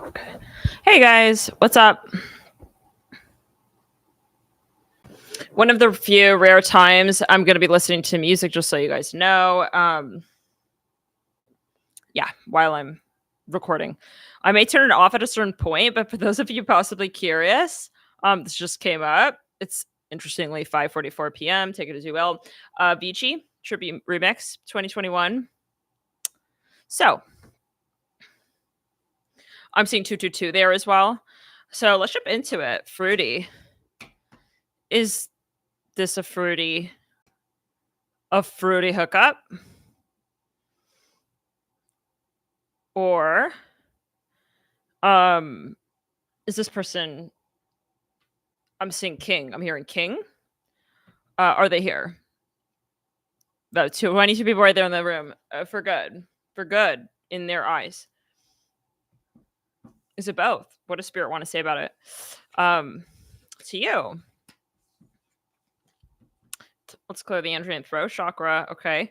Okay. Hey guys, what's up? One of the few rare times I'm going to be listening to music, just so you guys know. Yeah, while I'm recording, I may turn it off at a certain point, but for those of you possibly curious, this just came up. It's interestingly 5:44 p.m. Take it as you will. Vici Tribute Remix 2021. So I'm seeing 222 there as well. So let's jump into it. Fruity. Is this a fruity hookup? Or um is this person, I'm seeing king. I'm hearing king. Are they here? The 22 people right there in the room. For good. For good in their eyes. Is it both? What does spirit want to say about it? To you. Let's clear the Android and throat chakra. Okay.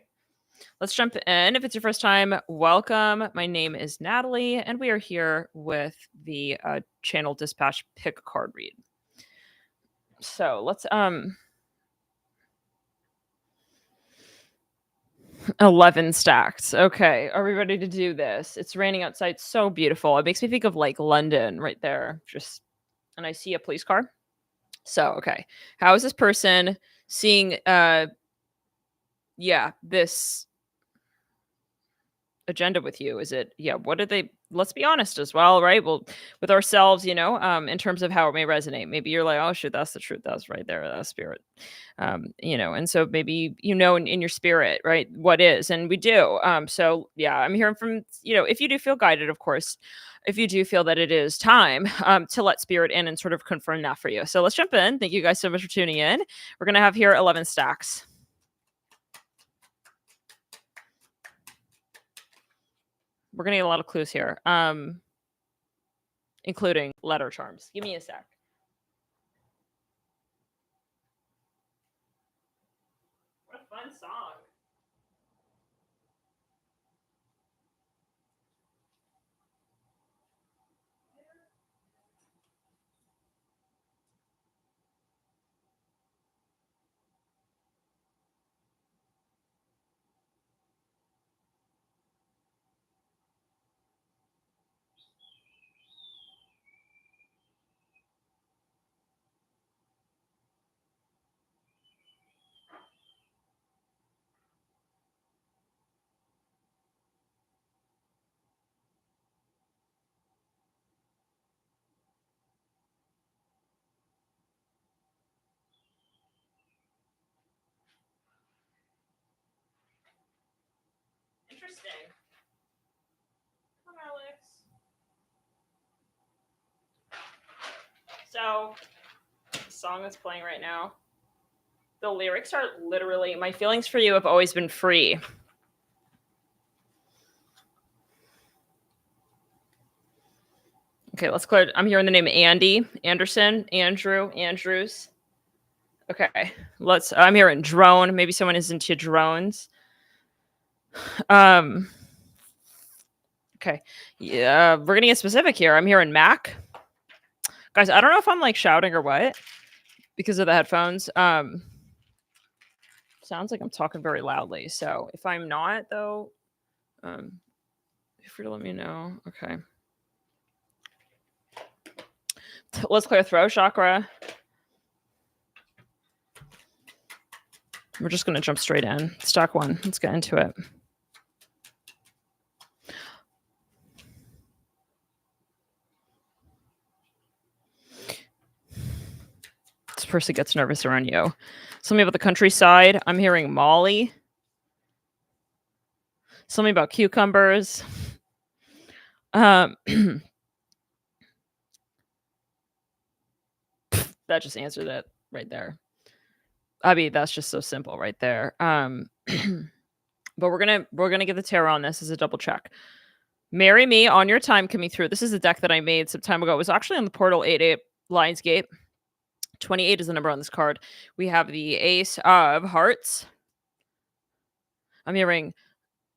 Let's jump in. If it's your first time, welcome. My name is Natalie, and we are here with the channel dispatch pick a card read. So let's 11 stacks. Okay. Are we ready to do this? It's raining outside. So beautiful. It makes me think of like London right there. And I see a police car. So, okay. How is this person seeing this agenda with you? Is it, what are they, let's be honest as well, right? Well, with ourselves, in terms of how it may resonate. Maybe you're like, oh shoot, that's the truth. That's right there, that's spirit. And so maybe in your spirit, right, what is, and we do. So yeah, I'm hearing from, if you do feel guided, of course, if you do feel that it is time to let spirit in and sort of confirm that for you. So let's jump in. Thank you guys so much for tuning in. We're gonna have here 11 stacks. We're gonna get a lot of clues here, including letter charms. Give me a sec. What a fun song. Interesting. Come on, Alex. So, the song that's playing right now, the lyrics are literally, my feelings for you have always been free. Okay, let's clear. I'm hearing the name Andy, Anderson, Andrew, Andrews. Okay, I'm hearing drone. Maybe someone is into drones. Okay, yeah, we're gonna get specific here. I'm hearing Mac. Guys, I don't know if I'm like shouting or what because of the headphones. Sounds like I'm talking very loudly. So if I'm not, though, feel free to let me know. Okay. Let's clear throat chakra. We're just going to jump straight in. Stack one. Let's get into it. This person gets nervous around you. Something about the countryside. I'm hearing Molly. Something about cucumbers. That just answered it right there. I mean, that's just so simple right there. But we're gonna get the tarot on this as a double check. Marry me on your time coming through. This is a deck that I made some time ago. It was actually on the portal 88 Lionsgate. 28 is the number on this card. We have the Ace of Hearts. I'm hearing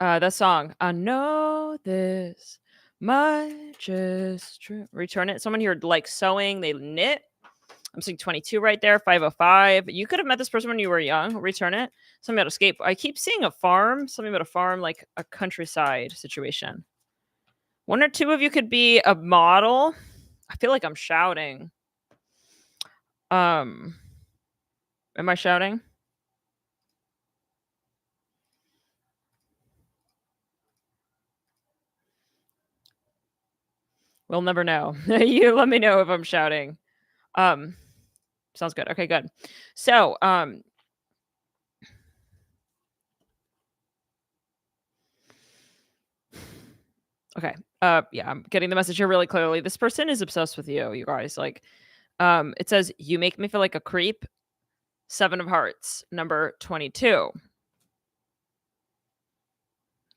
that song. I know this Much is true. Return it. Someone here like sewing, they knit. I'm seeing 22 right there, 505. You could have met this person when you were young. Return it. Something about escape. I keep seeing a farm, something about a farm, like a countryside situation. One or two of you could be a model. I feel like I'm shouting. Am I shouting? We'll never know. You let me know if I'm shouting. Sounds good. Okay, good. So, okay. Yeah, I'm getting the message here really clearly. This person is obsessed with you, you guys. Like, it says, you make me feel like a creep. 7 of hearts, number 22.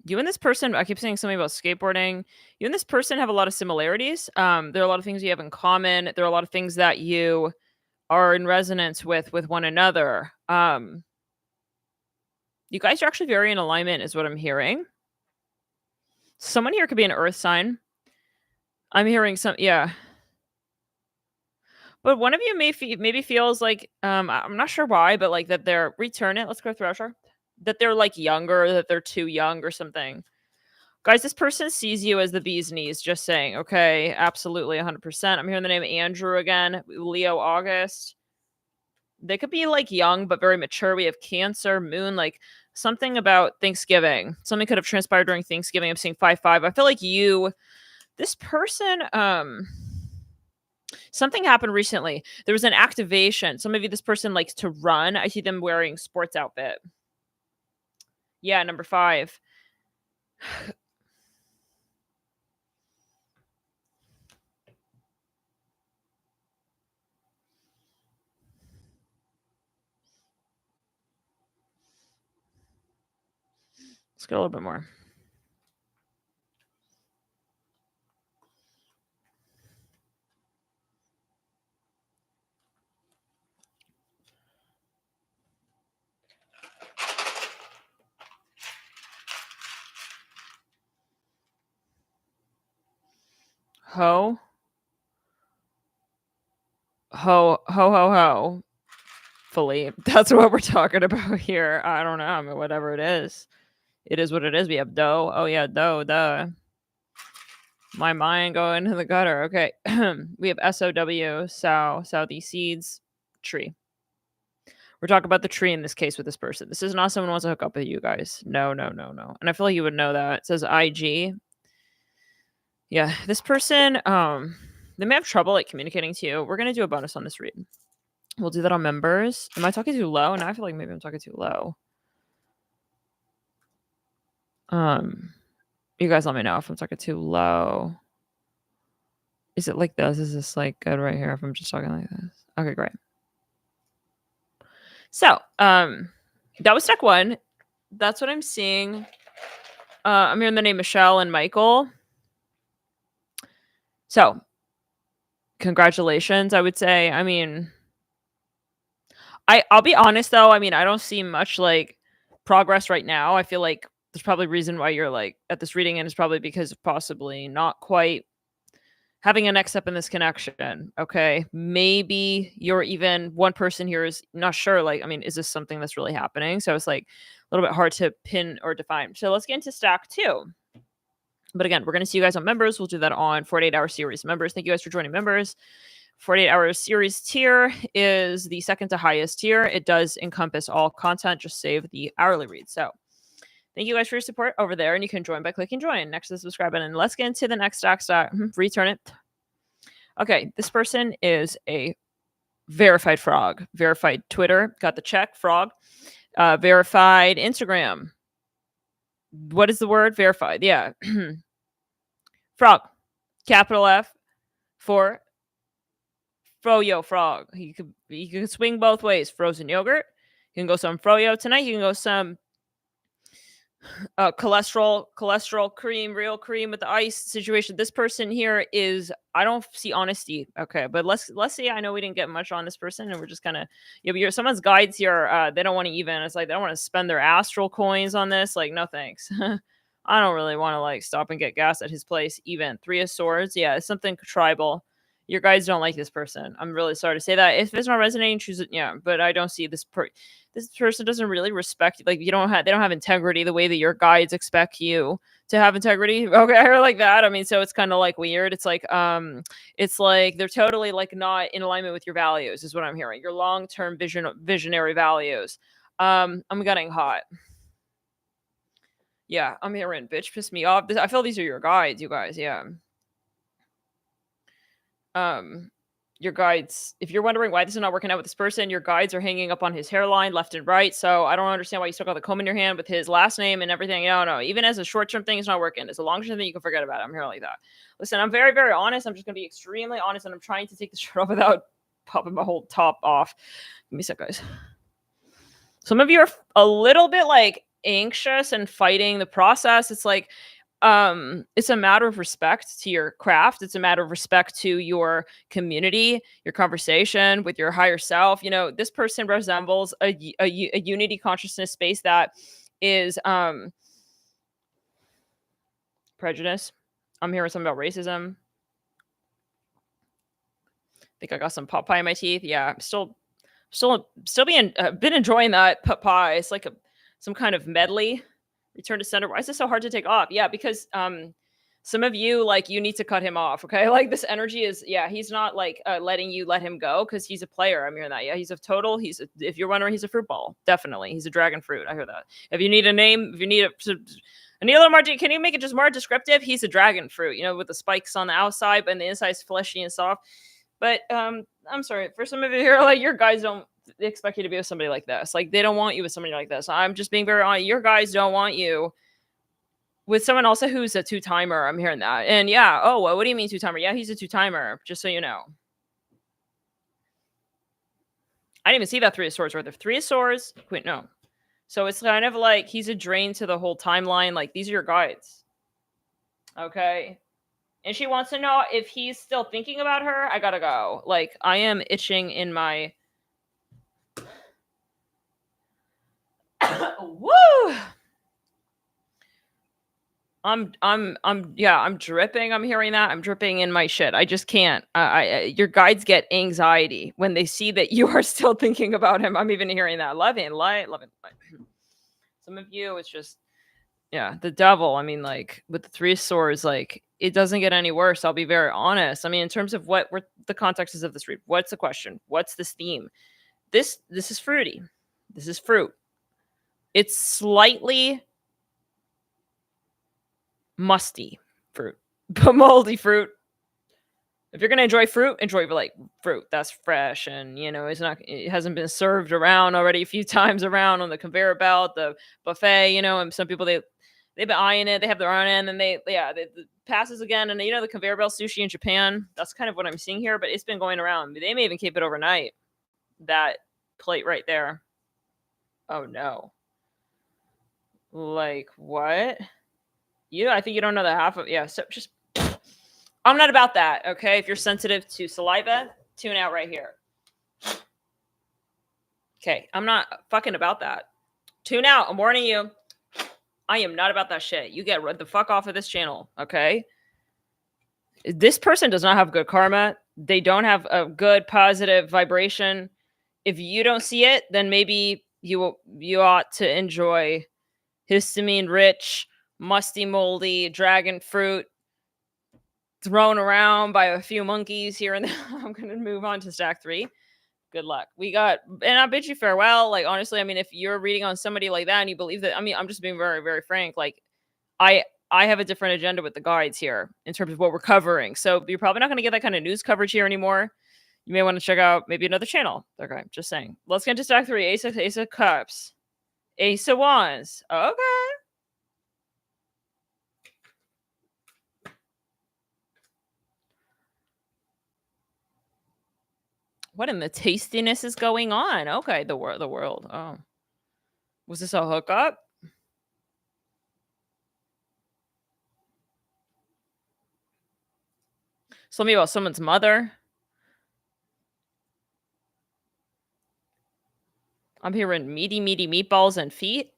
You and this person, I keep saying something about skateboarding. You and this person have a lot of similarities. There are a lot of things you have in common. There are a lot of things that you are in resonance with one another. You guys are actually very in alignment, is what I'm hearing. Someone here could be an earth sign. I'm hearing yeah. But one of you maybe feels like, I'm not sure why, but like that they're return it. Let's go through Ashar. That they're like younger, that they're too young or something. Guys, this person sees you as the bee's knees, just saying. Okay, absolutely 100%. I'm hearing the name Andrew again, Leo August. They could be like young but very mature. We have Cancer, Moon, like something about Thanksgiving. Something could have transpired during Thanksgiving. I'm seeing 5-5. I feel like this person, something happened recently. There was an activation. So maybe this person likes to run. I see them wearing sports outfit. Yeah, number 5. Let's go a little bit more. Ho. Ho, ho, ho, ho. Fully. That's what we're talking about here. I don't know. I mean, whatever it is. It is what it is. We have dough. Oh, yeah, dough, duh. My mind going to the gutter. Okay. We have SOW, Southeast Seeds, tree. We're talking about the tree in this case with this person. This is not someone who wants to hook up with you guys. No, no, no, no. And I feel like you would know that. It says IG. Yeah, this person, they may have trouble like communicating to you. We're gonna do a bonus on this read. We'll do that on members. Am I talking too low? Now I feel like maybe I'm talking too low. You guys let me know if I'm talking too low. Is it like this? Is this like good right here if I'm just talking like this? Okay, great. So, that was deck 1. That's what I'm seeing. I'm hearing the name Michelle and Michael. So, congratulations, I would say. I mean, I'll be honest though. I mean, I don't see much like progress right now. I feel like there's probably a reason why you're like at this reading, and it's probably because of possibly not quite having a next step in this connection. Okay. Maybe you're even one person here is not sure. Like, I mean, is this something that's really happening? So it's like a little bit hard to pin or define. So let's get into stack 2. But again, we're going to see you guys on members. We'll do that on 48-hour series members. Thank you guys for joining members. 48-hour series tier is the second to highest tier. It does encompass all content. Just save the hourly read. So thank you guys for your support over there. And you can join by clicking join next to the subscribe button. Let's get into the next stack. Return it. Okay, this person is a verified frog. Verified Twitter. Got the check. Frog. Verified Instagram. What is the word? Verified. Yeah. Frog. Capital F for Froyo Frog. He could swing both ways. Frozen yogurt. You can go some Froyo tonight. You can go some cholesterol cream, real cream with the ice situation. This person here is, I don't see honesty. Okay, but let's see. I know we didn't get much on this person, and we're just kind of, yeah, but someone's guides here. They don't want to even. It's like they don't want to spend their astral coins on this. Like, no thanks. I don't really want to like stop and get gas at his place. Even Three of Swords, yeah, it's something tribal. Your guys don't like this person. I'm really sorry to say that. If it's not resonating, choose it. Yeah, but I don't see this person doesn't really respect, like, you don't have they don't have integrity the way that your guides expect you to have integrity. Okay, I heard like that. I mean, so it's kind of like weird. It's like they're totally like not in alignment with your values, is what I'm hearing. Your long-term visionary values. I'm getting hot. Yeah, I'm hearing bitch piss me off. I feel these are your guides, you guys. Yeah. Um, your guides. If you're wondering why this is not working out with this person, your guides are hanging up on his hairline left and right. So I don't understand why you still got the comb in your hand with his last name and everything. No, no. Even as a short-term thing, it's not working. It's a long-term thing, you can forget about it. I'm hearing like that. Listen, I'm very, very honest. I'm just gonna be extremely honest, and I'm trying to take the shirt off without popping my whole top off. Give me a sec, guys. Some of you are a little bit like anxious and fighting the process. It's like it's a matter of respect to your craft. It's a matter of respect to your community, your conversation with your higher self. You know, this person resembles a unity consciousness space that is prejudice. I'm hearing something about racism. I think I got some pot pie in my teeth. Yeah, I'm still being been enjoying that pie. It's like some kind of medley. Return to center. Why is this so hard to take off? Yeah, because some of you, like, you need to cut him off. Okay, like this energy is, yeah, he's not like letting you let him go because he's a player. I'm hearing that. Yeah, he's a total. If you're wondering, he's a fruit ball. Definitely, he's a dragon fruit. I hear that. If you need a name, if you need I need a little more. Can you make it just more descriptive? He's a dragon fruit, you know, with the spikes on the outside, but the inside is fleshy and soft. But I'm sorry for some of you here, like, your guys don't expect you to be with somebody like this. Like, they don't want you with somebody like this. I'm just being very honest. Your guys don't want you with someone also who's a two-timer. I'm hearing that. And yeah, oh, well, what do you mean two-timer? Yeah, he's a two-timer, just so you know. I didn't even see that Three of Swords right there. Three of Swords. Wait, no. So it's kind of like he's a drain to the whole timeline. Like, these are your guides. Okay. And she wants to know if he's still thinking about her. I gotta go. Like, I am itching in my woo. I'm dripping. I'm hearing that. I'm dripping in my shit. I just can't. Your guides get anxiety when they see that you are still thinking about him. I'm even hearing that. Love and light, love and light. Some of you, it's just, yeah, the devil. I mean, like with the Three of Swords, like it doesn't get any worse. I'll be very honest. I mean, in terms of what were the context is of this read. What's the question? What's this theme? This is fruity. This is fruit. It's slightly musty fruit, but moldy fruit. If you're gonna enjoy fruit, enjoy like fruit that's fresh and, you know, it hasn't been served around already a few times around on the conveyor belt, the buffet, you know. And some people they've been eyeing it, they have their own end, and it passes again. And you know, the conveyor belt sushi in Japan, that's kind of what I'm seeing here. But it's been going around. They may even keep it overnight. That plate right there. Oh no! Like what? I think you don't know the half of, yeah. So just, I'm not about that. Okay, if you're sensitive to saliva, tune out right here. Okay, I'm not fucking about that. Tune out. I'm warning you. I am not about that shit. You get the fuck off of this channel. Okay. This person does not have good karma. They don't have a good positive vibration. If you don't see it, then maybe you ought to enjoy histamine rich, musty, moldy dragon fruit thrown around by a few monkeys here and there. I'm going to move on to stack 3. Good luck. And I bid you farewell. Like, honestly, I mean, if you're reading on somebody like that and you believe that, I mean, I'm just being very, very frank. Like, I have a different agenda with the guides here in terms of what we're covering. So you're probably not going to get that kind of news coverage here anymore. You may want to check out maybe another channel. Okay, just saying. Let's get into stack 3. Ace of Cups. Ace of Wands. Okay. What in the tastiness is going on? Okay, the world. Oh. Was this a hookup? Something about someone's mother. I'm hearing meaty meatballs and feet.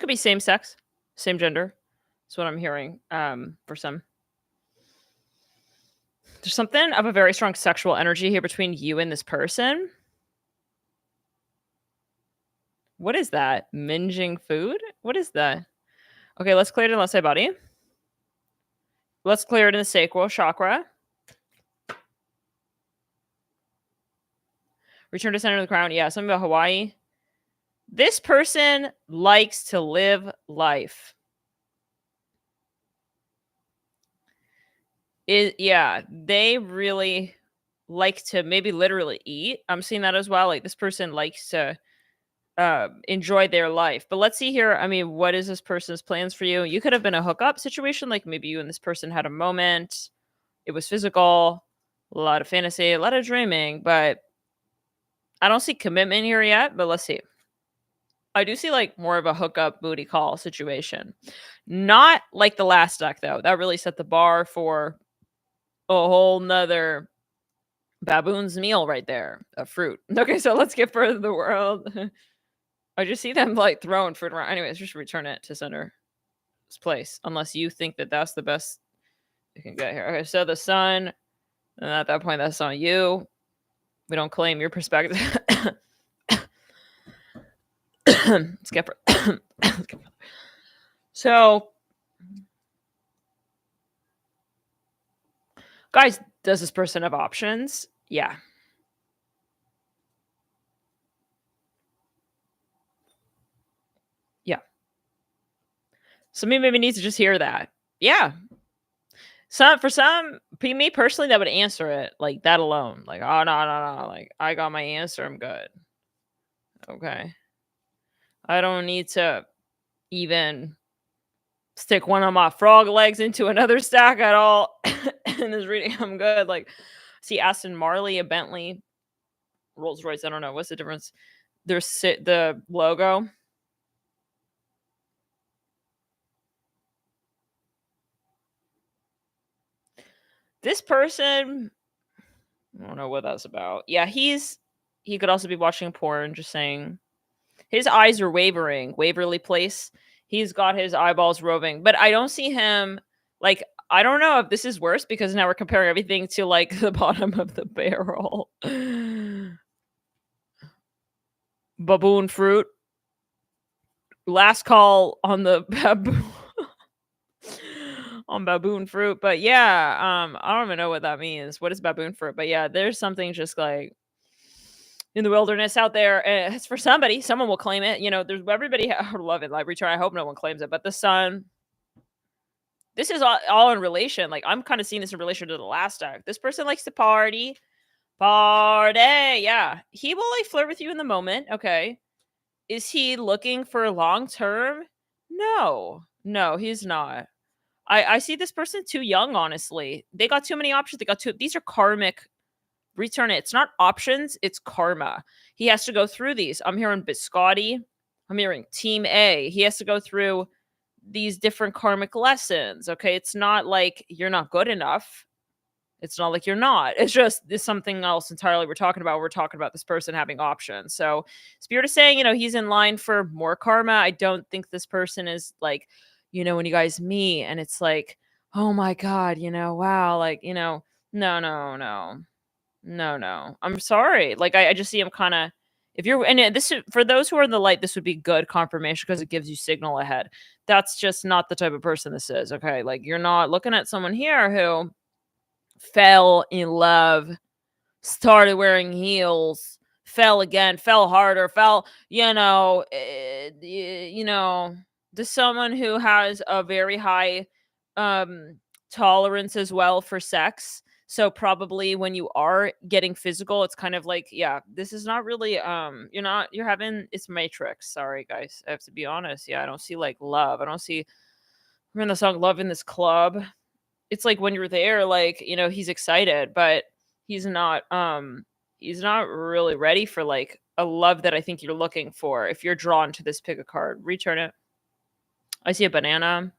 could be same sex, same gender. That's what I'm hearing, for some. There's something of a very strong sexual energy here between you and this person. What is that? Minging food? What is that? Okay, let's clear it in the left side body. Let's clear it in the sacral chakra. Return to center of the crown. Yeah, something about Hawaii. This person likes to live life. Yeah, they really like to maybe literally eat. I'm seeing that as well. Like this person likes to enjoy their life. But let's see here. I mean, what is this person's plans for you? You could have been a hookup situation. Like maybe you and this person had a moment. It was physical, a lot of fantasy, a lot of dreaming, but I don't see commitment here yet. But let's see. I do see like more of a hookup booty call situation. Not like the last deck though. That really set the bar for a whole nother baboon's meal right there of fruit. Okay, so let's get further the world. I just see them like throwing fruit around. Anyways, just return it to center place, unless you think that that's the best you can get here. Okay, so the sun, and at that point, that's on you. We don't claim your perspective. Let's get so, guys, does this person have options? Yeah. Yeah. Somebody maybe needs to just hear that. Yeah. For some, me personally, that would answer it like that alone. Like, oh no. Like, I got my answer. I'm good. Okay. I don't need to even stick one of my frog legs into another stack at all. In this reading, I'm good. Like, see Aston Marley, a Bentley, Rolls Royce. I don't know what's the difference. There's the logo. This person, I don't know what that's about. Yeah, he could also be watching porn. Just saying, his eyes are wavering. Waverly Place. He's got his eyeballs roving, but I don't see him like. I don't know if this is worse because now we're comparing everything to like the bottom of the barrel. Baboon fruit. Last call on the baboon. On baboon fruit. But yeah, I don't even know what that means. What is baboon fruit? But yeah, there's something just like in the wilderness out there. It's for somebody. Someone will claim it. You know, there's everybody. I love it. Like return. I hope no one claims it. But the sun. This is all in relation. Like I'm kind of seeing this in relation to the last deck. This person likes to party. Yeah. He will like flirt with you in the moment. Okay. Is he looking for long term? No, he's not. I see this person too young, honestly. They got too many options. These are karmic. Return it. It's not options, it's karma. He has to go through these. I'm hearing biscotti. I'm hearing team A. He has to go through these different karmic lessons. Okay. It's not like you're not good enough. It's not like you're not. It's just this something else entirely we're talking about. We're talking about this person having options. So Spirit is saying, he's in line for more karma. I don't think this person is like, when you guys meet and it's like, oh my God, wow, like, no. I'm sorry. Like, I just see him kind of, for those who are in the light, this would be good confirmation because it gives you signal ahead. That's just not the type of person this is. Okay. Like, you're not looking at someone here who fell in love, started wearing heels, fell again, fell harder, to someone who has a very high tolerance as well for sex. So probably when you are getting physical, it's kind of like, yeah, this is not really it's Matrix. Sorry guys, I have to be honest. Yeah, I don't see like love. I don't see, we're in the song Love in This Club. It's like when you're there, like, he's excited, but he's not really ready for like a love that I think you're looking for. If you're drawn to this, pick a card, return it. I see a banana.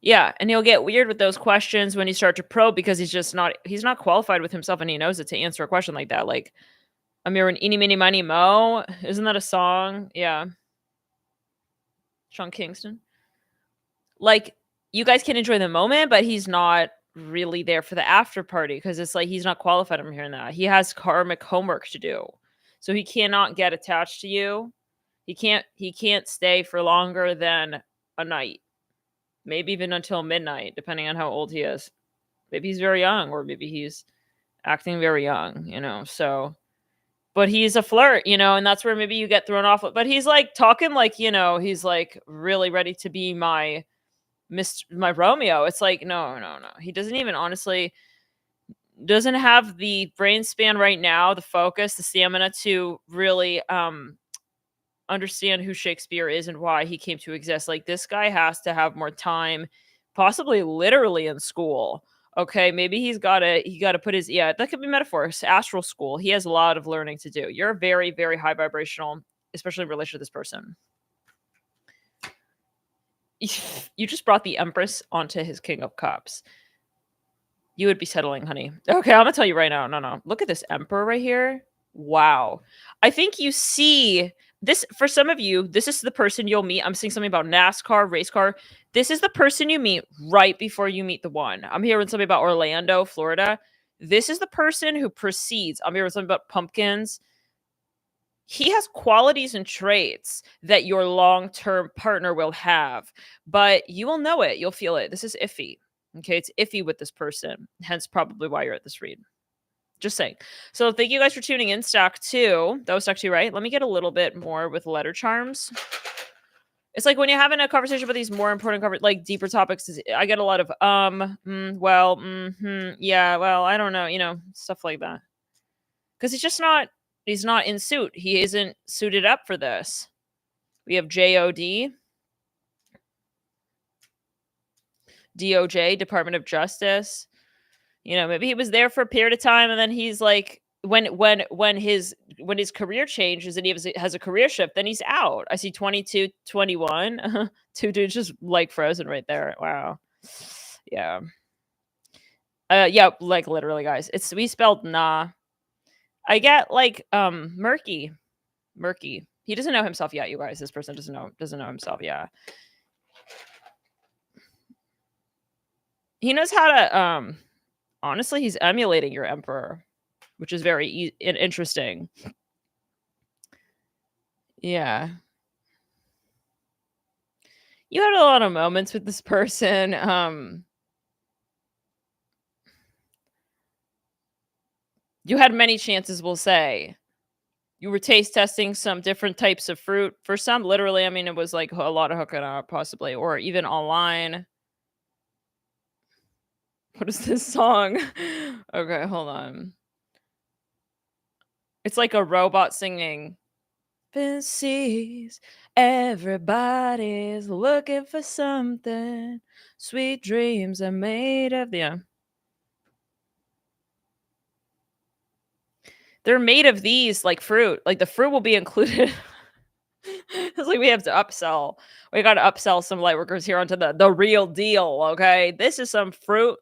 Yeah, and he'll get weird with those questions when you start to probe because he's not qualified with himself and he knows it to answer a question like that. Like, I'm hearing Eeny, Meeny, Miny, Mo. Isn't that a song? Yeah. Sean Kingston. Like, you guys can enjoy the moment, but he's not really there for the after party because it's like he's not qualified. I'm hearing that. He has karmic homework to do. So he cannot get attached to you. He can't stay for longer than a night. Maybe even until midnight, depending on how old he is. Maybe he's very young, or maybe he's acting very young, so but he's a flirt, and that's where maybe you get thrown off. But he's like talking like, he's like really ready to be my Romeo. It's like, no, no, no. He doesn't even honestly doesn't have the brain span right now, the focus, the stamina to really understand who Shakespeare is and why he came to exist. Like, this guy has to have more time, possibly literally in school. Okay, maybe he got to put his, that could be metaphors, astral school. He has a lot of learning to do. You're very, very high vibrational, especially in relation to this person. You just brought the Empress onto his King of Cups. You would be settling, honey. Okay, I'm gonna tell you right now. No. Look at this Emperor right here. Wow. I think you see this, for some of you, this is the person you'll meet. I'm seeing something about NASCAR, race car. This is the person you meet right before you meet the one. I'm hearing something about Orlando, Florida. This is the person who precedes. I'm hearing something about pumpkins. He has qualities and traits that your long-term partner will have, but you will know it. You'll feel it. This is iffy. Okay, it's iffy with this person. Hence, probably why you're at this read. Just saying. So thank you guys for tuning in. Stack 2. That was stack 2, right? Let me get a little bit more with letter charms. It's like when you're having a conversation about these more important, like deeper topics, I get a lot of, well, yeah, well, I don't know, stuff like that. Because he's not in suit. He isn't suited up for this. We have JOD. DOJ, Department of Justice. Maybe he was there for a period of time, and then he's like, when his career changes and he has a career shift, then he's out. I see 22, 21. Two dudes just like frozen right there. Wow. Yeah. Yeah, like literally, guys. We spelled nah. I get like murky. He doesn't know himself yet, you guys. This person doesn't know himself. Yeah. He knows how to honestly, he's emulating your emperor, which is very interesting. Yeah. You had a lot of moments with this person. You had many chances, we'll say. You were taste testing some different types of fruit. For some, literally, I mean, it was like a lot of hooking up, possibly, or even online. What is this song? Okay, hold on. It's like a robot singing. Seas, everybody's looking for something. Sweet dreams are made of, yeah. They're made of these, like fruit. Like the fruit will be included. It's like we have to upsell. We got to upsell some light workers here onto the real deal. Okay, this is some fruit.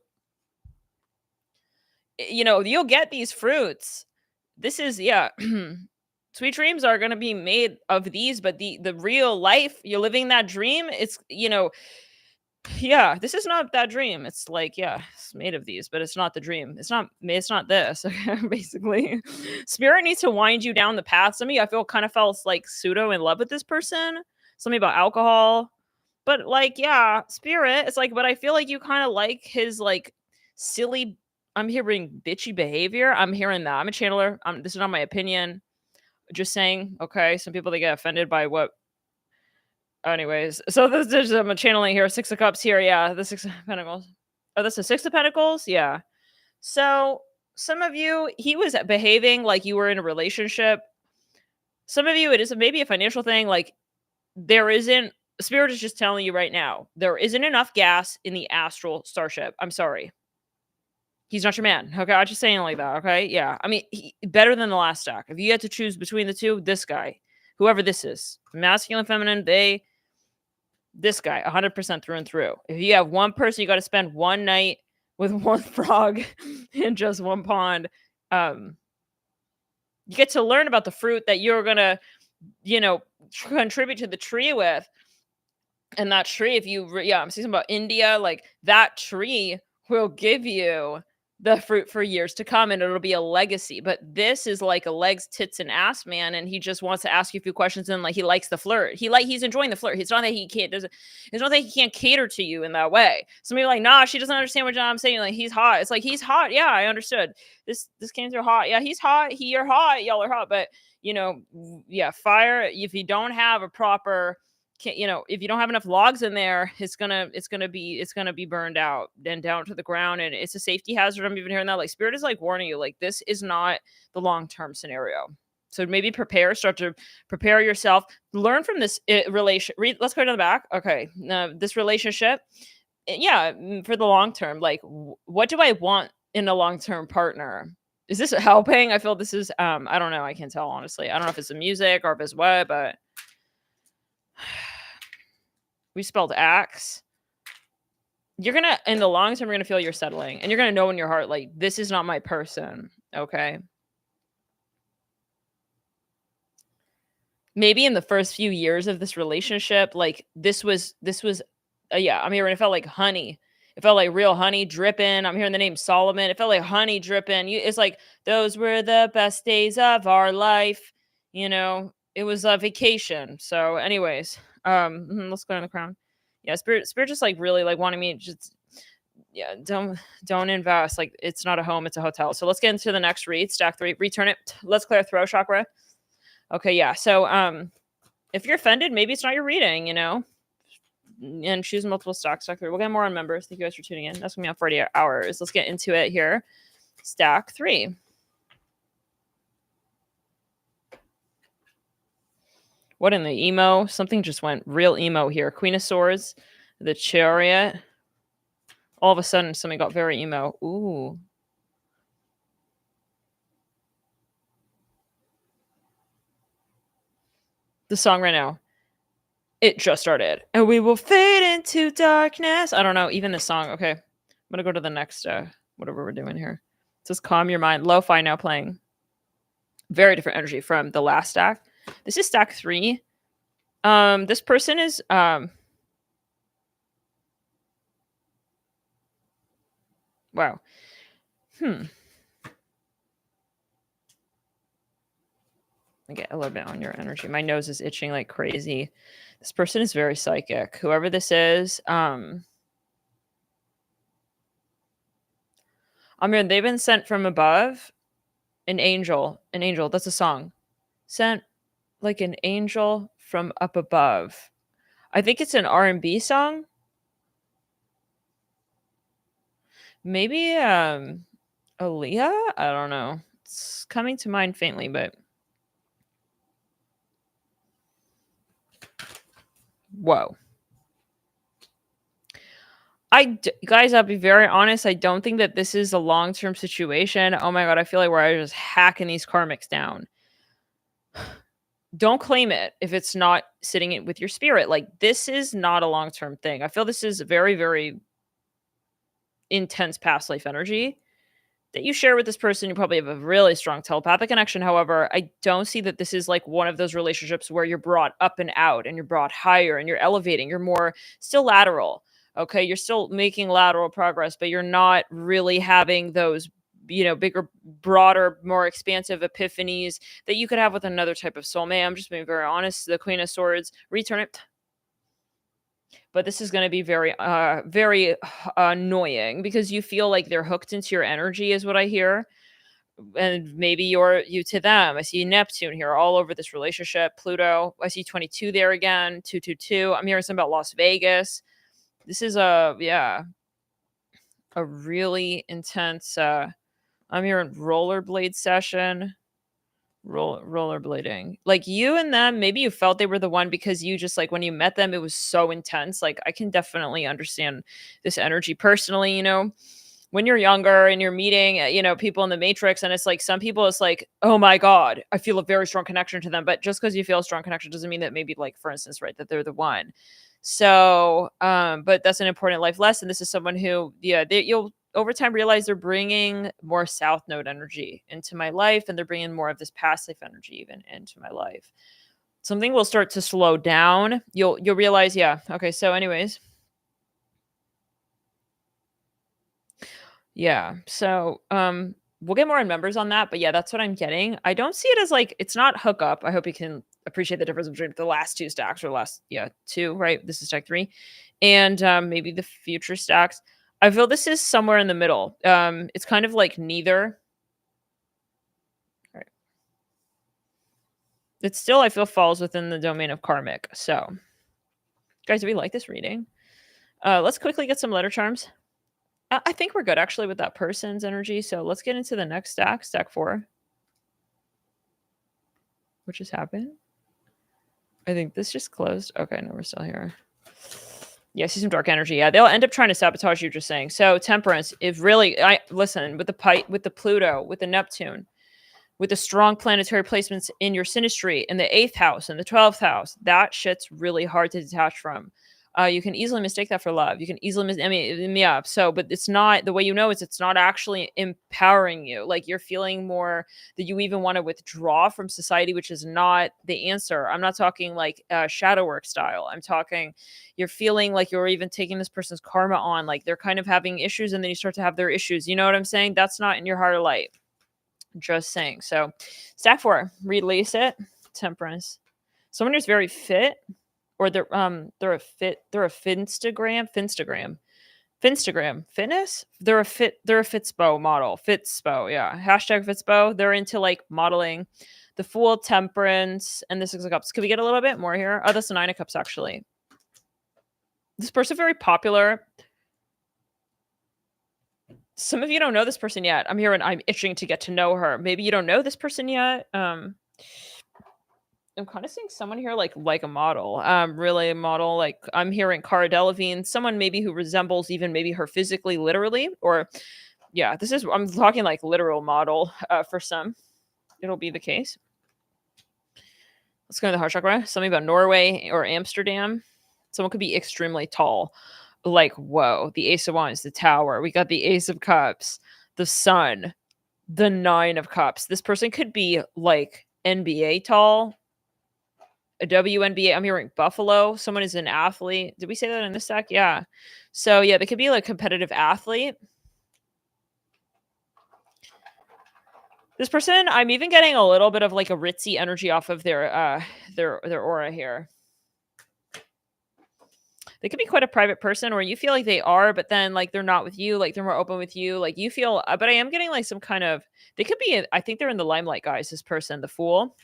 You'll get these fruits. This is, yeah. Sweet dreams are going to be made of these, but the real life, you're living that dream. It's, yeah, this is not that dream. It's like, yeah, it's made of these, but it's not the dream. It's not this. Basically, spirit needs to wind you down the path. Some of you, I feel, kind of felt like pseudo in love with this person. Something about alcohol, but like, yeah, spirit. It's like, but I feel like you kind of like his like silly. I'm hearing bitchy behavior. I'm hearing that. I'm a channeler. This is not my opinion. Just saying. Okay, some people, they get offended by what. Anyways, so there's I'm channeling here. 6 of Cups here. Yeah, the 6 of Pentacles. Oh, that's the 6 of Pentacles. Yeah. So some of you, he was behaving like you were in a relationship. Some of you, it is maybe a financial thing. Like, there isn't. Spirit is just telling you right now, there isn't enough gas in the astral starship. I'm sorry. He's not your man. Okay, I'm just saying like that. Okay, yeah. I mean, better than the last stack. If you had to choose between the two, this guy, whoever this is, masculine, feminine, this guy, 100% through and through. If you have one person, you got to spend one night with one frog in just one pond. You get to learn about the fruit that you're gonna, you know, contribute to the tree with. And that tree, if you yeah, I'm speaking about India, like, that tree will give you the fruit for years to come, and it'll be a legacy, but this is like a legs, tits, and ass man, and he just wants to ask you a few questions, and, like, he likes the flirt. He's enjoying the flirt. It's not that he can't doesn't it's not that he can't cater to you in that way. Some people are like, "Nah, she doesn't understand what I'm saying, like, he's hot." It's like, "He's hot. Yeah, I understood. This came through hot. Yeah, he's hot. You're hot. Y'all are hot." But, yeah, fire, if you don't have a proper if you don't have enough logs in there, it's gonna be burned out and down to the ground, and it's a safety hazard. I'm even hearing that, like, spirit is like warning you, like, this is not the long-term scenario. So maybe start to prepare yourself, learn from this relation. Let's go to the back. Okay, this relationship, yeah, for the long term, like, what do I want in a long-term partner? Is this helping? I feel this is, I don't know. I can't tell, honestly. I don't know if it's the music or if it's what, but we spelled axe. You're gonna in the long term, you're gonna feel you're settling, and you're gonna know in your heart, like, this is not my person. Okay. Maybe in the first few years of this relationship, like, this was yeah, I'm hearing it felt like honey. It felt like real honey dripping. I'm hearing the name Solomon. It felt like honey dripping. It's like those were the best days of our life. It was a vacation. So, anyways, let's go on the crown. Yeah, spirit just like really like wanting me to just, yeah, don't invest. Like, it's not a home, it's a hotel. So let's get into the next read. Stack 3, return it. Let's clear throat chakra. Okay, yeah. So if you're offended, maybe it's not your reading, and choose multiple stacks. Stack 3. We'll get more on members. Thank you guys for tuning in. That's gonna be on 40 hours. Let's get into it here. Stack 3. What in the emo? Something just went real emo here. Queen of Swords, the Chariot. All of a sudden, something got very emo. Ooh. The song right now. It just started. And we will fade into darkness. I don't know. Even the song. Okay. I'm going to go to the next, whatever we're doing here. It says calm your mind. Lo-fi now playing. Very different energy from the last stack. This is stack 3. This person is, wow. I get a little bit on your energy. My nose is itching like crazy. This person is very psychic. Whoever this is, I mean, they've been sent from above. An angel. That's a song. Sent like an angel from up above. I think it's an R&B song. Maybe Aaliyah? I don't know. It's coming to mind faintly, but whoa. Guys, I'll be very honest. I don't think that this is a long-term situation. Oh my god, I feel like we're just hacking these karmics down. Don't claim it if it's not sitting it with your spirit. Like, this is not a long-term thing. I feel this is very, very intense past life energy that you share with this person. You probably have a really strong telepathic connection. However, I don't see that this is like one of those relationships where you're brought up and out and you're brought higher and you're elevating. You're more still lateral. Okay. You're still making lateral progress, but you're not really having those, bigger, broader, more expansive epiphanies that you could have with another type of soulmate. I'm just being very honest. The Queen of Swords, return it. But this is going to be very, very annoying because you feel like they're hooked into your energy, is what I hear. And maybe you to them. I see Neptune here all over this relationship. Pluto. I see 22 there again. 222. I'm hearing something about Las Vegas. This is a really intense. I'm hearing rollerblade session. Rollerblading. Like, you and them, maybe you felt they were the one because you just, like, when you met them, it was so intense. Like, I can definitely understand this energy personally. When you're younger and you're meeting, people in the matrix, and it's like some people, it's like, oh my god, I feel a very strong connection to them. But just because you feel a strong connection doesn't mean that maybe, like, for instance, right, that they're the one. So but that's an important life lesson. This is someone who, yeah, you'll over time realize they're bringing more South Node energy into my life, and they're bringing more of this passive energy even into my life. Something will start to slow down. You'll realize, yeah. Okay, so anyways, yeah. So, we'll get more in members on that, but yeah, that's what I'm getting. I don't see it as like it's not hook up. I hope you can appreciate the difference between the last two stacks or last, yeah, two, right? This is stack three. And maybe the future stacks. I feel this is somewhere in the middle. It's kind of like neither. Right. It still, I feel, falls within the domain of karmic. So, guys, do we like this reading? Let's quickly get some letter charms. I think we're good actually with that person's energy. So let's get into the next stack, stack 4. What just happened? I think this just closed. Okay, no, we're still here. Yeah, I see some dark energy. Yeah, they'll end up trying to sabotage you. Just saying. So temperance, if really, I listen with the Pluto, with the Neptune, with the strong planetary placements in your synastry in the 8th house and the 12th house, that shit's really hard to detach from. You can easily mistake that for love. You can easily I mean, yeah. So, but it's not the way it's not actually empowering you. Like you're feeling more that you even want to withdraw from society, which is not the answer. I'm not talking like shadow work style. I'm talking you're feeling like you're even taking this person's karma on. Like they're kind of having issues, and then you start to have their issues. You know what I'm saying? That's not in your heart of light. Just saying. So, stack 4, release it. Temperance. Someone who's very fit, or they're a finstagram fitness. They're a fitspo model. Fitspo, yeah. Hashtag fitspo. They're into like modeling. The Fool, temperance, and the 6 of Cups. Could we get a little bit more here? Oh, that's the 9 of Cups actually. This person very popular. Some of you don't know this person yet. I'm here and I'm itching to get to know her. Maybe you don't know this person yet. I'm kind of seeing someone here like a model. Really a model. Like I'm hearing Cara Delevingne, someone maybe who resembles even maybe her physically, literally, or yeah, I'm talking like literal model for some. It'll be the case. Let's go to the heart chakra. Something about Norway or Amsterdam. Someone could be extremely tall. Like, whoa, the Ace of Wands, the Tower. We got the Ace of Cups, the Sun, the 9 of Cups. This person could be like NBA tall, a WNBA. I'm hearing Buffalo. Someone is an athlete. Did we say that in this deck? Yeah. So yeah, they could be like competitive athlete. This person, I'm even getting a little bit of like a ritzy energy off of their aura here. They could be quite a private person, or you feel like they are, but then like they're not with you, like they're more open with you, like you feel, but I am getting like some kind of, they could be, I think they're in the limelight, guys, this person, the Fool.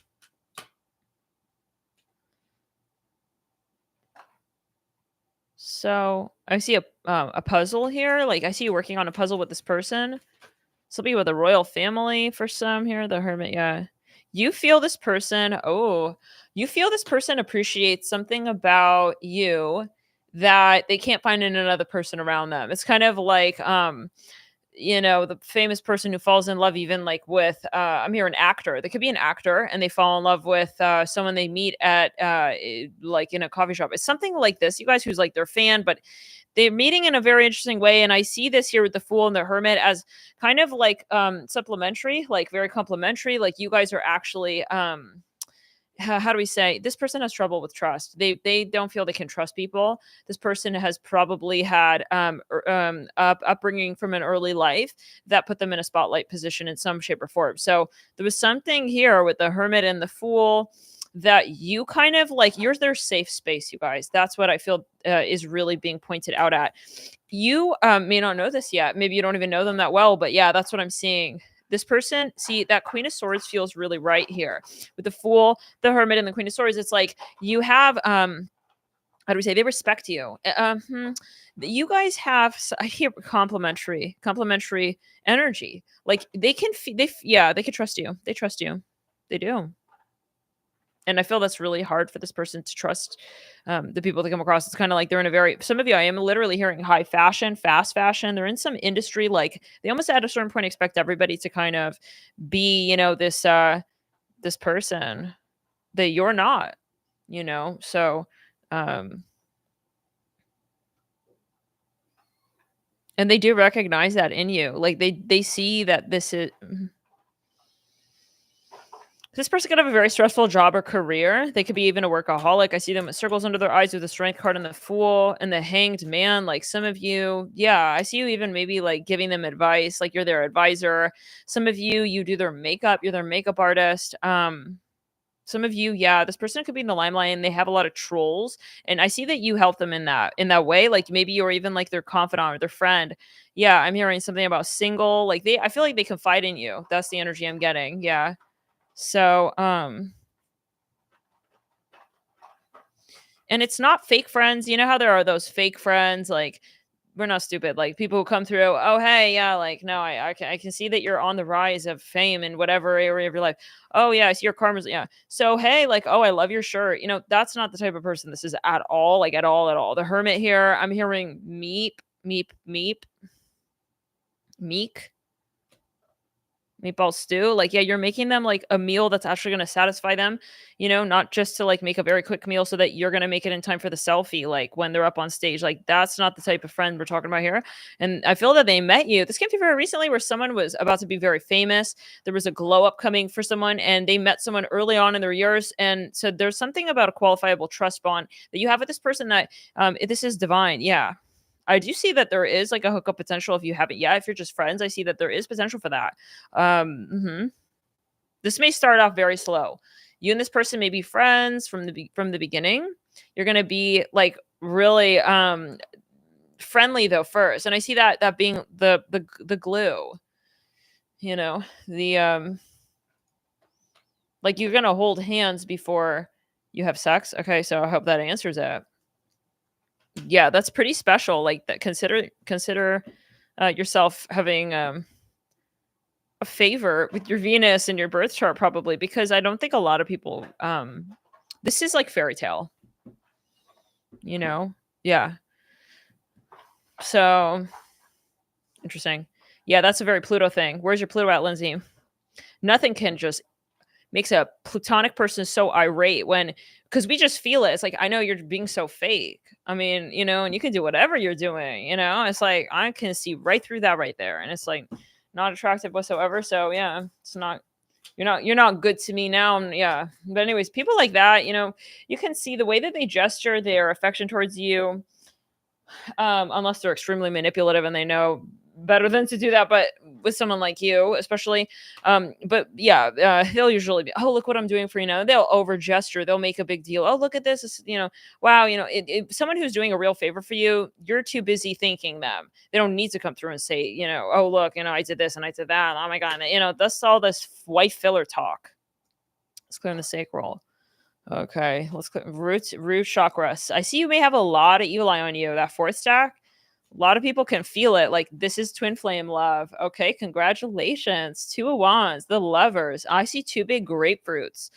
So I see a puzzle here. Like I see you working on a puzzle with this person. Somebody with a royal family for some here, the Hermit, yeah. You feel this person, you feel this person appreciates something about you that they can't find in another person around them. It's kind of like the famous person who falls in love even like with I'm here an actor. They could be an actor and they fall in love with someone they meet at like in a coffee shop. It's something like this, you guys, who's like their fan, but they're meeting in a very interesting way. And I see this here with the Fool and the Hermit as kind of like supplementary, like very complementary. Like you guys are actually how do we say, this person has trouble with trust. They don't feel they can trust people. This person has probably had upbringing from an early life that put them in a spotlight position in some shape or form. So there was something here with the Hermit and the Fool that you kind of like, you're their safe space, you guys. That's what I feel is really being pointed out at. You may not know this yet. Maybe you don't even know them that well, but yeah, that's what I'm seeing. This person, see, that Queen of Swords feels really right here. With the Fool, the Hermit, and the Queen of Swords, it's like you have, how do we say, they respect you. You guys have, I hear complementary energy. Like they can, they can trust you. They trust you. They do. And I feel that's really hard for this person to trust the people that come across. It's kind of like they're in a very, some of you, I am literally hearing high fashion, fast fashion. They're in some industry, like they almost at a certain point expect everybody to kind of be, this person that you're not, So, and And they do recognize that in you. Like they see that this person could have a very stressful job or career. They could be even a workaholic. I see them with circles under their eyes with the strength card and the fool and the hanged man. Like some of you, yeah, I see you even maybe like giving them advice, like you're their advisor. Some of you, you do their makeup, you're their makeup artist. Some of you, yeah, this person could be in the limelight and they have a lot of trolls. And I see that you help them in that way. Like maybe you're even like their confidant or their friend. Yeah, I'm hearing something about single. Like I feel like they confide in you. That's the energy I'm getting. Yeah. So, and it's not fake friends. You know how there are those fake friends, like we're not stupid. Like people who come through, oh hey, yeah, like no, I can see that you're on the rise of fame in whatever area of your life. Oh yeah, I see your karma's yeah. So hey, like, oh, I love your shirt. That's not the type of person this is at all, like at all, at all. The hermit here, I'm hearing meep, meep, meep, meek. Meatball stew, like, yeah, you're making them, like, a meal that's actually gonna satisfy them, not just to, like, make a very quick meal so that you're gonna make it in time for the selfie, like, when they're up on stage, like, that's not the type of friend we're talking about here, and I feel that they met you. This came through very recently where someone was about to be very famous, there was a glow up coming for someone, and they met someone early on in their years, and so there's something about a qualifiable trust bond that you have with this person that, this is divine, yeah. I do see that there is like a hookup potential if you haven't yet. If you're just friends, I see that there is potential for that. This may start off very slow. You and this person may be friends from the beginning. You're gonna be like really friendly though first, and I see that being the glue. The like you're gonna hold hands before you have sex. Okay, so I hope that answers it. Yeah, that's pretty special. Like that. Consider yourself having a favor with your Venus and your birth chart, probably because I don't think a lot of people. This is like fairy tale. You know. Yeah. So interesting. Yeah, that's a very Pluto thing. Where's your Pluto at, Lindsay? Nothing can just makes a platonic person so irate because we just feel it. It's like, I know you're being so fake. I mean, and you can do whatever you're doing, it's like I can see right through that right there. And it's like not attractive whatsoever. So yeah, it's not you're not good to me now. And yeah. But anyways, people like that, you can see the way that they gesture their affection towards you, unless they're extremely manipulative and they know better than to do that, but with someone like you especially, but yeah, they'll usually be, oh, look what I'm doing for you now. They'll over gesture, they'll make a big deal, oh, look at this, wow, someone who's doing a real favor for you, you're too busy thanking them. They don't need to come through and say, oh, look, I did this and I did that, oh my god, that's all this white filler talk. Let's clear the sacral. Okay, let's click root chakras. I see you may have a lot of Eli on you. That fourth stack, a lot of people can feel it. Like this is twin flame love. Okay, congratulations. Two of wands, the lovers. I see two big grapefruits.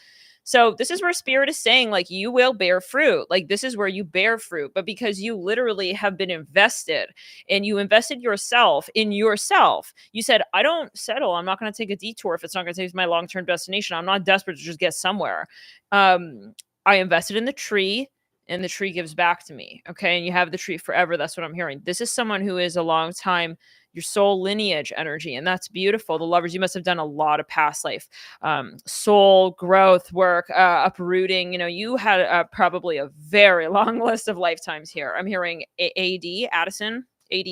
So this is where spirit is saying like you will bear fruit. Like this is where you bear fruit, but because you literally have been invested and you invested yourself in yourself, you said, I don't settle. I'm not going to take a detour if it's not going to take me to my long-term destination. I'm not desperate to just get somewhere. I invested in the tree and the tree gives back to me. Okay. And you have the tree forever. That's what I'm hearing. This is someone who is a long time, your soul lineage energy. And that's beautiful. The lovers, you must have done a lot of past life, soul growth work, uprooting. You had probably a very long list of lifetimes here. I'm hearing Addison, AD.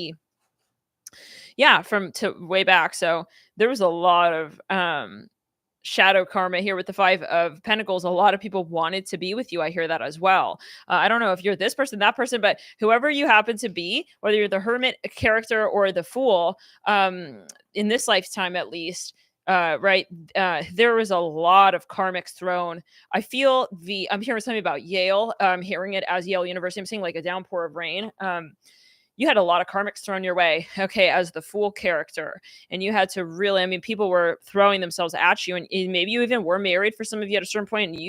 Yeah. From to way back. So there was a lot of, shadow karma here with the Five of Pentacles. A lot of people wanted to be with you. I hear that as well. I don't know if you're this person, that person, but whoever you happen to be, whether you're the hermit character or the fool, in this lifetime at least, right, there was a lot of karmics thrown. I'm hearing something about Yale. I'm hearing it as Yale University. I'm seeing like a downpour of rain. You had a lot of karmics thrown your way, okay, as the fool character. And you had to really, people were throwing themselves at you, and maybe you even were married for some of you at a certain point, and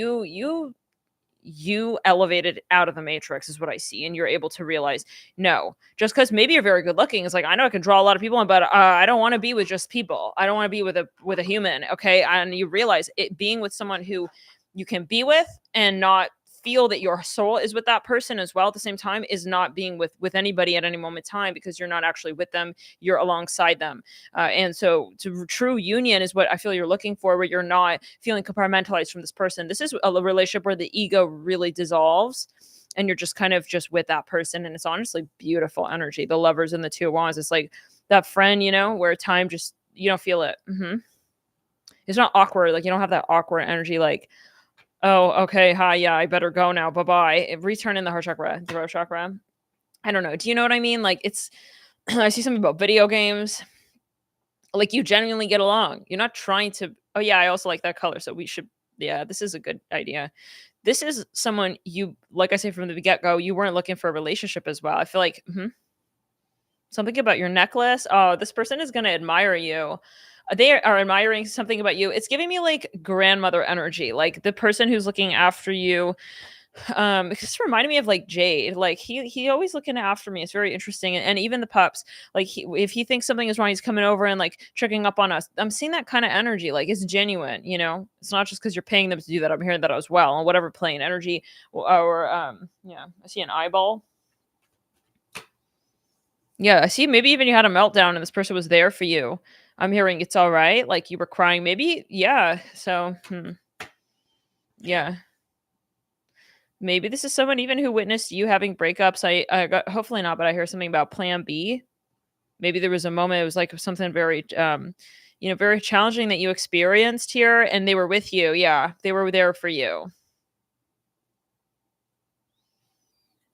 you elevated out of the matrix is what I see. And you're able to realize, no, just because maybe you're very good looking, it's like, I know I can draw a lot of people in, but I don't want to be with just people. I don't want to be with a human, okay? And you realize it being with someone who you can be with and not feel that your soul is with that person as well at the same time is not being with anybody at any moment in time, because you're not actually with them, you're alongside them. And so true union is what I feel you're looking for, where you're not feeling compartmentalized from this person. This is a relationship where the ego really dissolves and you're just kind of just with that person, and it's honestly beautiful energy. The Lovers and the Two of Wands, it's like that friend, where time just, you don't feel it. It's not awkward, like you don't have that awkward energy like, oh, okay, hi, yeah, I better go now, bye-bye. Return in the heart chakra, throat chakra. I don't know, do you know what I mean? Like, it's I see something about video games, like you genuinely get along, you're not trying to, oh yeah, I also like that color, so we should, yeah, this is a good idea. This is someone you, like I say from the get-go, you weren't looking for a relationship as well. I feel like something about your necklace. Oh, this person is going to admire you. They are admiring something about you. It's giving me like grandmother energy, like the person who's looking after you. It just reminded me of like Jade. Like he always looking after me. It's very interesting. And even the pups, like if he thinks something is wrong, he's coming over and like checking up on us. I'm seeing that kind of energy. Like it's genuine, It's not just because you're paying them to do that. I'm hearing that as well. On whatever plane, energy or yeah. I see an eyeball. Yeah, I see, maybe even you had a meltdown and this person was there for you. I'm hearing it's all right, like, you were crying, maybe, yeah, so, yeah. Maybe this is someone even who witnessed you having breakups. I got, hopefully not, but I hear something about plan B. Maybe there was a moment, it was, like, something very, very challenging that you experienced here, and they were with you, yeah, they were there for you.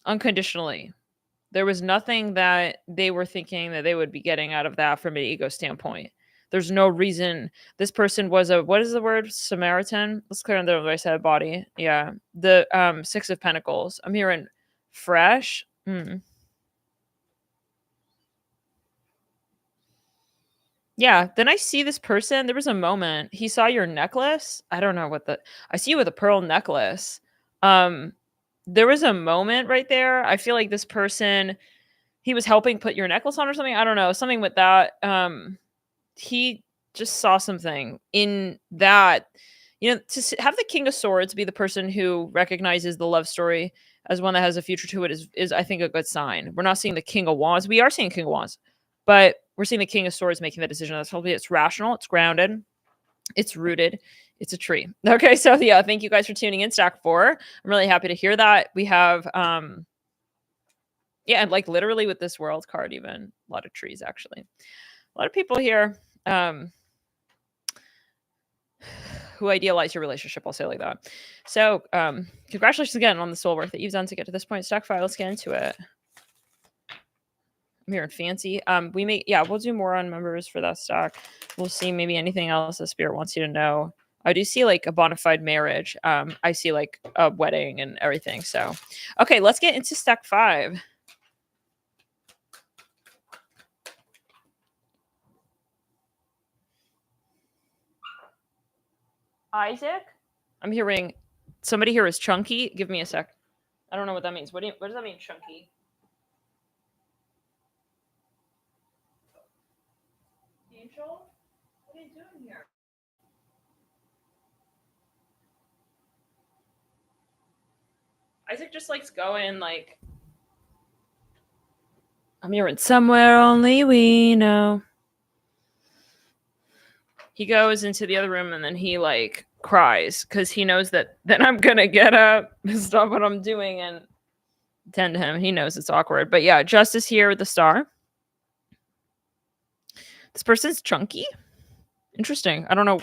Unconditionally. There was nothing that they were thinking that they would be getting out of that from an ego standpoint. There's no reason. This person was a, what is the word? Samaritan? Let's clear on the right side of body. Yeah. The Six of Pentacles. I'm hearing fresh. Yeah. Then I see this person. There was a moment. He saw your necklace. I don't know what I see you with a pearl necklace. There was a moment right there. I feel like this person, he was helping put your necklace on or something. I don't know. Something with that. He just saw something in that, to have the King of Swords be the person who recognizes the love story as one that has a future to it is I think a good sign. We're not seeing the King of Wands. We are seeing King of Wands, but we're seeing the King of Swords making that decision. That's hopefully it's rational, it's grounded, it's rooted, it's a tree. Okay, so yeah, thank you guys for tuning in, Stack 4. I'm really happy to hear that. We have yeah, and like literally with this world card, even a lot of trees actually. A lot of people here who idealize your relationship, I'll say it like that. So congratulations again on the soul work that you've done to get to this point. Stack 5, let's get into it. I'm hearing fancy. We'll do more on members for that stack. We'll see maybe anything else the spirit wants you to know. I do see like a bona fide marriage. I see like a wedding and everything. So okay, let's get into stack 5. Isaac? I'm hearing somebody here is chunky. Give me a sec. I don't know what that means. What does that mean, chunky? Angel? What are you doing here? Isaac just likes going like, I'm hearing somewhere only we know. He goes into the other room and then he like cries because he knows that then I'm gonna get up, stop what I'm doing, and tend to him. He knows it's awkward. But yeah, Justice here with the star. This person's chunky. Interesting. I don't know.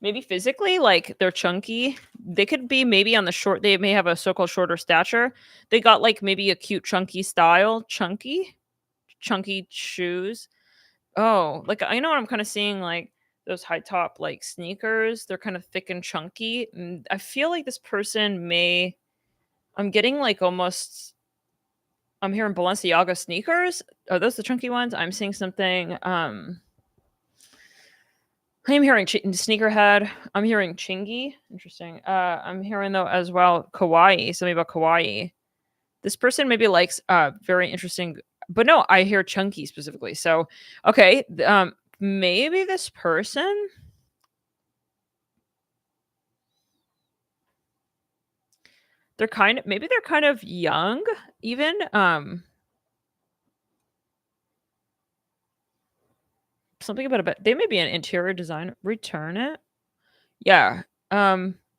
Maybe physically, like they're chunky. They could be maybe on the short. They may have a so-called shorter stature. They got like maybe a cute chunky style. Chunky shoes. Oh, like I know what I'm kind of seeing, like those high top like sneakers. They're kind of thick and chunky. And I feel like this person may. I'm getting like almost. I'm hearing Balenciaga sneakers. Are those the chunky ones? I'm seeing something. I'm hearing sneakerhead. I'm hearing chingy. Interesting. I'm hearing though as well kawaii. Something about kawaii. This person maybe likes very interesting, but no, I hear chunky specifically. So okay, maybe this person. maybe they're kind of young even. Something about a bit. They may be an interior designer. Return it. Yeah.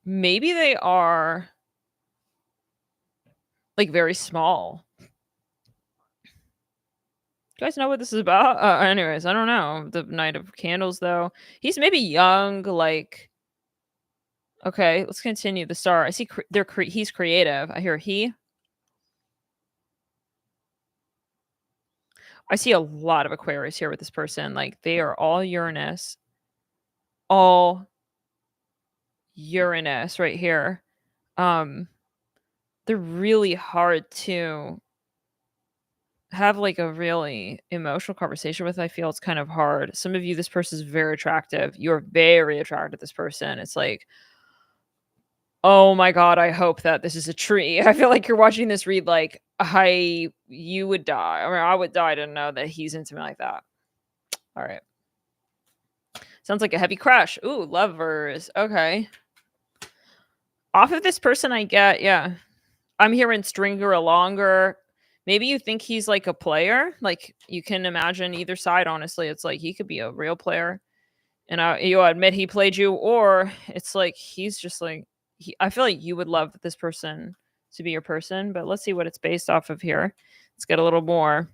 Maybe they are like very small. You guys know what this is about? Anyways, I don't know. The Knight of Candles, though. He's maybe young, like. Okay, let's continue. The star. I see. He's creative. I hear he. I see a lot of Aquarius here with this person. Like they are all Uranus, all Uranus right here. Um, they're really hard to have like a really emotional conversation with. I feel it's kind of hard. Some of you, this person is very attractive. You're very attracted to this person. It's like, oh my god, I hope that this is a tree. I feel like you're watching this read like you would die. I mean, I would die to know that he's into me like that. All right. Sounds like a heavy crush. Ooh, lovers. Okay. Off of this person, I get, yeah. I'm hearing stringer longer. Maybe you think he's like a player. Like you can imagine either side, honestly. It's like he could be a real player. And you admit he played you, or it's like he's just like I feel like you would love this person to be your person, but let's see what it's based off of here. Let's get a little more.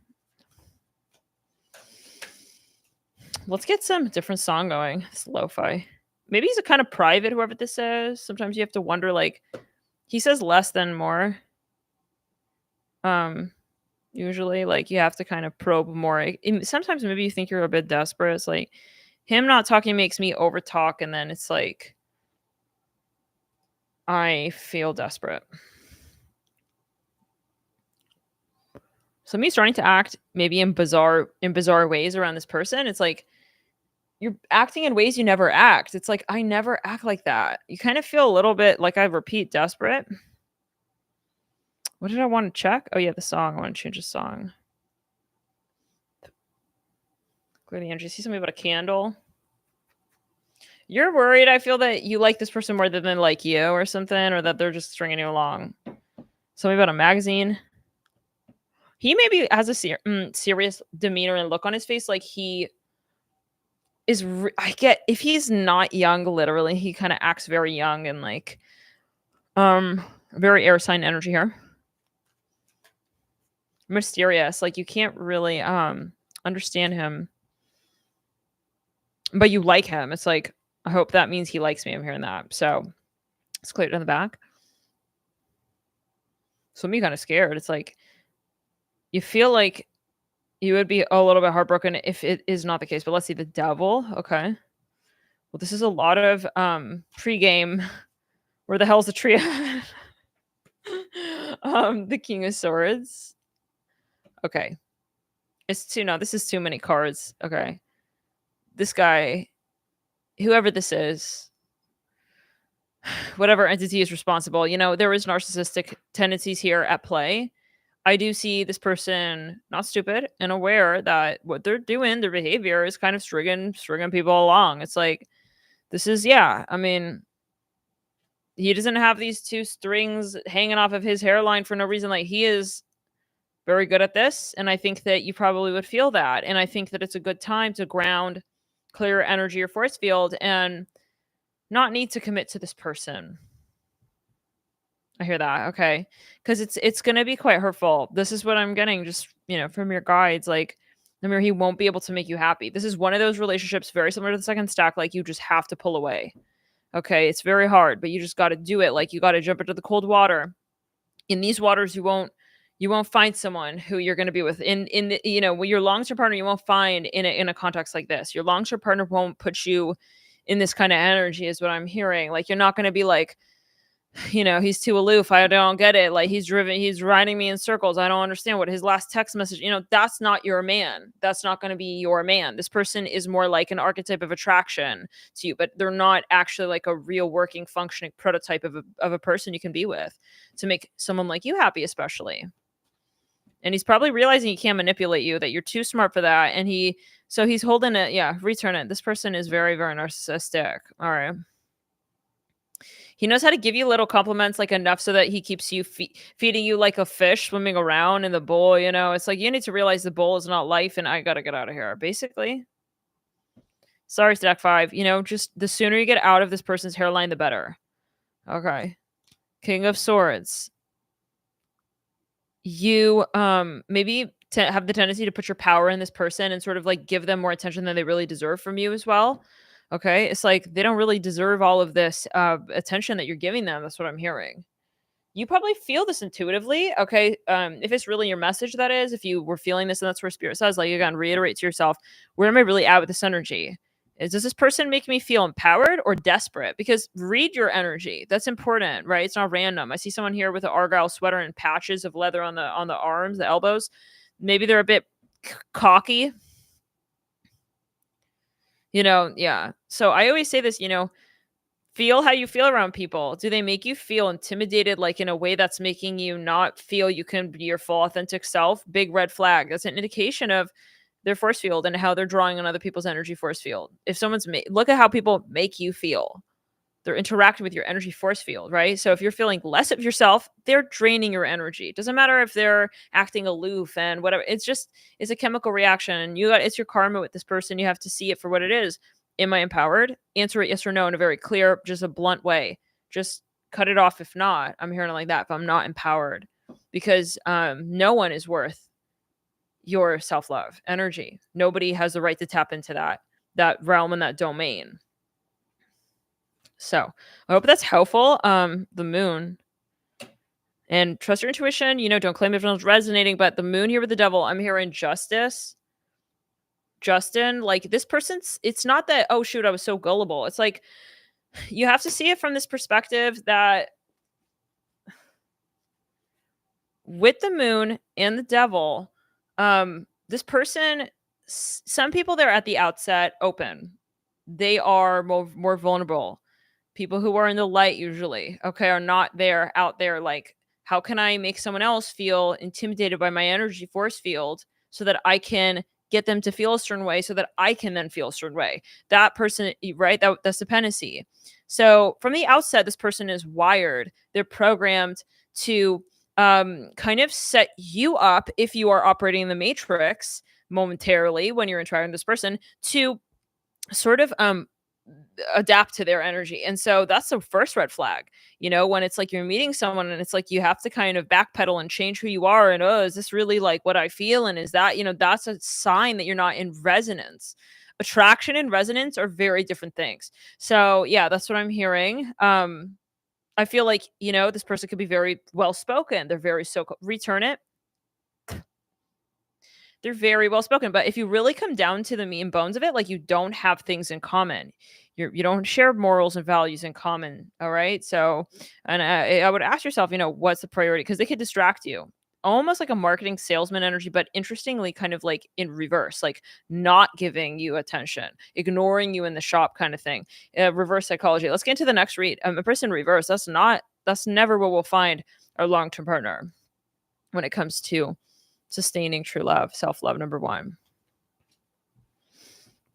Let's get some different song going. It's lo-fi. Maybe he's a kind of private, whoever this is. Sometimes you have to wonder, like, he says less than more. Usually, like, you have to kind of probe more. Sometimes maybe you think you're a bit desperate. It's like him not talking makes me over talk, and then it's like I feel desperate. So me starting to act maybe in bizarre ways around this person. It's like you're acting in ways you never act. It's like I never act like that. You kind of feel a little bit like I repeat desperate. What did I want to check? Oh yeah, the song. I want to change the song. Clear the energy. See something about a candle. You're worried. I feel that you like this person more than they like you, or something, or that they're just stringing you along. Something about a magazine. He maybe has a serious demeanor and look on his face, like he is. I get if he's not young, literally, he kind of acts very young and like, very air sign energy here. Mysterious, like you can't really understand him, but you like him. It's like I hope that means he likes me. I'm hearing that. So let's clear it in the back. So me kind of scared. It's like you feel like you would be a little bit heartbroken if it is not the case. But let's see the devil. Okay. Well, this is a lot of pre-game. Where the hell's the trio? The King of Swords. Okay. This is too many cards. Okay. This guy, whoever this is, whatever entity is responsible, there is narcissistic tendencies here at play. I do see this person not stupid and aware that what they're doing, their behavior is kind of stringing people along. It's like, this is, yeah, I mean, he doesn't have these two strings hanging off of his hairline for no reason. Like, he is very good at this. And I think that you probably would feel that. And I think that it's a good time to ground, clear energy or force field and not need to commit to this person. I hear that. Okay. Because it's going to be quite hurtful. This is what I'm getting just, from your guides. Like, Namir, he won't be able to make you happy. This is one of those relationships very similar to the second stack. Like, you just have to pull away. Okay. It's very hard, but you just got to do it. Like, you got to jump into the cold water. In these waters, you won't find someone who you're going to be with in the, your long-term partner. You won't find in a context like this. Your long-term partner won't put you in this kind of energy is what I'm hearing. Like, you're not going to be like, he's too aloof. I don't get it. Like, he's riding me in circles. I don't understand what his last text message, that's not your man. That's not going to be your man. This person is more like an archetype of attraction to you, but they're not actually like a real working, functioning prototype of a person you can be with to make someone like you happy, especially. And he's probably realizing he can't manipulate you, that you're too smart for that. And he's holding it. Yeah. Return it. This person is very, very narcissistic. All right. He knows how to give you little compliments, like, enough so that he keeps you feeding you like a fish swimming around in the bowl, you know? It's like, you need to realize the bowl is not life, and I gotta get out of here, basically. Sorry, stack 5, you know, just the sooner you get out of this person's hairline, the better. Okay. King of Swords. You, maybe have the tendency to put your power in this person and sort of, like, give them more attention than they really deserve from you as well. Okay? It's like they don't really deserve all of this, attention that you're giving them, that's what I'm hearing. You probably feel this intuitively, okay? If it's really your message, that is, if you were feeling this and that's where spirit says, like, again, reiterate to yourself, where am I really at with this energy? Does this person make me feel empowered or desperate? Because read your energy. That's important, right? It's not random. I see someone here with an argyle sweater and patches of leather on the arms, the elbows. Maybe they're a bit cocky, you know. Yeah. So I always say this, you know, feel how you feel around people. Do they make you feel intimidated, like in a way that's making you not feel you can be your full authentic self? Big red flag. That's an indication of their force field and how they're drawing on other people's energy force field. If someone's look at how people make you feel. They're interacting with your energy force field, right? So if you're feeling less of yourself, they're draining your energy. It doesn't matter if they're acting aloof and whatever. It's a chemical reaction, and it's your karma with this person. You have to see it for what it is. Am I empowered? Answer it yes or no in a very clear, just a blunt way. Just cut it off if not. I'm hearing it like that. If I'm not empowered, because no one is worth your self-love energy. Nobody has the right to tap into that realm and that domain. So I hope that's helpful. The moon. And trust your intuition, you know, don't claim everyone's resonating, but the moon here with the devil, I'm hearing justice. Justin, like this person's, it's not that, oh shoot, I was so gullible. It's like you have to see it from this perspective that with the moon and the devil, this person, some people they're at the outset open. They are more vulnerable. People who are in the light usually, okay, are not there out there like, how can I make someone else feel intimidated by my energy force field so that I can get them to feel a certain way so that I can then feel a certain way. That person, right? That's dependency. So from the outset, this person is wired. They're programmed to kind of set you up if you are operating in the matrix momentarily when you're interacting with this person to sort of adapt to their energy. And so that's the first red flag, you know, when it's like you're meeting someone and it's like you have to kind of backpedal and change who you are. And oh, is this really like what I feel? And is that, you know, that's a sign that you're not in resonance. Attraction and resonance are very different things. So yeah, that's what I'm hearing. I feel like, you know, this person could be very well spoken. They're very return it. They're very well spoken, but if you really come down to the meat and bones of it, like you don't have things in common. You don't share morals and values in common. All right. So, and I would ask yourself, you know, what's the priority? Because they could distract you, almost like a marketing salesman energy, but interestingly, kind of like in reverse, like not giving you attention, ignoring you in the shop, kind of thing. Reverse psychology. Let's get into the next read. A person in reverse. That's never what we'll find our long term partner when it comes to sustaining true love, self-love, number 1.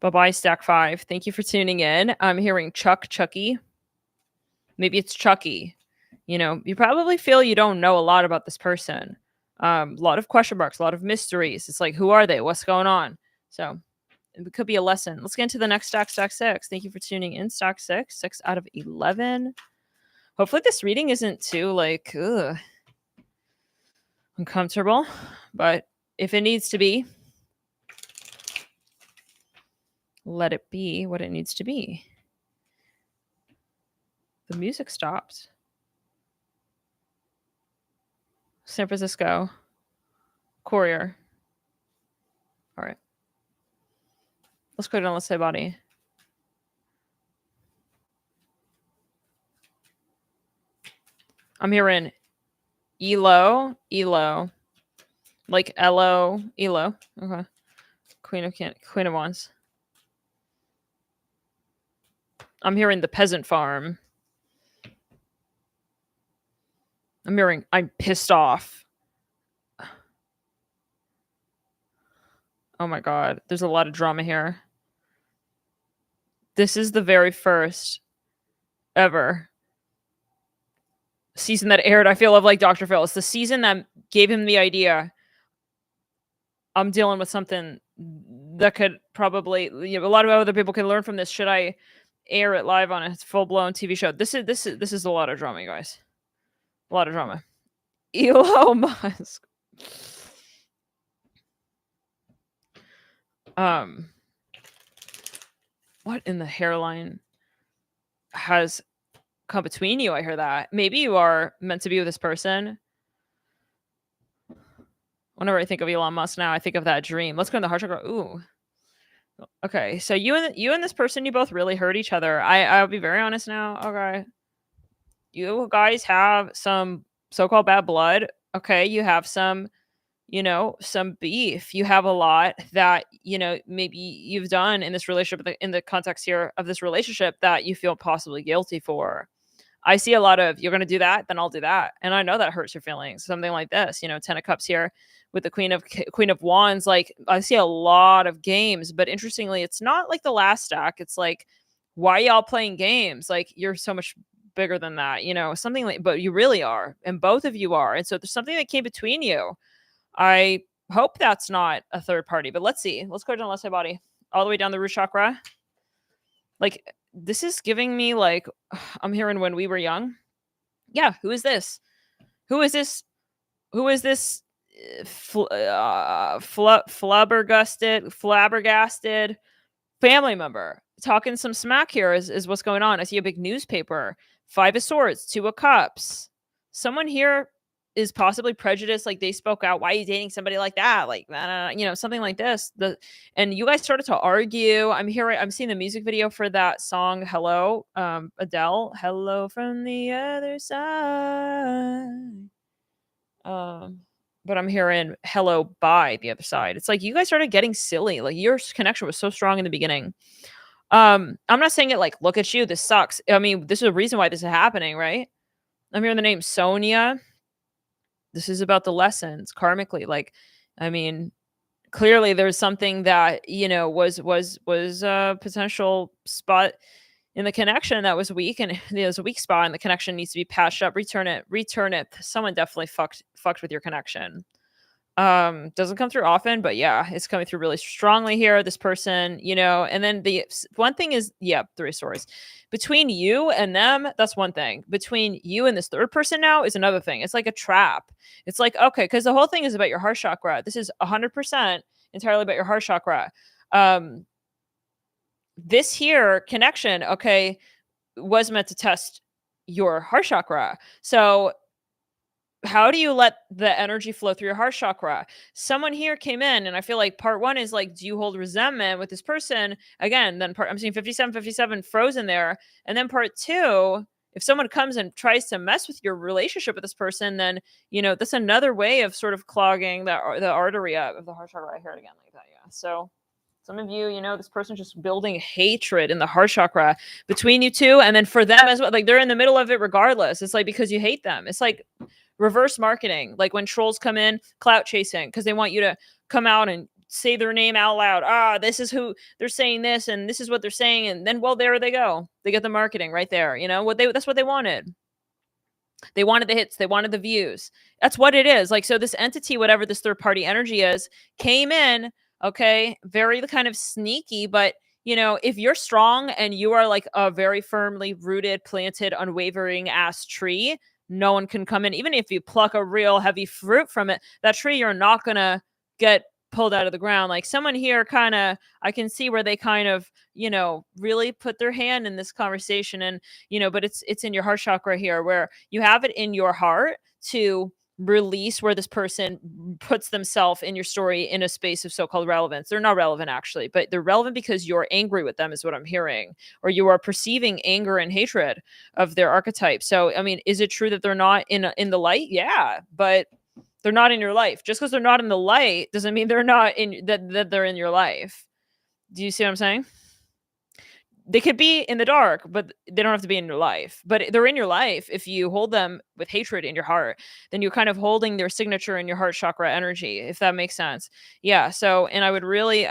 Bye-bye, stack 5. Thank you for tuning in. I'm hearing Chucky. Maybe it's Chucky. You know, you probably feel you don't know a lot about this person. A lot of question marks, a lot of mysteries. It's like, who are they? What's going on? So it could be a lesson. Let's get into the next stack 6. Thank you for tuning in, stack 6. 6 out of 11. Hopefully this reading isn't too like, uncomfortable, but if it needs to be, let it be what it needs to be. The music stopped. San Francisco. Courier. All right. Let's go down. Let's say body. I'm hearing Elo. Like Elo. Okay. Queen of Wands. I'm hearing the peasant farm. I'm hearing I'm pissed off. Oh my God. There's a lot of drama here. This is the very first ever season that aired. I feel of like Dr. Phil. It's the season that gave him the idea. I'm dealing with something that could probably, a lot of other people can learn from this. Should I air it live on a full blown TV show? This is a lot of drama, you guys. A lot of drama. Elon Musk. What in the hairline has come between you? I hear that. Maybe you are meant to be with this person. Whenever I think of Elon Musk now, I think of that dream. Let's go in the heart chakra. Ooh. Okay, so you and this person, you both really hurt each other. I'll be very honest now. Okay, you guys have some so-called bad blood. Okay, you have some, some beef. You have a lot that maybe you've done in this relationship, in the context here of this relationship, that you feel possibly guilty for. I see a lot of, you're going to do that, then I'll do that. And I know that hurts your feelings. Something like this, 10 of cups here with the queen of wands. Like, I see a lot of games, but interestingly, it's not like the last stack. It's like, why y'all playing games? Like, you're so much bigger than that, something like, but you really are. And both of you are. And so there's something that came between you. I hope that's not a third party, but let's see. Let's go down left side body all the way down the root chakra. Like, this is giving me like, I'm hearing when we were young. Yeah, who is this? Who is this? Who is this flabbergasted family member talking some smack here? Is what's going on. I see a big newspaper. 5 of Swords, 2 of Cups. Someone here is possibly prejudiced, like they spoke out. Why are you dating somebody like that? Like, something like this. And you guys started to argue. I'm seeing the music video for that song, Hello, Adele, Hello from the Other Side. But I'm hearing Hello by the other side. It's like you guys started getting silly. Like, your connection was so strong in the beginning. I'm not saying it like, look at you, this sucks. I mean, this is a reason why this is happening, right? I'm hearing the name Sonia. This is about the lessons karmically. Like, I mean, clearly there's something that, was a potential spot in the connection that was weak, and there's a weak spot, and the connection needs to be patched up. Return it. Someone definitely fucked with your connection. Doesn't come through often, but yeah, it's coming through really strongly here. This person, and then the one thing is, 3 swords. Between you and them, that's one thing. Between you and this third person now is another thing. It's like a trap. It's like, okay, because the whole thing is about your heart chakra. This is 100% entirely about your heart chakra. This here connection, okay, was meant to test your heart chakra. So how do you let the energy flow through your heart chakra? Someone here came in, and I feel like part 1 is like, do you hold resentment with this person? Again, then I'm seeing 57 frozen there. And then part 2, if someone comes and tries to mess with your relationship with this person, then, that's another way of sort of clogging the artery of the heart chakra. I hear it again like that. Yeah. So some of you, this person's just building hatred in the heart chakra between you two. And then for them as well, like they're in the middle of it regardless. It's like, because you hate them. It's like reverse marketing. Like when trolls come in, clout chasing, because they want you to come out and say their name out loud. This is who they're saying this, and this is what they're saying. And then, well, there they go. They get the marketing right there. That's what they wanted. They wanted the hits. They wanted the views. That's what it is. Like, so this entity, whatever this third party energy is, came in, okay, very kind of sneaky, but if you're strong and you are like a very firmly rooted, planted, unwavering ass tree, no one can come in. Even if you pluck a real heavy fruit from it, that tree, you're not going to get pulled out of the ground. Like someone here kind of, I can see where they kind of, really put their hand in this conversation, and, but it's in your heart chakra here, where you have it in your heart to release where this person puts themselves in your story in a space of so-called relevance. They're not relevant actually, but they're relevant because you're angry with them is what I'm hearing, or you are perceiving anger and hatred of their archetype. So, I mean, is it true that they're not in the light? Yeah, but they're not in your life. Just because they're not in the light doesn't mean they're not in that they're in your life. Do you see what I'm saying? They could be in the dark, but they don't have to be in your life. But they're in your life. If you hold them with hatred in your heart, then you're kind of holding their signature in your heart chakra energy, if that makes sense. Yeah. So, and I would really,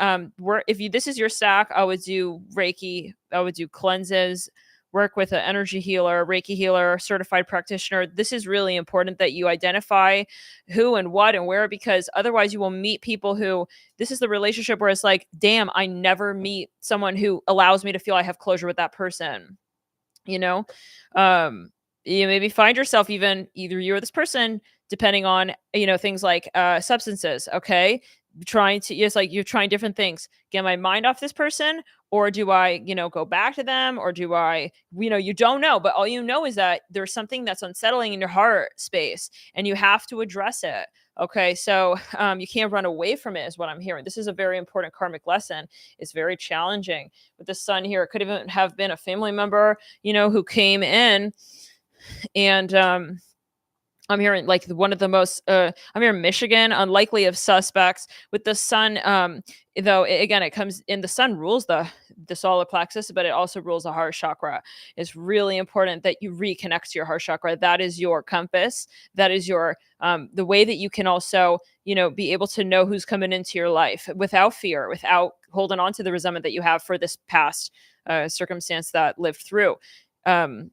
this is your stack, I would do Reiki, I would do cleanses work with an energy healer, Reiki healer, certified practitioner, this is really important that you identify who and what and where, because otherwise you will meet people who, this is the relationship where it's like, damn, I never meet someone who allows me to feel I have closure with that person, you know? Um, you maybe find yourself, even either you or this person, depending on, things like substances, okay? Trying to, it's like you're trying different things. Get my mind off this person, or do I, go back to them, or do I, you don't know, but all you know is that there's something that's unsettling in your heart space and you have to address it. Okay, so you can't run away from it, is what I'm hearing. This is a very important karmic lesson. It's very challenging with the sun here. It could even have been a family member, who came in, and I'm hearing like one of the most I'm here in Michigan, unlikely of suspects with the sun. Though again, it comes in, the sun rules the solar plexus, but it also rules the heart chakra. It's really important that you reconnect to your heart chakra. That is your compass. That is your the way that you can also, be able to know who's coming into your life without fear, without holding on to the resentment that you have for this past circumstance that lived through. Um,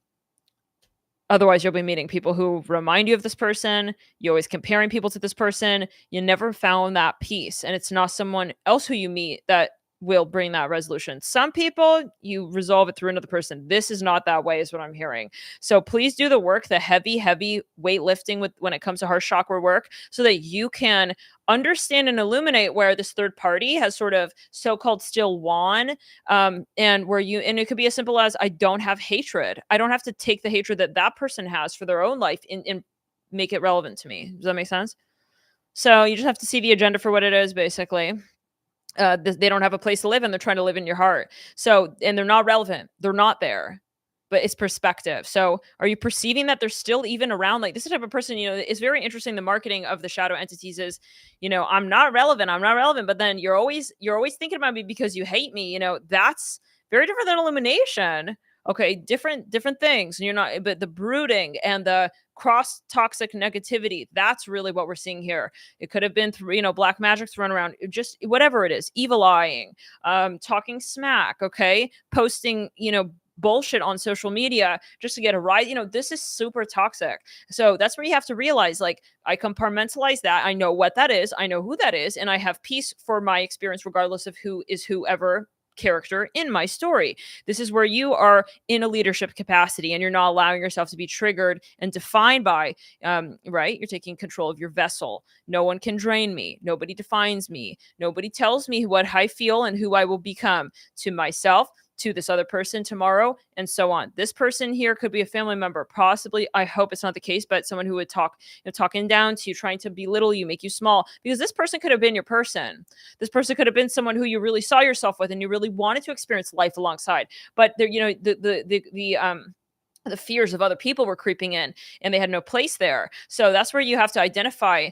Otherwise, you'll be meeting people who remind you of this person. You're always comparing people to this person. You never found that peace. And it's not someone else who you meet that will bring that resolution. Some people, you resolve it through another person. This is not that way, is what I'm hearing. So please do the work, the heavy, heavy weightlifting with when it comes to heart chakra work, so that you can understand and illuminate where this third party has sort of so-called still won, and where you, and it could be as simple as, I don't have hatred. I don't have to take the hatred that that person has for their own life and make it relevant to me. Does that make sense? So you just have to see the agenda for what it is, basically. They don't have a place to live, and they're trying to live in your heart. So, and they're not relevant. They're not there, but it's perspective. So are you perceiving that they're still even around? Like, this is the type of person, it's very interesting. The marketing of the shadow entities is, I'm not relevant. I'm not relevant. But then you're always thinking about me because you hate me. That's very different than illumination. Okay. Different things. And you're not, but the brooding and the cross toxic negativity, that's really what we're seeing here. It could have been through, black magic thrown around, just whatever it is, evil eyeing, talking smack, okay, posting, bullshit on social media just to get a rise. This is super toxic. So that's where you have to realize, like, I compartmentalize that. I know what that is. I know who that is. And I have peace for my experience, regardless of who is whoever character in my story. This is where you are in a leadership capacity and you're not allowing yourself to be triggered and defined by, right? You're taking control of your vessel. No one can drain me. Nobody defines me. Nobody tells me what I feel and who I will become, to myself, to this other person tomorrow, and so on. This person here could be a family member, possibly. I hope it's not the case, but someone who would talking down to you, trying to belittle you, make you small, because this person could have been your person. This person could have been someone who you really saw yourself with and you really wanted to experience life alongside. But there, the fears of other people were creeping in and they had no place there. So that's where you have to identify,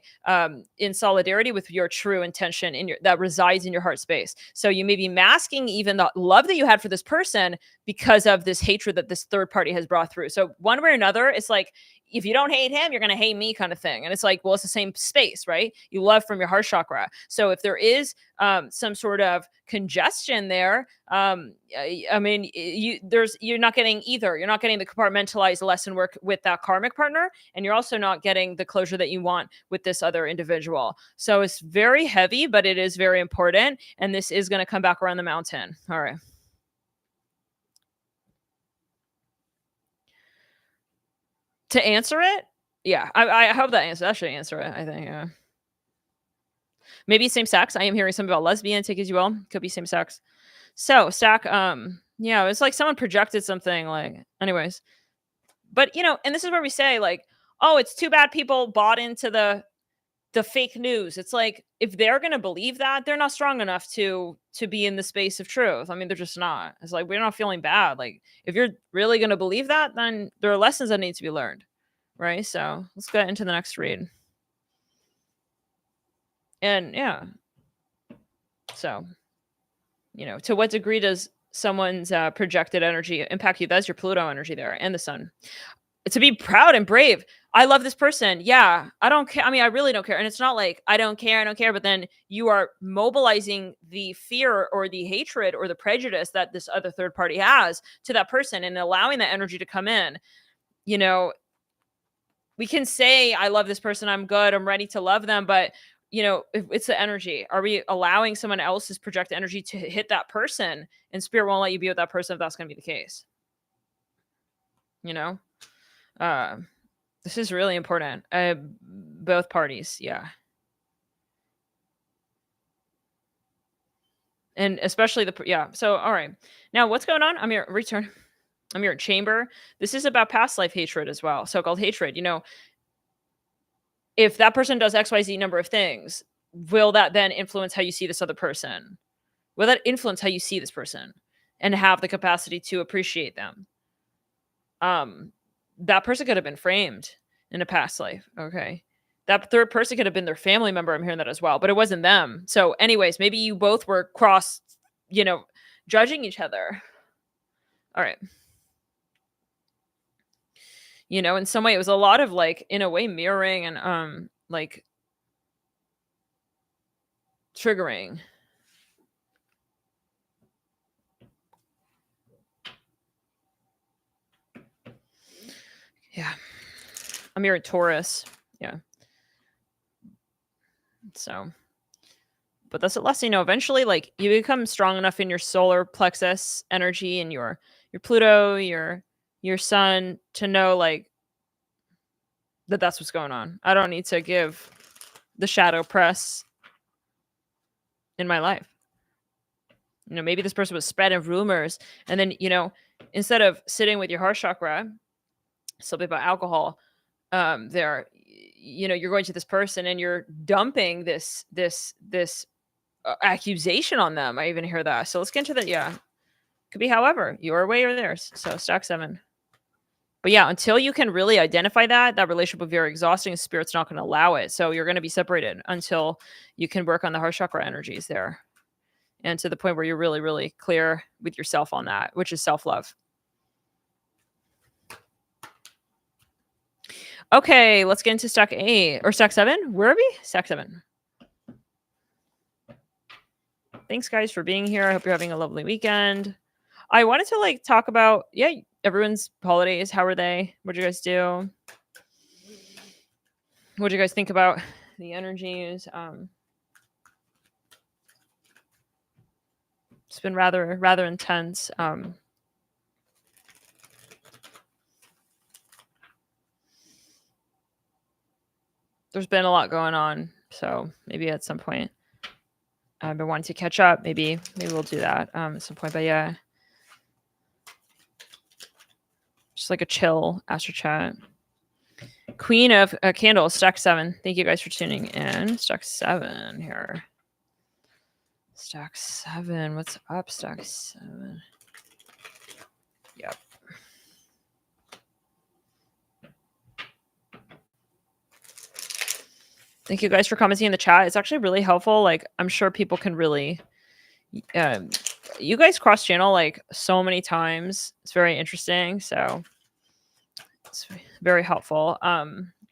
in solidarity with your true intention that resides in your heart space. So you may be masking even the love that you had for this person because of this hatred that this third party has brought through. So one way or another, it's like, if you don't hate him, you're going to hate me, kind of thing. And it's like, well, it's the same space, right? You love from your heart chakra. So if there is some sort of congestion there, I mean, you're not getting either. You're not getting the compartmentalized lesson work with that karmic partner, and you're also not getting the closure that you want with this other individual. So it's very heavy, but it is very important, and this is going to come back around the mountain. All right. To answer it, yeah, I hope that should answer it. I think, yeah. Maybe same sex. I am hearing something about lesbian. Take it as you will. Could be same sex. So Stack, yeah, it's like someone projected something. Like, anyways, but and this is where we say, like, oh, it's too bad people bought into the fake news. It's like, if they're gonna believe that, they're not strong enough to be in the space of truth. I mean, they're just not. It's like, we're not feeling bad. Like, if you're really gonna believe that, then there are lessons that need to be learned, right? So let's get into the next read. And yeah, so to what degree does someone's projected energy impact you? That's your Pluto energy there, and the sun. To be proud and brave. I love this person. Yeah, I don't care. I mean, I really don't care. And it's not like I don't care, but then you are mobilizing the fear or the hatred or the prejudice that this other third party has to that person and allowing that energy to come in. You know, we can say, I love this person, I'm good, I'm ready to love them, but if it's the energy. Are we allowing someone else's projected energy to hit that person? And spirit won't let you be with that person if that's going to be the case. You know? Uh, this is really important. Both parties, yeah. And especially yeah. So, all right. Now, what's going on? I'm here, return. I'm here at chamber. This is about past life hatred as well. So called hatred. If that person does XYZ number of things, will that then influence how you see this other person? Will that influence how you see this person and have the capacity to appreciate them? That person could have been framed in a past life. Okay. That third person could have been their family member. I'm hearing that as well, but it wasn't them. So, anyways, maybe you both were judging each other. All right. In some way, it was a lot of like, in a way, mirroring and like triggering. Yeah. I'm here at Taurus. Yeah. So, but that's a lesson. Eventually, like you become strong enough in your solar plexus energy and your Pluto, your sun to know like that's what's going on. I don't need to give the shadow press in my life. Maybe this person was spreading rumors, and then instead of sitting with your heart chakra, something about alcohol, you're going to this person and you're dumping this accusation on them. I even hear that. So let's get into that. Yeah, could be however your way or theirs. So stack 7. But yeah, until you can really identify that relationship will be very exhausting. Spirit's not going to allow it. So you're going to be separated until you can work on the heart chakra energies there. And to the point where you're really, really clear with yourself on that, which is self-love. Okay, let's get into stack 8 or stack 7. Where are we? Stack 7. Thanks, guys, for being here. I hope you're having a lovely weekend. I wanted to talk about, everyone's holidays. How are they? What did you guys do? What do you guys think about the energies? It's been rather intense. There's been a lot going on, so maybe at some point I've been wanting to catch up. Maybe we'll do that at some point. But yeah, just like a chill astro chat. Queen of Candles, stack 7. Thank you guys for tuning in. Stack 7 here. Stack 7. What's up, stack 7? Yep. Thank you guys for commenting in the chat. It's actually really helpful. Like, I'm sure people can really... you guys cross channel so many times. It's very interesting. So it's very helpful.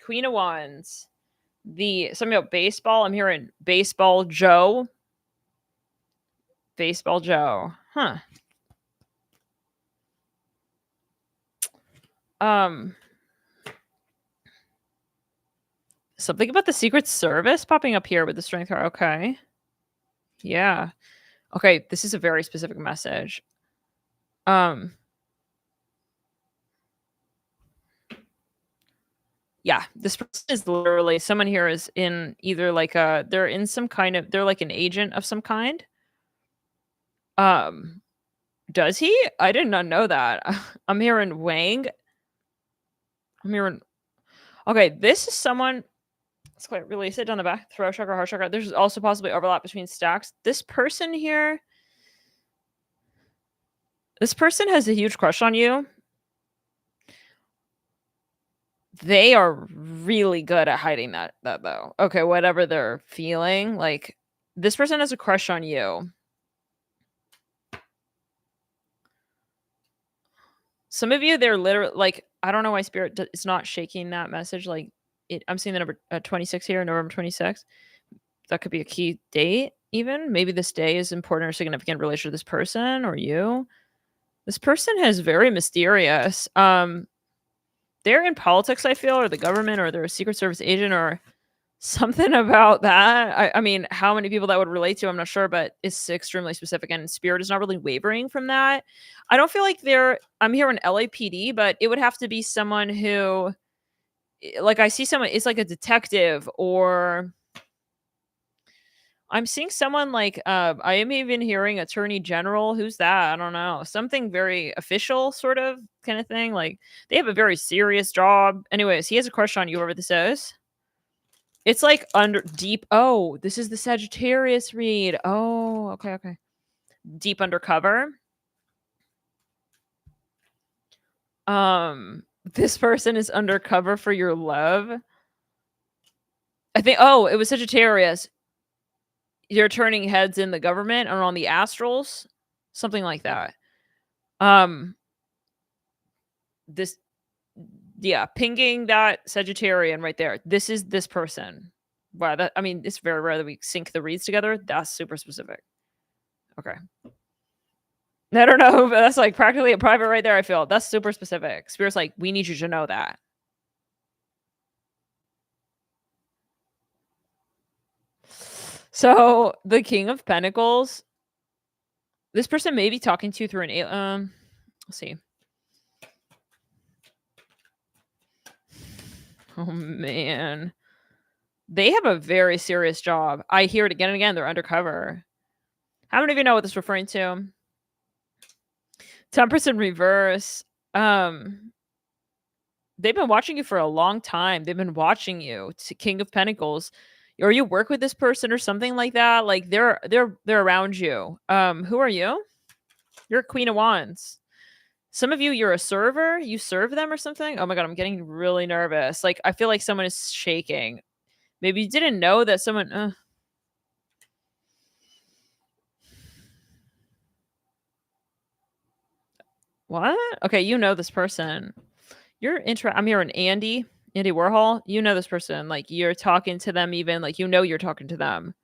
Queen of Wands. Something about baseball. I'm hearing Baseball Joe. Baseball Joe. Huh. Something about the Secret Service popping up here with the Strength card. Okay. Yeah. Okay, this is a very specific message. Yeah, this person is literally, someone here is in either they're in some kind of, they're like an agent of some kind. Does he? I did not know that. I'm hearing Wang. I'm hearing, okay, this is someone, let's release it on the back, throat chakra, heart chakra. There's also possibly overlap between stacks. This person here, this person has a huge crush on you. They are really good at hiding that though. Okay, whatever they're feeling, this person has a crush on you. Some of you, they're literally like, I don't know why spirit is not shaking that message. Like, I'm seeing the number 26 here, November 26th. That could be a key date, even. Maybe this day is important or significant in relation to this person or you. This person is very mysterious. They're in politics, I feel, or the government, or they're a Secret Service agent, or something about that. I mean, how many people that would relate to, I'm not sure, but it's extremely specific, and spirit is not really wavering from that. I don't feel like I'm here in LAPD, but it would have to be someone who, like, I see someone, it's like a detective, or I'm seeing someone like, I am even hearing attorney general. Who's that? I don't know. Something very official, sort of kind of thing. Like, they have a very serious job. Anyways, he has a crush on you, whoever this is. It's like under deep. Oh, this is the Sagittarius read. Oh, okay, okay. Deep undercover. This person is undercover for your love. I think. Oh, it was Sagittarius. You're turning heads in the government or on the astrals, something like that. Um, this, yeah, pinging that Sagittarian right there. This is this person. Wow, that, I mean, it's very rare that we sync the reads together. That's super specific. Okay. I don't know, but that's like practically a private right there, I feel. That's super specific. Spirit's like, we need you to know that. So the King of Pentacles, this person may be talking to you through an let's see. Oh man. They have a very serious job. I hear it again and again. They're undercover. How many of you know what this is referring to? Temperance in reverse. They've been watching you for a long time. They've been watching you. King of Pentacles. Or you work with this person or something like that. Like, they're around you. Who are you? You're a Queen of Wands. Some of you, you're a server. You serve them or something. Oh my god, I'm getting really nervous. Like, I feel like someone is shaking. Maybe you didn't know that someone. What? Okay, you know this person. I'm hearing Andy Warhol. You know this person. Like, you're talking to them, even like, you know, you're talking to them.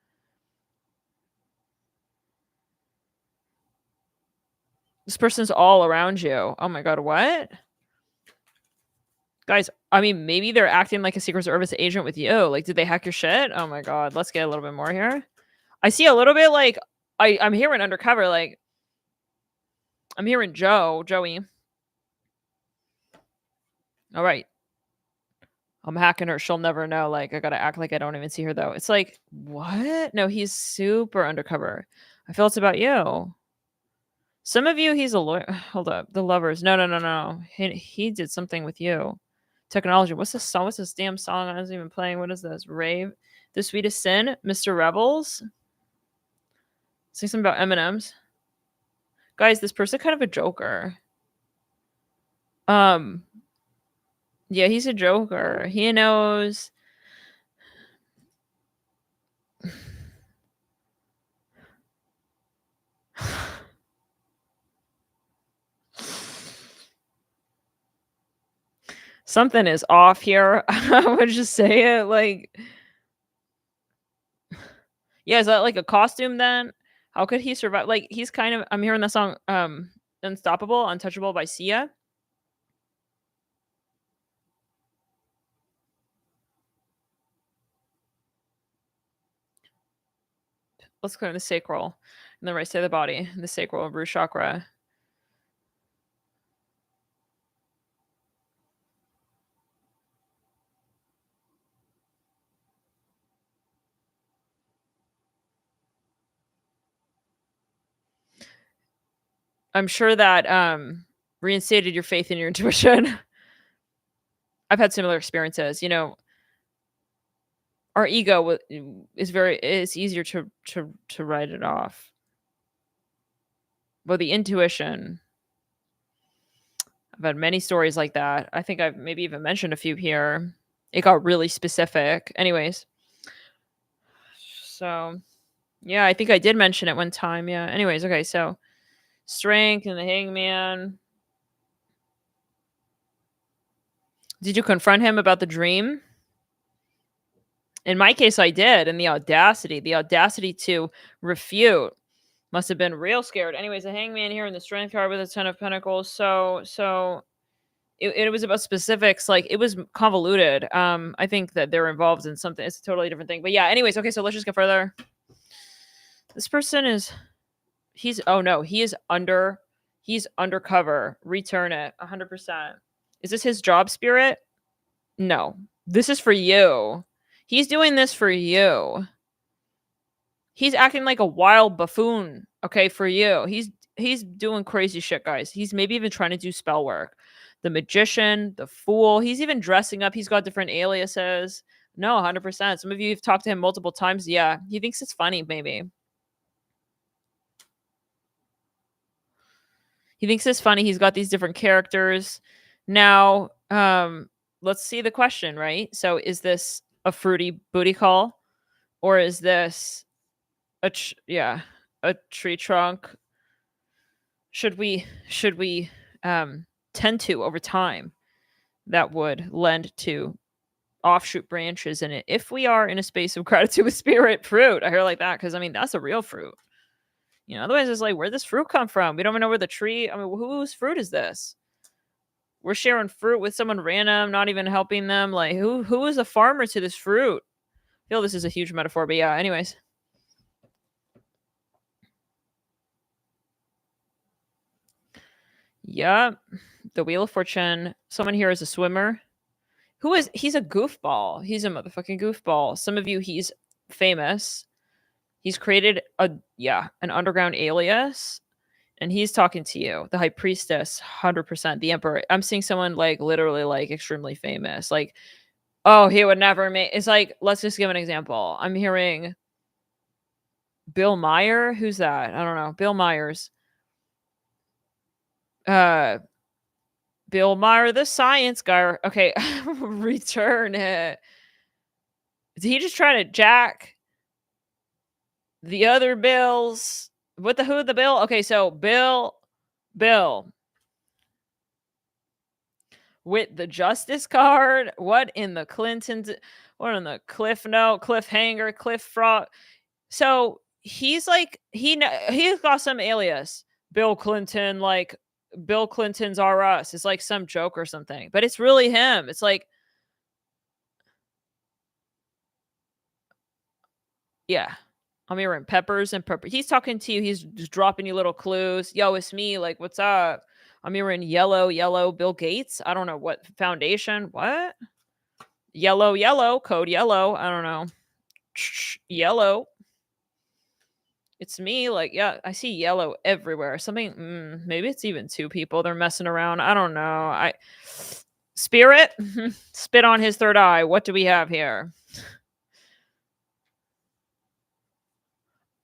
This person's all around you. Oh my god, what? Guys, I mean, maybe they're acting like a Secret Service agent with you. Like, did they hack your shit? Oh my god, let's get a little bit more here. I see a little bit like, I'm hearing undercover, like, I'm hearing Joey. All right. I'm hacking her. She'll never know. Like, I gotta act like I don't even see her though. It's like, what? No, he's super undercover. I feel it's about you. Some of you, he's a lawyer. Hold up. The lovers. No. He did something with you. Technology. What's this song? What's this damn song? I wasn't even playing. What is this? Rave. The Sweetest Sin. Mr. Rebels. Say something about M&M's. Guys, this person kind of a joker. Yeah, he's a joker. He knows. Something is off here. I would just say it, like, yeah, is that like a costume then? How could he survive? Like, he's kind of, I'm hearing the song Unstoppable, Untouchable by Sia. Let's clear the sacral and the right side of the body, the sacral root chakra. I'm sure that reinstated your faith in your intuition. I've had similar experiences. You know, our ego is it's easier to write it off. But the intuition, I've had many stories like that. I think I've maybe even mentioned a few here. It got really specific. Anyways. So, yeah, I think I did mention it one time. Yeah. Anyways, okay, so strength and the hangman. Did you confront him about the dream? In my case, I did, and the audacity to refute must have been real scared. Anyways, the hangman here in the strength card with a 10 of pentacles. So it was about specifics. Like, it was convoluted. I think that they're involved in something. It's a totally different thing. But yeah, anyways, okay, so let's just go further. This person is oh no, he's undercover. Return it 100%. Is this his job spirit? No. This is for you. He's doing this for you. He's acting like a wild buffoon, okay, for you. He's doing crazy shit, guys. He's maybe even trying to do spell work. The magician, the fool. He's even dressing up. He's got different aliases. No, 100%. Some of you have talked to him multiple times. Yeah, he thinks it's funny, maybe. He thinks it's funny. He's got these different characters. Now, let's see the question, right? So is this a fruity booty call? Or is this a tree trunk? Should we tend to over time that would lend to offshoot branches in it if we are in a space of gratitude with spirit fruit? I hear like that because I mean that's a real fruit. You know, otherwise it's like, where'd this fruit come from? We don't even know where the tree. I mean, whose fruit is this? We're sharing fruit with someone random, not even helping them. Like, who is a farmer to this fruit? I feel this is a huge metaphor, but yeah. Anyways. Yeah, the Wheel of Fortune. Someone here is a swimmer. He's a goofball. He's a motherfucking goofball. Some of you, he's famous. He's created an underground alias, and he's talking to you. The High Priestess, 100%. The Emperor. I'm seeing someone like literally like extremely famous. Like, oh, he would never make. It's like, let's just give an example. I'm hearing Bill Meyer. Who's that? I don't know. Bill Myers. Bill Meyer, the science guy. Okay, return it. Did he just try to jack the other Bills? What the who the Bill? Okay, so Bill with the Justice card. What in the Clintons? What in the Cliff Note, Cliffhanger, Cliff Frog? So he's like he's got some alias. Bill Clinton, like Bill Clinton's are us. It's like some joke or something, but it's really him. It's like, yeah, I'm hearing peppers and pepper. He's talking to you. He's just dropping you little clues. Yo, it's me. Like, what's up? I'm hearing yellow, Bill Gates. I don't know what foundation. What? Yellow, code yellow. I don't know. Yellow. It's me. Like, yeah, I see yellow everywhere. Something, maybe it's even two people. They're messing around. I don't know. Spirit, spit on his third eye. What do we have here?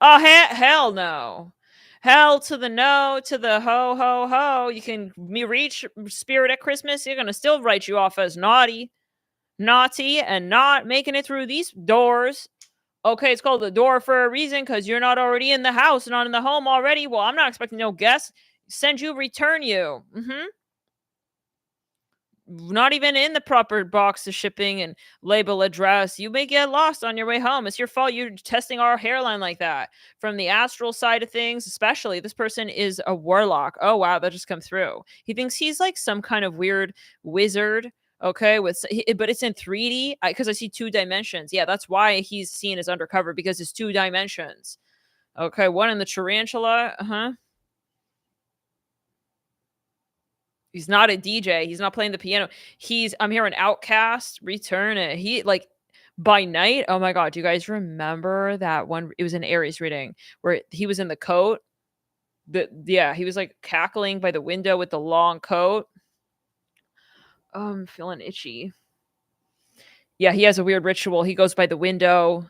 Oh, hell no. Hell to the no, to the ho, ho, ho. You can reach spirit at Christmas. You're going to still write you off as naughty, and not making it through these doors. Okay, it's called the door for a reason because you're not already in the house, not in the home already. Well, I'm not expecting no guests. Send you, return you. Not even in the proper box of shipping and label address. You may get lost on your way home. It's your fault you're testing our hairline like that. From the astral side of things, especially, this person is a warlock. Oh, wow, that just come through. He thinks he's like some kind of weird wizard. Okay, but it's in 3D because I see 2 dimensions. Yeah, that's why he's seen as undercover, because it's 2 dimensions. Okay, one in the tarantula. He's not a DJ. He's not playing the piano. I'm hearing Outcast, return it. He like by night. Oh my God. Do you guys remember that one? It was an Aries reading where he was in the coat. He was like cackling by the window with the long coat. Oh, I'm feeling itchy. Yeah, he has a weird ritual. He goes by the window.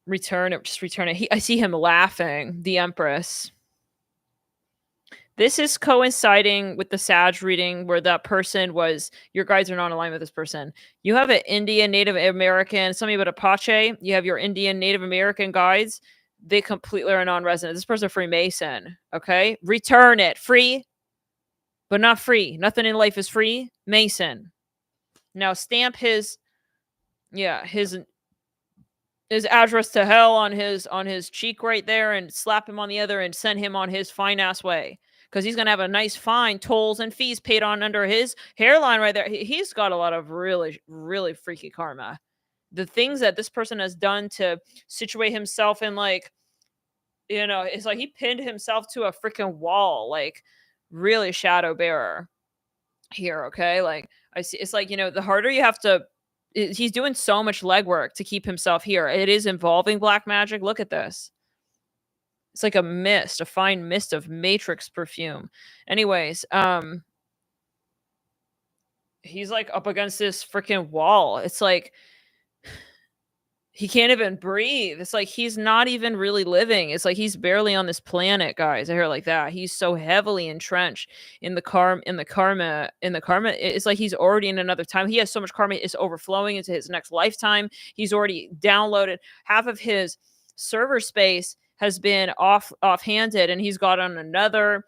Return it. I see him laughing. The Empress. This is coinciding with the Sag reading where that person was, your guides are not aligned with this person. You have an Indian, Native American, something about Apache. You have your Indian, Native American guides. They completely are non-resident. This person is Freemason. Okay. Return it. Free, but not free. Nothing in life is free. Mason. Now stamp his his address to hell on his cheek right there, and slap him on the other, and send him on his fine ass way, because he's gonna have a nice fine, tolls and fees paid on under his hairline right there. He's got a lot of really really freaky karma. The things that this person has done to situate himself in, like, it's like he pinned himself to a freaking wall, like, really shadow bearer here. Okay, like, I see, it's like, the harder you have to, he's doing so much legwork to keep himself here. It is involving black magic. Look at this. It's like a mist, a fine mist of matrix perfume. Anyways, he's like up against this freaking wall. It's like he can't even breathe. It's like he's not even really living. It's like he's barely on this planet, guys. I hear like that. He's so heavily entrenched in the karma. It's like he's already in another time. He has so much karma, it's overflowing into his next lifetime. He's already downloaded half of his server space, has been offhanded, and he's got on another.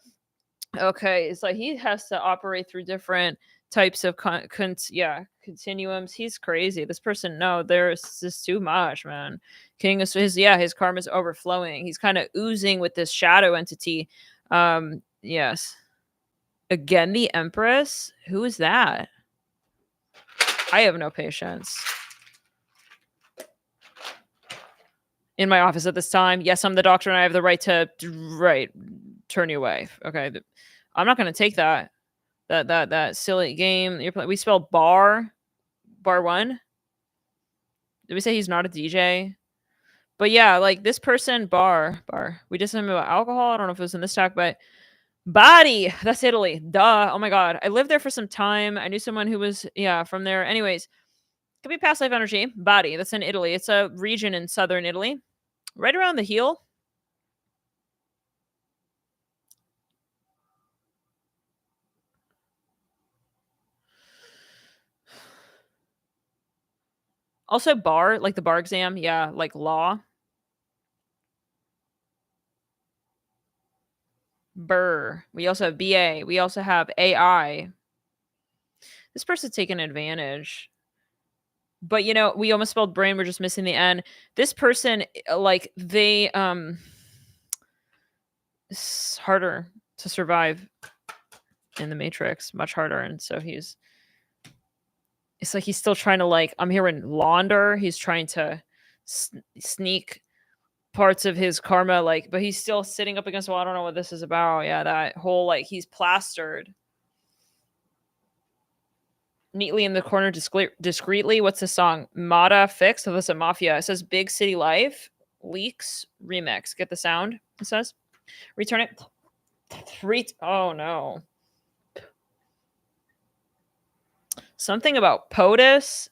Okay, it's like he has to operate through different types of continuums. He's crazy. This person, no, there's just too much, man. King is his karma's overflowing. He's kind of oozing with this shadow entity. Yes. Again, the Empress. Who is that? I have no patience. In my office at this time. Yes, I'm the doctor, and I have the right to turn you away. Okay, I'm not going to take that silly game you're playing. We spelled bar one. Did we say he's not a DJ? But yeah, like this person, bar. We did something about alcohol. I don't know if it was in this talk, but Body. That's Italy. Duh. Oh my god. I lived there for some time. I knew someone who was from there. Anyways, could be past life energy. Body. That's in Italy. It's a region in southern Italy, right around the heel. Also bar, like the bar exam. Yeah, like law. Burr. We also have BA. We also have AI. This person's taking advantage. But we almost spelled brain. We're just missing the N. This person, like they, it's harder to survive in the Matrix, much harder, and so it's like he's still trying to, like, I'm hearing launder. He's trying to sneak parts of his karma, like, but he's still sitting up against, well, I don't know what this is about. Yeah, that whole, like, he's plastered neatly in the corner discreetly. What's the song? Mata Fix. So that's a Mafia. It says Big City Life Leaks Remix. Get the sound, it says. Return it. Oh no. Something about POTUS.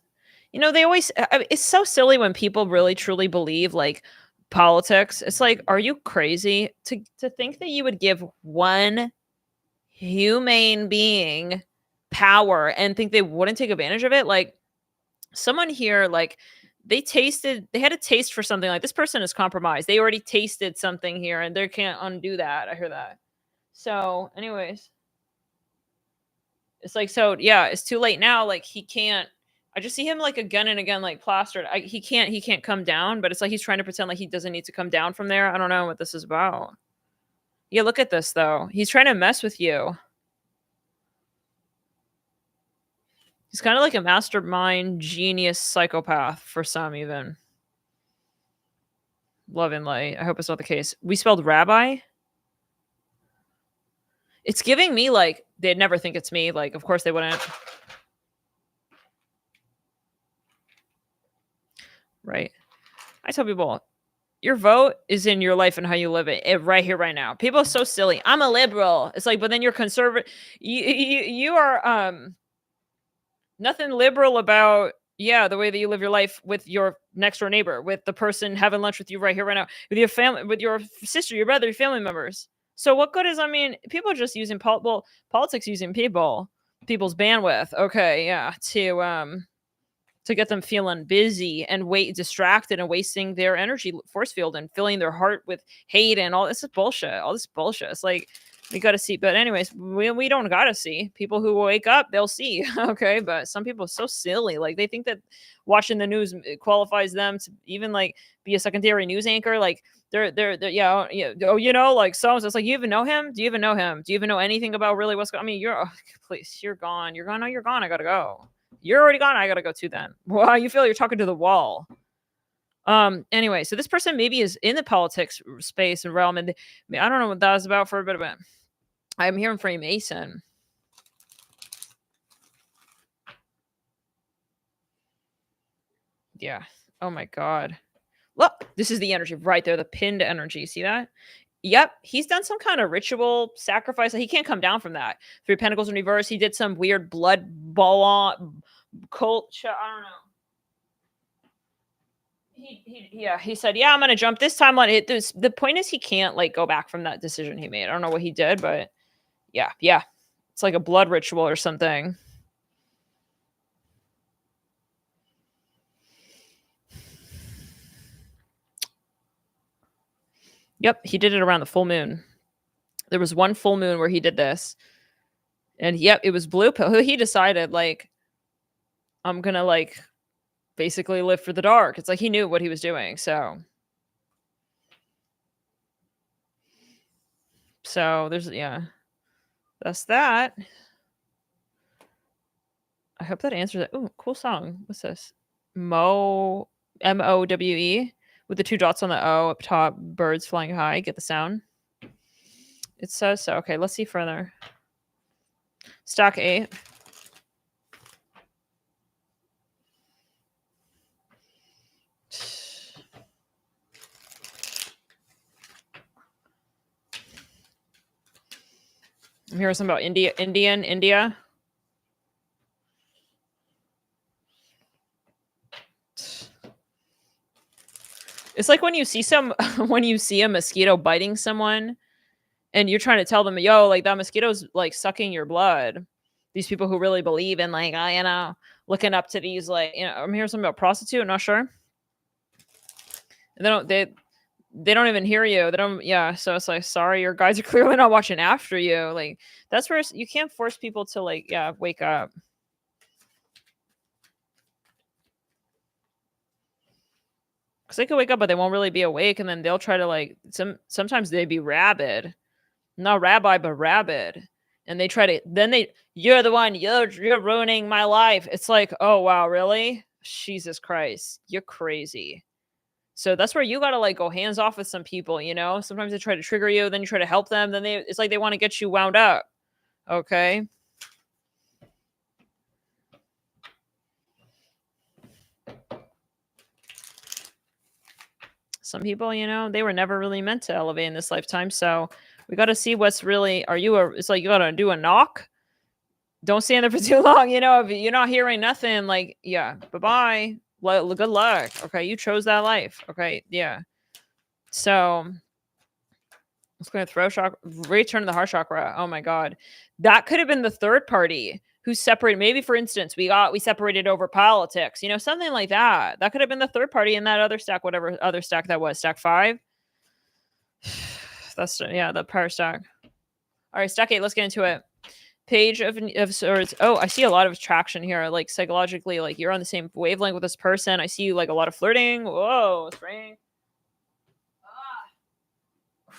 They always, it's so silly when people really truly believe, like, politics. It's like, are you crazy to think that you would give one humane being power and think they wouldn't take advantage of it? Like, someone here, like, they had a taste for something. Like, this person is compromised. They already tasted something here, and they can't undo that. I hear that. So anyways, it's like, so yeah, it's too late now. Like, he can't, I just see him, like, again and again, like, plastered. He can't come down, but it's like he's trying to pretend like he doesn't need to come down from there. I don't know what this is about. Yeah, look at this though. He's trying to mess with you. He's kind of like a mastermind, genius psychopath for some, even. Love and light. I hope it's not the case. We spelled rabbi. It's giving me, like, they'd never think it's me. Like, of course they wouldn't. Right. I tell people, your vote is in your life and how you live it right here, right now. People are so silly. I'm a liberal. It's like, but then you're conservative. You are nothing liberal about, the way that you live your life with your next door neighbor, with the person having lunch with you right here, right now, with your family, with your sister, your brother, your family members. So what good is, people are just using politics, using people's bandwidth. Okay. Yeah. To get them feeling busy and distracted and wasting their energy force field and filling their heart with hate and all this is bullshit. All this bullshit. It's like, We gotta see. But anyways, we don't gotta see. People who wake up, they'll see. Okay, but some people are so silly. Like they think that watching the news qualifies them to even like be a secondary news anchor. Like they're yeah, yeah. Oh, like so. It's like, you even know him? Do you even know him? Do you even know anything about really what's going? I mean, please, you're gone. You're gone. No, you're gone. I gotta go. You're already gone. I gotta go too. Then. Wow, you feel you're talking to the wall. Anyway, so this person maybe is in the politics space and realm, and I don't know what that was about for a bit of it. I'm hearing Freemason. Yeah. Oh my god. Look, this is the energy right there, the pinned energy. See that? Yep, he's done some kind of ritual sacrifice. He can't come down from that. Three Pentacles in reverse. He did some weird blood ball on cult. I don't know. He said, yeah, I'm gonna jump this time on it. The point is he can't like go back from that decision he made. I don't know what he did, but yeah. It's like a blood ritual or something. Yep, he did it around the full moon. There was one full moon where he did this. And yep, it was blue pill. He decided like, I'm gonna like basically live for the dark. It's like he knew what he was doing. So there's that's that. I hope that answers it. Oh, cool song. What's this? Mowe, Mowe, with the two dots on the O up top, birds flying high. Get the sound. It says so. Okay, let's see further. Stack 8. I'm hearing something about India. It's like when you see a mosquito biting someone and you're trying to tell them, yo, like that mosquito's like sucking your blood. These people who really believe in like, looking up to these, like, I'm hearing something about prostitute, not sure. And they don't even hear you. They don't, yeah. So it's like, sorry, your guys are clearly not watching after you. Like, that's where you can't force people to like, wake up. Because they could wake up, but they won't really be awake, and then they'll try to like sometimes they'd be rabid, not rabbi, but rabid, and they try to you're the one, you're ruining my life. It's like, oh wow, really? Jesus Christ, you're crazy. So that's where you gotta like go hands off with some people. Sometimes they try to trigger you, then you try to help them, then it's like they want to get you wound up. Okay. Some people, they were never really meant to elevate in this lifetime. So we got to see what's really, it's like you got to do a knock. Don't stand there for too long. If you're not hearing nothing, like, yeah, bye-bye. Good luck. Okay. You chose that life. Okay. Yeah. So let's go to throw chakra, return to the heart chakra. Oh my God. That could have been the third party who separated. Maybe for instance, we separated over politics, something like that. That could have been the third party in that other stack, whatever other stack that was, stack 5. That's the power stack. All right, stack 8. Let's get into it. Page of swords. Oh, I see a lot of attraction here. Like psychologically, like you're on the same wavelength with this person. I see you like a lot of flirting. Whoa, spring.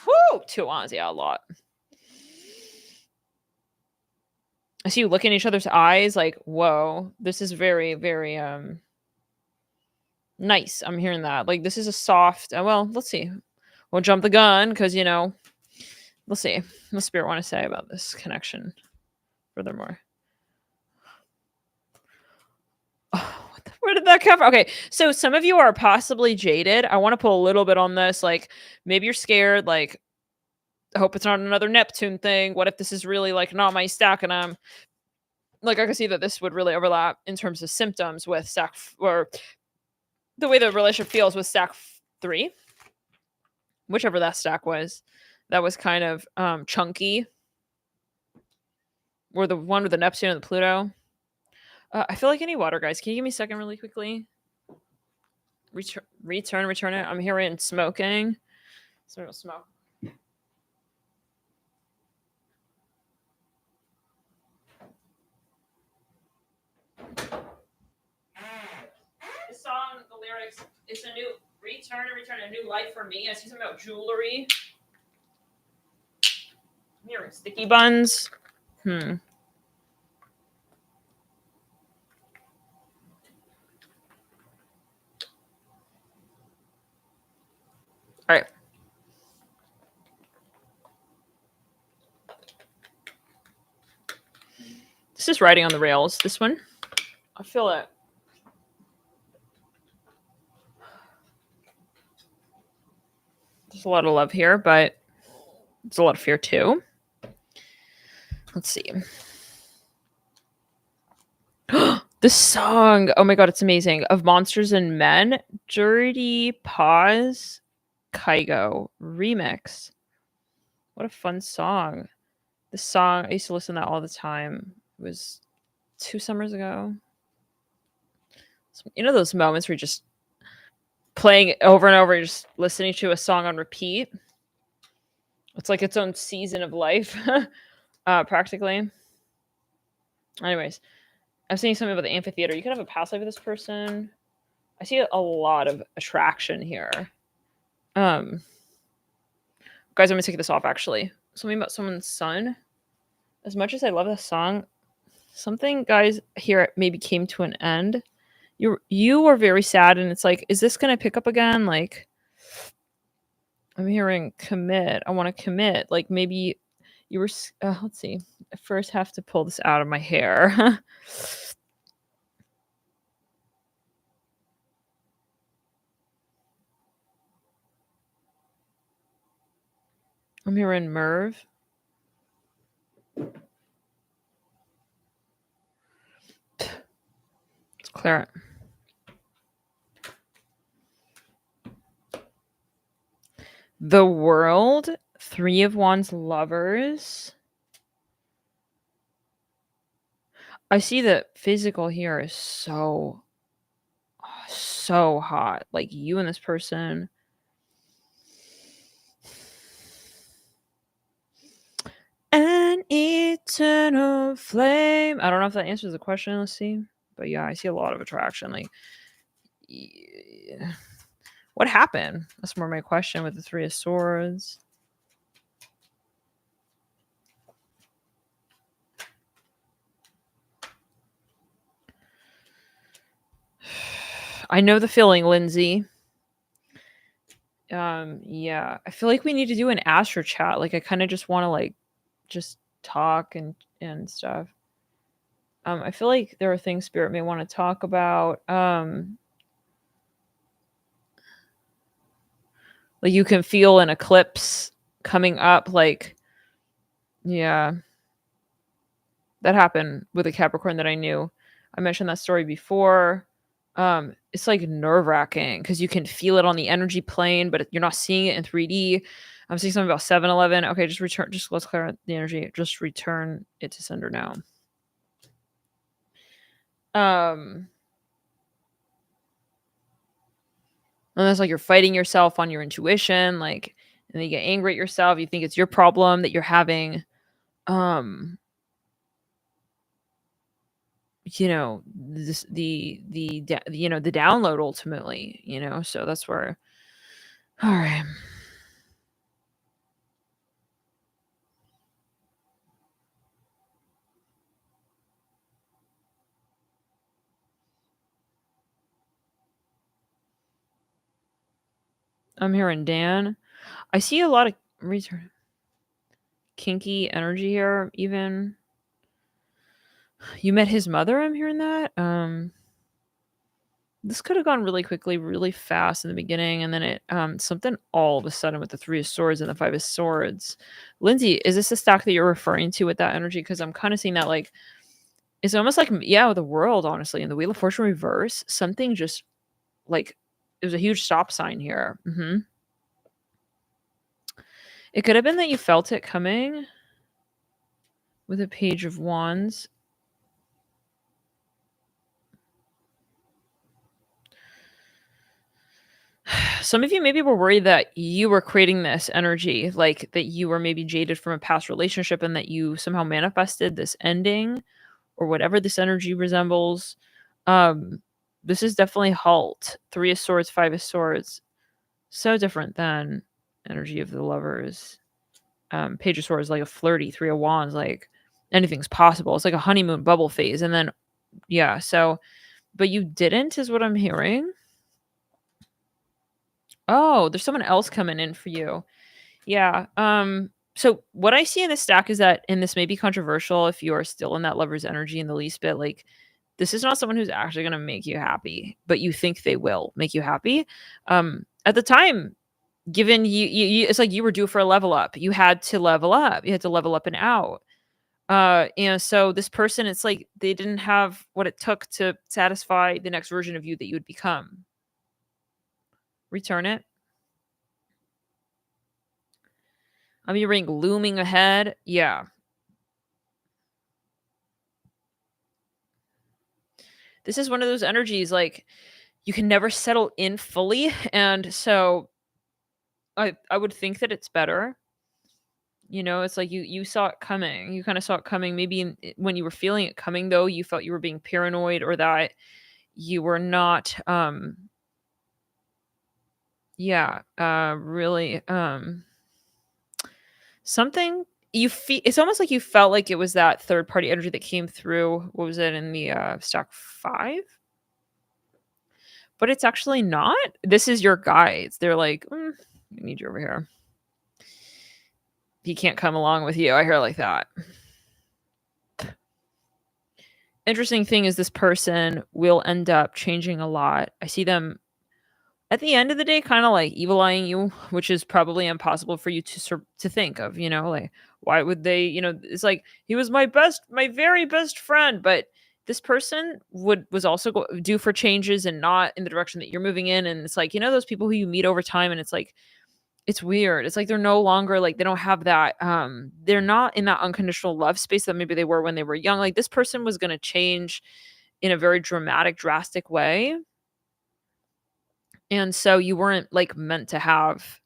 Whoo, 2 wands. Yeah, a lot. I see you looking in each other's eyes. Like, whoa, this is very, very nice. I'm hearing that. Like, this is a soft. Well, let's see. We'll jump the gun because let's see. What does Spirit want to say about this connection? Furthermore. Oh, where did that come from? Okay, so some of you are possibly jaded. I want to pull a little bit on this. Like, maybe you're scared. Like, I hope it's not another Neptune thing. What if this is really like not my stack? And I'm like, I can see that this would really overlap in terms of symptoms with stack or the way the relationship feels with stack 3, whichever that stack was. That was kind of chunky. Or the one with the Neptune and the Pluto. I feel like I need water, guys. Can you give me a second really quickly? Return it. I'm hearing smoking. So smoke. this song, the lyrics, it's a new return, a new life for me. I see something about jewelry. I'm hearing sticky buns. All right. This is riding on the rails, this one. I feel it. There's a lot of love here, but there's a lot of fear too. Let's see. This song, oh my god, it's amazing. Of Monsters and Men, Dirty Paws, Kygo remix. What a fun song. This song, I used to listen to that all the time. It was 2 summers ago. You know those moments where you're just playing it over and over, just listening to a song on repeat? It's like its own season of life, practically. Anyways, I'm saying something about the amphitheater. You could have a past life with this person. I see a lot of attraction here. Guys, I'm gonna take this off actually. Something about someone's son. As much as I love this song, something, guys, here maybe came to an end. You were very sad, and it's like, is this gonna pick up again? Like, I'm hearing commit. I want to commit. Like maybe you were. Let's see. I first have to pull this out of my hair. I'm hearing Merv. Let's clear it. The World, 3 of Wands, Lovers. I see that physical here is so hot. Like you and this person. An eternal flame. I don't know if that answers the question. Let's see. But yeah, I see a lot of attraction. Like, yeah. What happened? That's more my question with the 3 of Swords. I know the feeling, Lindsay. Yeah. I feel like we need to do an astro chat. Like I kind of just want to like just talk and stuff. I feel like there are things Spirit may want to talk about. Like you can feel an eclipse coming up. Like, yeah, that happened with a Capricorn that I knew. I mentioned that story before. It's like nerve wracking because you can feel it on the energy plane, but you're not seeing it in 3D. I'm seeing something about 7-Eleven. Okay, just return. Just let's clear the energy. Just return it to sender now. And it's like you're fighting yourself on your intuition, like, and then you get angry at yourself. You think it's your problem that you're having, you know, this the you know, the download ultimately, you know. So that's where. All right. I'm hearing Dan. I see a lot of return kinky energy here. Even you met his mother. I'm hearing that. This could have gone really quickly, really fast in the beginning, and then it something all of a sudden with the 3 of Swords and the 5 of Swords. Lindsay, is this the stack that you're referring to with that energy? Because I'm kind of seeing that like it's almost like, yeah, with the World, honestly, and the Wheel of Fortune reverse. Something just like it was a huge stop sign here. It could have been that you felt it coming with a Page of Wands. Some of you maybe were worried that you were creating this energy, like that you were maybe jaded from a past relationship and that you somehow manifested this ending or whatever this energy resembles. This is definitely halt. 3 of Swords, 5 of Swords. So different than energy of the Lovers. Page of Swords, like a flirty. 3 of Wands, like anything's possible. It's like a honeymoon bubble phase. And then, yeah, so, but you didn't, is what I'm hearing. Oh, there's someone else coming in for you. Yeah. So what I see in this stack is that, and this may be controversial if you are still in that lover's energy in the least bit, like this is not someone who's actually going to make you happy, but you think they will make you happy. At the time, given you, it's like you were due for a level up. You had to level up. You had to level up and out. And so this person, it's like they didn't have what it took to satisfy the next version of you that you would become. Return it. I'm hearing looming ahead. Yeah. This is one of those energies like you can never settle in fully. And so I would think that it's better. You know, it's like you saw it coming. You kind of saw it coming. Maybe when you were feeling it coming, though, you felt you were being paranoid or that you were not, yeah, really, something you feel. It's almost like you felt like it was that third party energy that came through. What was it in the stack 5? But it's actually not. This is your guides. They're like, I need you over here. He can't come along with you. I hear like that. Interesting thing is this person will end up changing a lot. I see them at the end of the day kind of like evil eyeing you, which is probably impossible for you to think of, you know, like why would they, you know, it's like he was my very best friend, but this person was also due for changes and not in the direction that you're moving in. And it's like, you know, those people who you meet over time and it's like it's weird. It's like they're no longer like they don't have that they're not in that unconditional love space that maybe they were when they were young. Like this person was going to change in a very dramatic, drastic way. And so you weren't like meant to have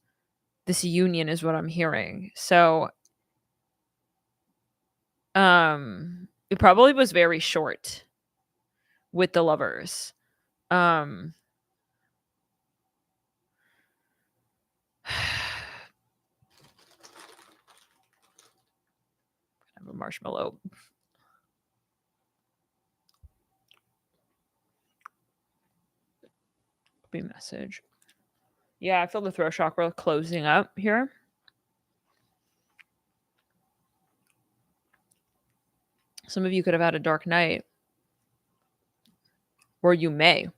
this union is what I'm hearing. So it probably was very short with the lovers. Um have a marshmallow. Be message. Yeah, I feel the throat chakra closing up here. Some of you could have had a dark night. Or you may.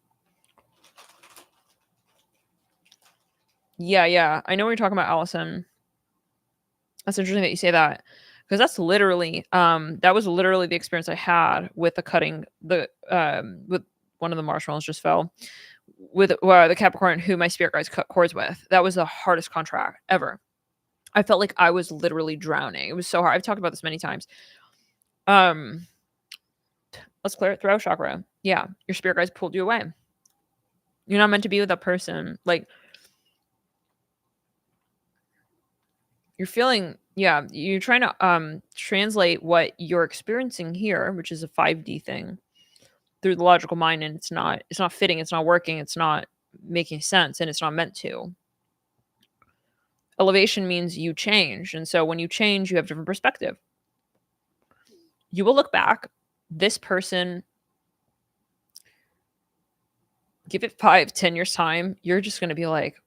Yeah. I know what you're talking about, Allison. That's interesting that you say that. Because that's literally, that was literally the experience I had with the cutting, with one of the marshmallows just fell. With the Capricorn who my spirit guides cut cords with. That was the hardest contract ever. I felt like I was literally drowning. It was so hard. I've talked about this many times. Let's clear it. Throat chakra. Yeah, your spirit guides pulled you away. You're not meant to be with that person. Like you're feeling, yeah, you're trying to translate what you're experiencing here, which is a 5D thing, through the logical mind, and it's not fitting, it's not working, it's not making sense, and it's not meant to. Elevation means you change, and so when you change, you have different perspective. You will look back. This person, give it 5-10 years time, you're just going to be like,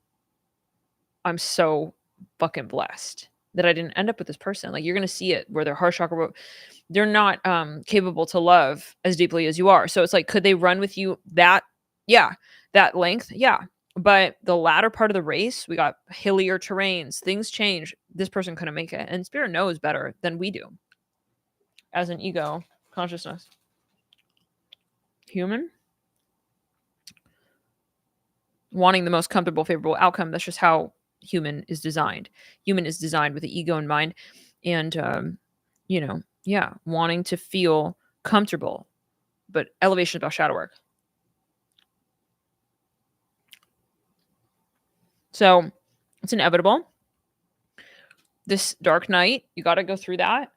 I'm so fucking blessed that I didn't end up with this person. Like you're going to see it where their heart chakra, they're not capable to love as deeply as you are. So it's like, could they run with you that length? Yeah. But the latter part of the race, we got hillier terrains, things change. This person couldn't make it. And spirit knows better than we do as an ego consciousness. Human wanting the most comfortable, favorable outcome. That's just how human is designed. Human is designed with the ego in mind. And, wanting to feel comfortable. But elevation is about shadow work. So it's inevitable. This dark night, you got to go through that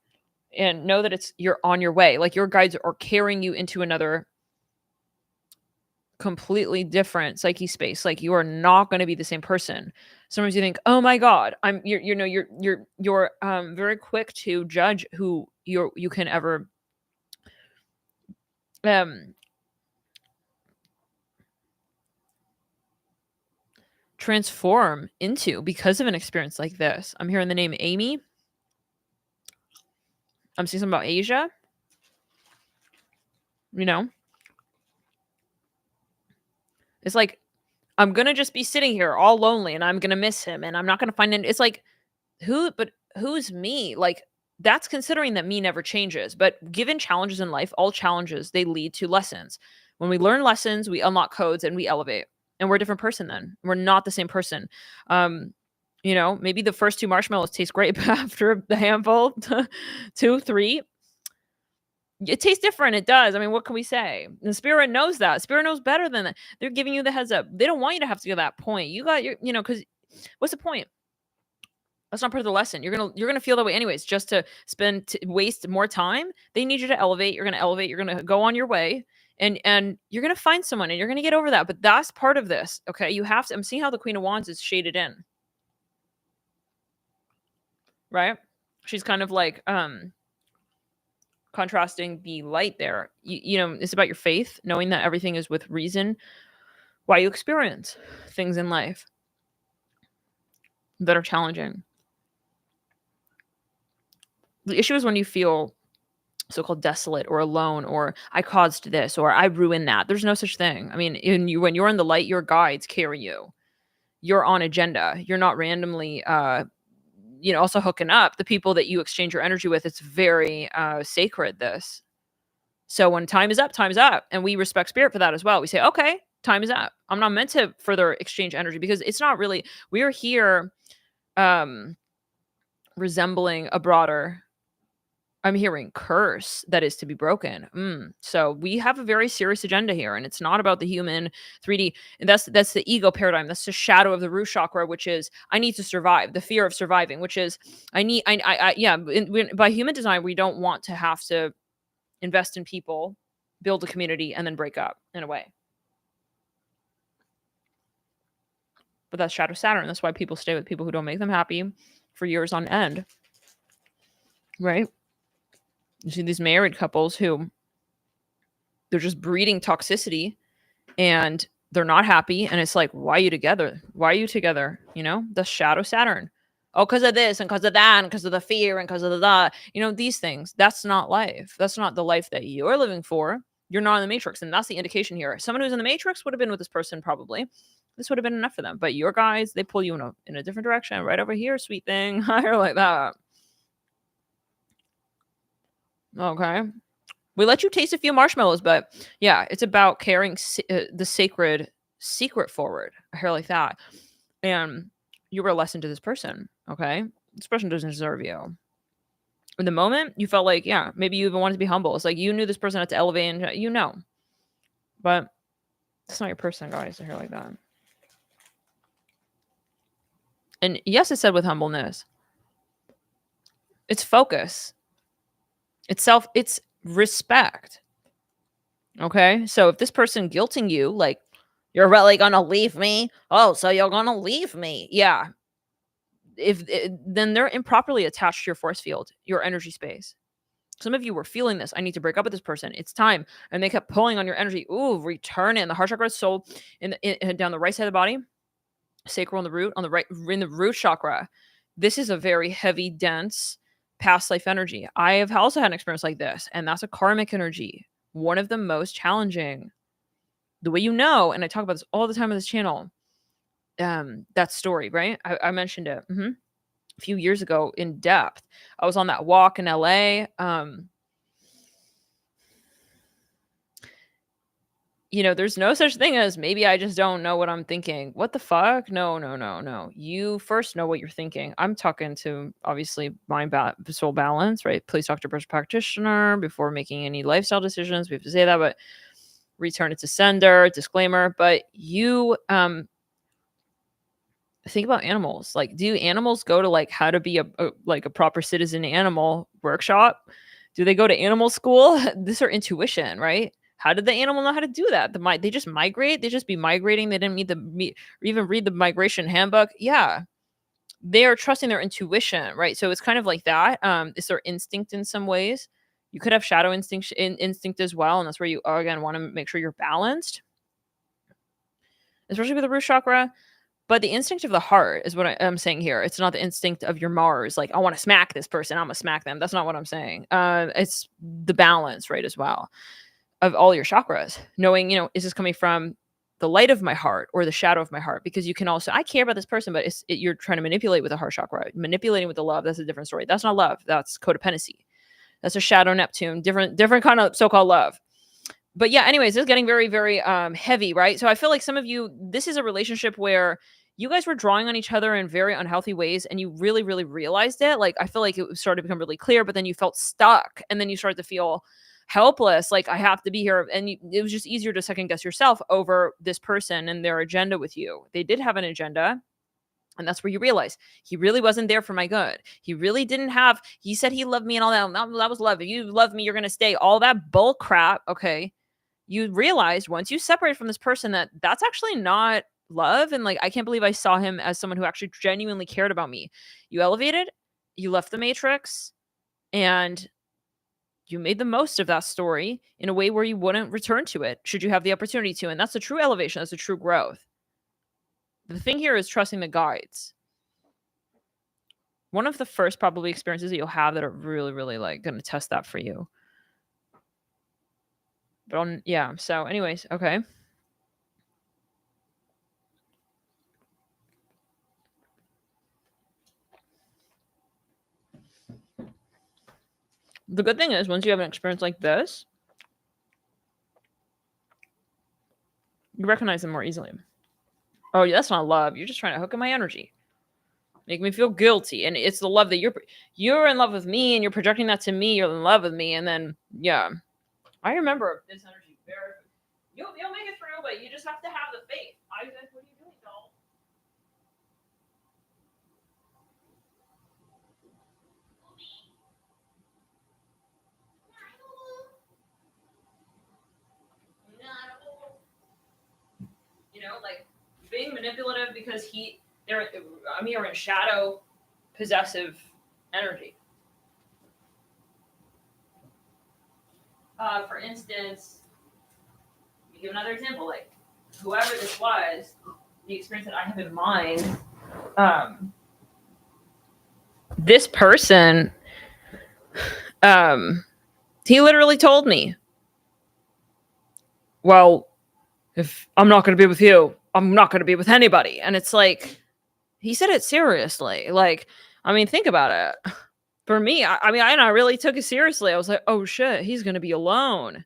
and know that you're on your way. Like your guides are carrying you into another completely different psyche space. Like, you are not going to be the same person. Sometimes you think, "Oh my god, you're very quick to judge who you can ever um transform into because of an experience like this." I'm hearing the name Amy. I'm seeing something about Asia, you know? It's like, I'm gonna just be sitting here all lonely and I'm gonna miss him and I'm not gonna find it. It's like, who's me? Like, that's considering that me never changes. But given challenges in life, all challenges, they lead to lessons. When we learn lessons, we unlock codes and we elevate. And we're a different person then. We're not the same person. Um, maybe the first two marshmallows taste great, but after the handful, two, three, it tastes different. It does. I mean, what can we say? The spirit knows that. Spirit knows better than that. They're giving you the heads up. They don't want you to have to get to that point. You got your, because what's the point? That's not part of the lesson. You're gonna feel that way anyways. Just to waste more time. They need you to elevate. You're gonna elevate. You're gonna go on your way, and you're gonna find someone, and you're gonna get over that. But that's part of this. Okay, you have to. I'm seeing how the Queen of Wands is shaded in. Right? She's kind of like contrasting the light there. It's about your faith, knowing that everything is with reason. Why you experience things in life that are challenging. The issue is when you feel so-called desolate or alone, or I caused this, or I ruined that. There's no such thing. I mean, when you're in the light, your guides carry you. You're on agenda. You're not randomly also hooking up the people that you exchange your energy with. It's very sacred, this. So when time is up, time is up. And we respect spirit for that as well. We say, okay, time is up. I'm not meant to further exchange energy, because it's not really, we're here resembling a broader, I'm hearing, curse that is to be broken. So we have a very serious agenda here, and it's not about the human 3D. And that's the ego paradigm. That's the shadow of the root chakra, which is I need to survive. The fear of surviving, which is by human design, we don't want to have to invest in people, build a community, and then break up in a way. But that's shadow Saturn. That's why people stay with people who don't make them happy for years on end. Right? You see these married couples who they're just breeding toxicity and they're not happy. And it's like, why are you together? Why are you together? The shadow Saturn. Oh, because of this and because of that and because of the fear and because of the, these things. That's not life. That's not the life that you're living for. You're not in the matrix. And that's the indication here. Someone who's in the matrix would have been with this person probably. This would have been enough for them. But your guys, they pull you in a different direction. Right over here, sweet thing. Higher like that. Okay. We let you taste a few marshmallows, but yeah, it's about carrying the sacred secret forward. I hear like that. And you were a lesson to this person, okay? This person doesn't deserve you. In the moment, you felt like, yeah, maybe you even wanted to be humble. It's like you knew this person had to elevate, and but it's not your person, guys. I hear like that. And yes, it's said with humbleness. It's focus. It's it's respect. Okay? So if this person guilting you, like, you're really gonna leave me? Oh, so you're gonna leave me? Yeah. Then they're improperly attached to your force field, your energy space. Some of you were feeling this. I need to break up with this person. It's time. And they kept pulling on your energy. Ooh, return it. And the heart chakra is so down the right side of the body, sacral on the root, on the right, in the root chakra. This is a very heavy, dense past life energy. I have also had an experience like this, and that's a karmic energy. One of the most challenging. The way and I talk about this all the time on this channel, that story, right? I mentioned it a few years ago in depth. I was on that walk in LA. There's no such thing as maybe I just don't know what I'm thinking. What the fuck? No. You first know what you're thinking. I'm talking to, obviously, mind soul balance, right? Please talk to a practitioner before making any lifestyle decisions. We have to say that, but return it to sender, disclaimer. But you think about animals. Like, do animals go to like how to be a proper citizen animal workshop? Do they go to animal school? This is intuition, right? How did the animal know how to do that? They just migrate. They just be migrating. They didn't or even read the migration handbook. Yeah, they are trusting their intuition, right? So it's kind of like that. It's their instinct in some ways. You could have shadow instinct as well, and that's where you again want to make sure you're balanced, especially with the root chakra. But the instinct of the heart is what I'm saying here. It's not the instinct of your Mars. Like, I want to smack this person. I'm going to smack them. That's not what I'm saying. It's the balance, right, as well, of all your chakras. Knowing, is this coming from the light of my heart or the shadow of my heart? Because you can also, I care about this person, but you're trying to manipulate with the heart chakra. Manipulating with the love, that's a different story. That's not love. That's codependency. That's a shadow Neptune. Different kind of so-called love. But yeah, anyways, this is getting very, very heavy, right? So I feel like some of you, this is a relationship where you guys were drawing on each other in very unhealthy ways, and you really, really realized it. Like, I feel like it started to become really clear, but then you felt stuck, and then you started to feel helpless. Like, I have to be here. And it was just easier to second guess yourself over this person and their agenda with you. They did have an agenda. And that's where you realize he really wasn't there for my good. He really didn't have, he said he loved me and all that. That was love. If you love me, you're going to stay. All that bull crap. Okay. You realized once you separate from this person that that's actually not love. And like, I can't believe I saw him as someone who actually genuinely cared about me. You elevated, you left the matrix, and you made the most of that story in a way where you wouldn't return to it should you have the opportunity to. And that's a true elevation. That's a true growth. The thing here is trusting the guides. One of the first probably experiences that you'll have that are really, really like going to test that for you. But yeah. So anyways, okay. The good thing is once you have an experience like this, you recognize them more easily. Oh, yeah, that's not love. You're just trying to hook in my energy. Make me feel guilty. And it's the love that you're in love with me and you're projecting that to me. You're in love with me. And then, yeah. I remember this energy very, you'll make it through, but you just have to have the faith. Isaac, what are you doing, doll? Like being manipulative because they're in shadow possessive energy. For instance, to give another example, like whoever this was, the experience that I have in mind, this person, he literally told me, well, if I'm not going to be with you, I'm not going to be with anybody. And it's like, he said it seriously. Like, think about it. For me, I really took it seriously. I was like, oh shit, he's going to be alone.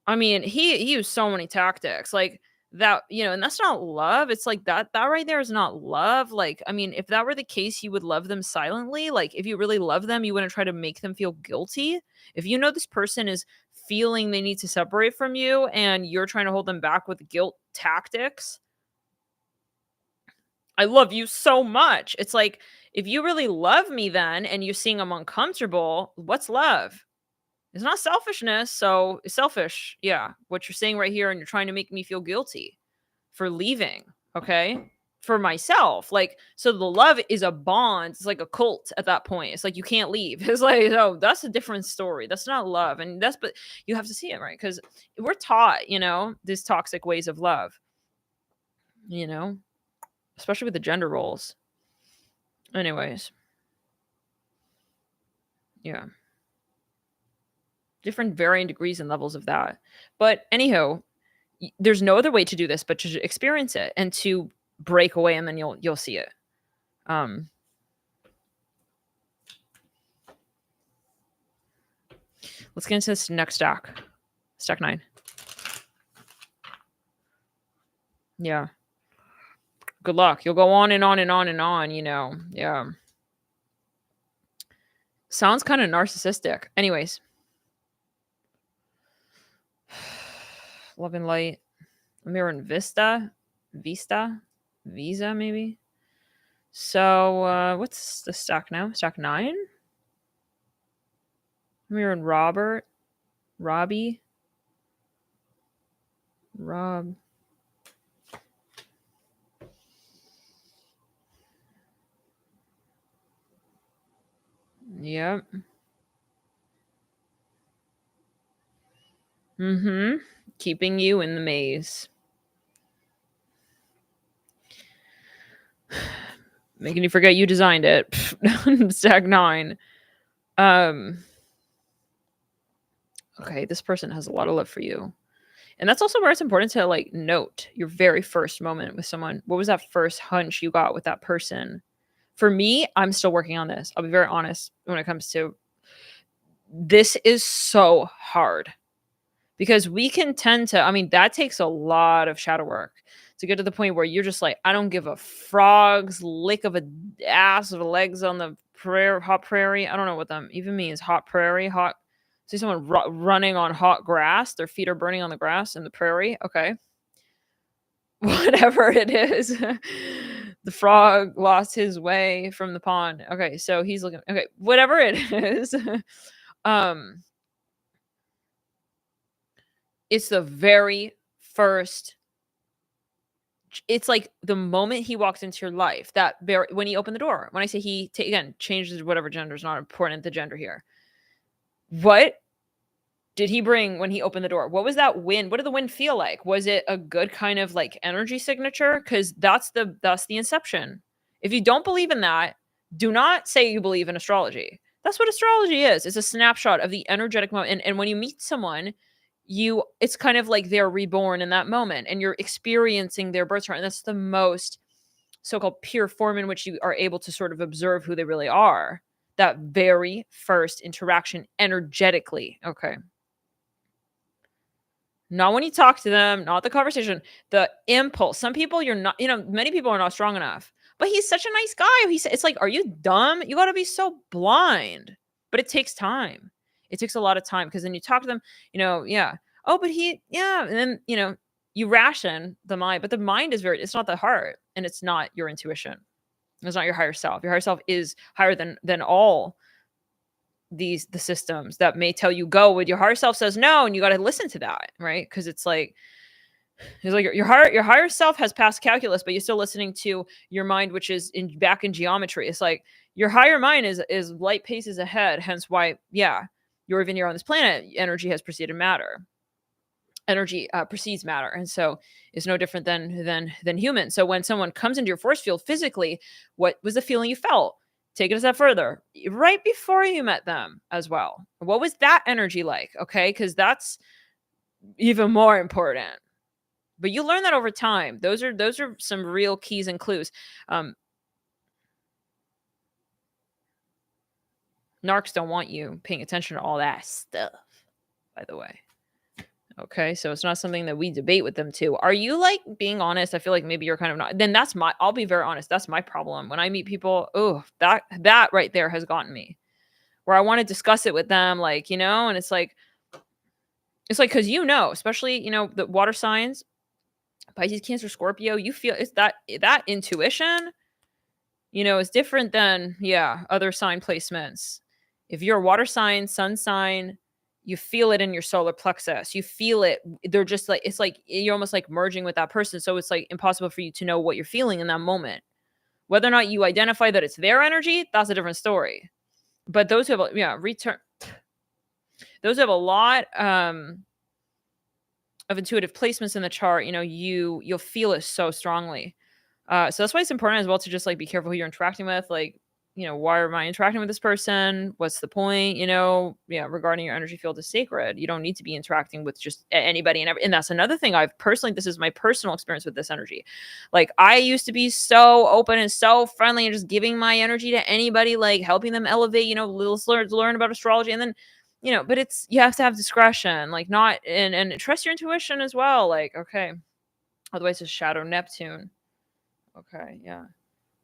He used so many tactics like that, and that's not love. It's like that right there is not love. Like, if that were the case, you would love them silently. Like, if you really love them, you wouldn't try to make them feel guilty. If you know this person is feeling they need to separate from you and you're trying to hold them back with guilt tactics, I love you so much. It's like, if you really love me then and you're seeing I'm uncomfortable, what's love? It's not selfishness. So it's selfish. Yeah. What you're saying right here, and you're trying to make me feel guilty for leaving. Okay. For myself. Like, so the love is a bond. It's like a cult at that point. It's like, you can't leave. It's like, oh, that's a different story. That's not love. But you have to see it, right? Because we're taught, these toxic ways of love, especially with the gender roles. Anyways. Yeah. Different varying degrees and levels of that. But anyhow, there's no other way to do this but to experience it and to break away, and then you'll see it. Let's get into this next stack 9. Yeah, good luck. You'll go on and on and on and on. Yeah, sounds kind of narcissistic. Anyways, love and light. Mirror and visa maybe. So what's the stack now? Stack 9. Mirror and Robbie. Rob. Yep. Mm-hmm. Keeping you in the maze. Making you forget you designed it. Stack 9. Um, okay, this person has a lot of love for you. And that's also where it's important to like note your very first moment with someone. What was that first hunch you got with that person? For me, I'm still working on this. I'll be very honest when it comes to this is so hard because we can tend to, I mean, that takes a lot of shadow work to get to the point where you're just like, I don't give a frog's lick of a ass of legs on the hot prairie. I don't know what that even means. Hot prairie, hot. See someone running on hot grass. Their feet are burning on the grass in the prairie. Okay. Whatever it is. The frog lost his way from the pond. Okay. So he's looking, okay. Whatever it is. um, it's the very first it's like the moment he walks into your life that very when he opened the door. When I say he again changes whatever gender is not important the gender here. What did he bring when he opened the door? What was that wind? What did the wind feel like? Was it a good kind of like energy signature? Because that's the inception. If you don't believe in that, do not say you believe in astrology. That's what astrology is. It's a snapshot of the energetic moment. And when you meet someone, it's kind of like they're reborn in that moment and you're experiencing their birth chart. And that's the most so-called pure form in which you are able to sort of observe who they really are. That very first interaction energetically. Okay. Not when you talk to them, not the conversation, the impulse. Some people you're not, many people are not strong enough. But he's such a nice guy. It's like, are you dumb? You got to be so blind. But it takes time. It takes a lot of time because then you talk to them, yeah. Oh, but yeah. And then, you ration the mind, but the mind is it's not the heart and it's not your intuition. It's not your higher self. Your higher self is higher than all the systems that may tell you go when your higher self says no, and you got to listen to that, right? Because it's like your higher self has passed calculus, but you're still listening to your mind, which is back in geometry. It's like your higher mind is light paces ahead, hence why you're even here on this planet. Energy has preceded matter. Energy precedes matter, and so it's no different than human. So when someone comes into your force field physically, what was the feeling you felt? Take it a step further. Right before you met them as well, what was that energy like? Okay, because that's even more important. But you learn that over time. Those are some real keys and clues. Narcs don't want you paying attention to all that stuff, by the way. Okay, so it's not something that we debate with them too. Are you like being honest? I feel like maybe you're kind of not. Then I'll be very honest. That's my problem. When I meet people, that right there has gotten me. Where I want to discuss it with them, like, and it's like because especially, the water signs, Pisces, Cancer, Scorpio, you feel it's that intuition, is different than other sign placements. If you're a water sign, sun sign, you feel it in your solar plexus. You feel it. They're just like, it's like you're almost like merging with that person. So it's like impossible for you to know what you're feeling in that moment. Whether or not you identify that it's their energy, that's a different story. But those who have those who have a lot of intuitive placements in the chart, you'll feel it so strongly. So that's why it's important as well to just like be careful who you're interacting with. Like, why am I interacting with this person? What's the point? Regarding your energy field is sacred. You don't need to be interacting with just anybody and that's another thing this is my personal experience with this energy. Like I used to be so open and so friendly and just giving my energy to anybody, like helping them elevate, little learn about astrology. And then, but you have to have discretion, like not, and trust your intuition as well. Like, okay. Otherwise it's shadow Neptune. Okay. Yeah.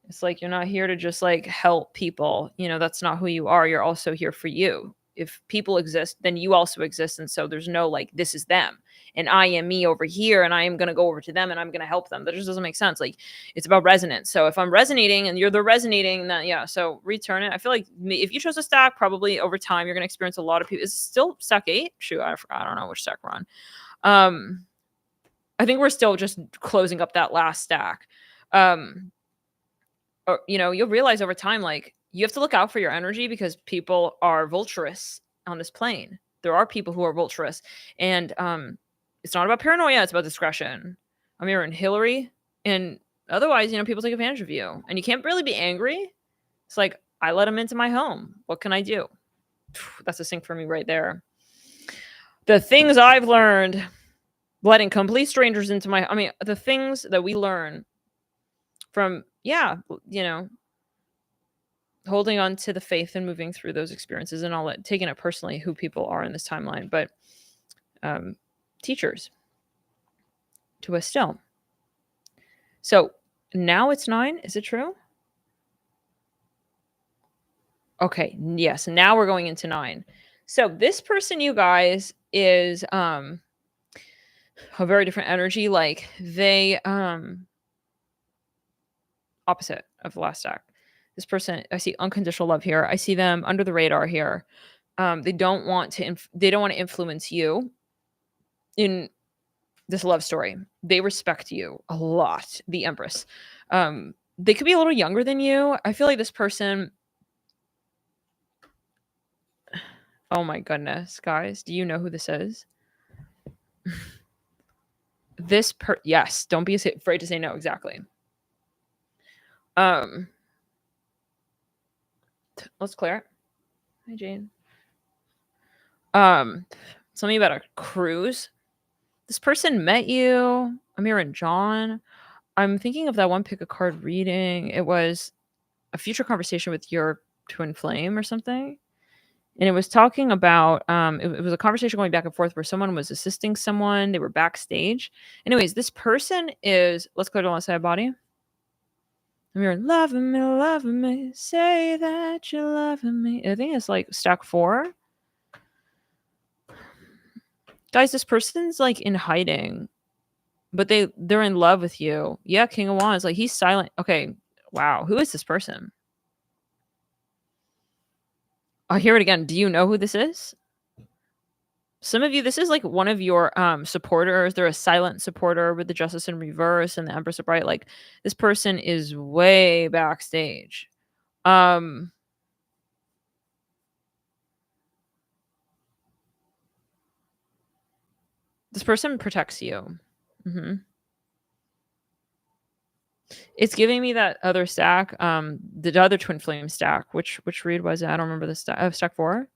It's like you're not here to just like help people. That's not who you are. You're also here for you. If people exist, then you also exist. And so there's no like, this is them and I am me over here and I am going to go over to them and I'm going to help them. That just doesn't make sense. Like it's about resonance. So if I'm resonating and you're the resonating, then so return it. I feel like if you chose a stack, probably over time, you're going to experience a lot of people. It's still stack 8. Shoot, I forgot. I don't know which stack we're on. I think we're still just closing up that last stack. Um, or, you'll realize over time, like, you have to look out for your energy because people are vulturous on this plane. There are people who are vulturous, and it's not about paranoia; it's about discretion. I'm here in Hillary, and otherwise, people take advantage of you, and you can't really be angry. It's like I let them into my home. What can I do? That's a sync for me right there. The things I've learned letting complete strangers into the things that we learn from, holding on to the faith and moving through those experiences and all that, taking it personally who people are in this timeline, but teachers to us still. So now it's 9. Is it true? Okay. Yes. Now we're going into 9. So this person, you guys, is a very different energy. Like they opposite of the last stack. This person, I see unconditional love here. I see them under the radar here. They don't want to influence you in this love story. They respect you a lot. The Empress. They could be a little younger than you. I feel like this person. Oh my goodness, guys, do you know who this is? Yes, don't be afraid to say no. Exactly. Let's clear it. Hi, Jane. Something about a cruise. This person met you. Amir and John. I'm thinking of that one pick a card reading. It was a future conversation with your twin flame or something. And it was talking about, it was a conversation going back and forth where someone was assisting someone. They were backstage. Anyways, this person is, let's go to one side body. Amir, loving me, say that you're loving me. I think it's like stack 4. Guys, this person's like in hiding, but they're in love with you. Yeah, King of Wands, like he's silent. Okay, wow, who is this person? I'll hear it again. Do you know who this is? Some of you, this is like one of your supporters. They're a silent supporter with the Justice in reverse and the Empress upright. Like this person is way backstage. This person protects you. Mm-hmm. It's giving me that other stack, the other twin flame stack. Which read was it? I don't remember the stack. Stack 4.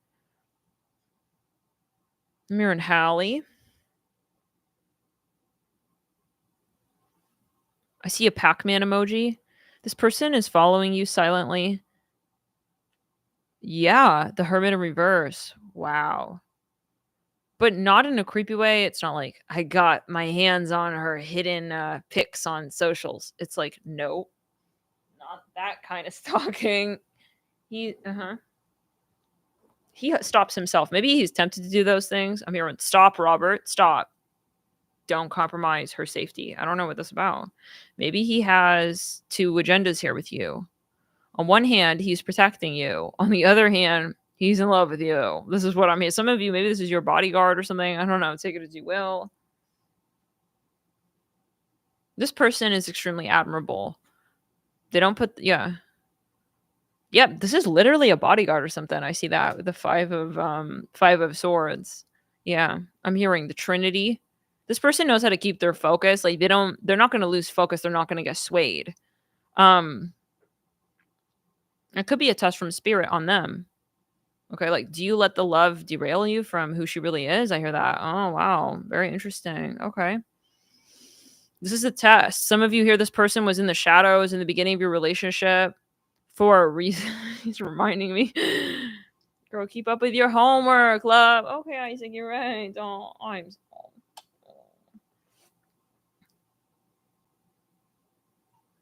Mir and Hallie. I see a Pac-Man emoji. This person is following you silently. Yeah, the Hermit in reverse. Wow. But not in a creepy way. It's not like I got my hands on her hidden pics on socials. It's like, no, not that kind of stalking. He stops himself. Maybe he's tempted to do those things. I'm hearing, stop, Robert, stop. Don't compromise her safety. I don't know what that's about. Maybe he has 2 agendas here with you. On one hand, he's protecting you. On the other hand, he's in love with you. This is what I'm hearing. Some of you, maybe this is your bodyguard or something. I don't know. Take it as you will. This person is extremely admirable. They don't put, yeah. Yep, this is literally a bodyguard or something. I see that with the 5 of swords. Yeah, I'm hearing the Trinity. This person knows how to keep their focus. Like they're not going to lose focus. They're not going to get swayed. It could be a test from spirit on them. Okay, like, do you let the love derail you from who she really is? I hear that. Oh, wow. Very interesting. Okay. This is a test. Some of you hear this person was in the shadows in the beginning of your relationship for a reason. He's reminding me. Girl, keep up with your homework, love. Okay, Isaac, you're right.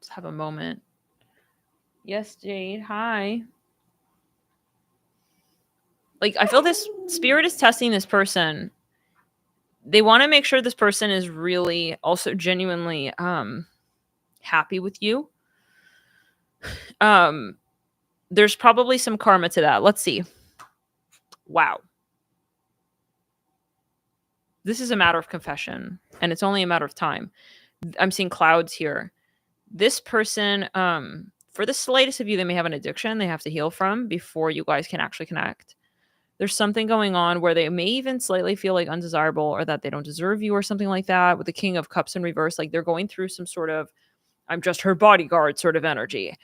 Just have a moment. Yes, Jade. Hi. Like, I feel this spirit is testing this person. They want to make sure this person is really also genuinely happy with you. There's probably some karma to that. Let's see. Wow. this is a matter of confession, and it's only a matter of time. I'm seeing clouds here. This person, for the slightest of you, they may have an addiction they have to heal from before you guys can actually connect. There's something going on where they may even slightly feel like undesirable or that they don't deserve you or something like that. With the King of Cups in reverse, like they're going through some sort of I'm just her bodyguard sort of energy.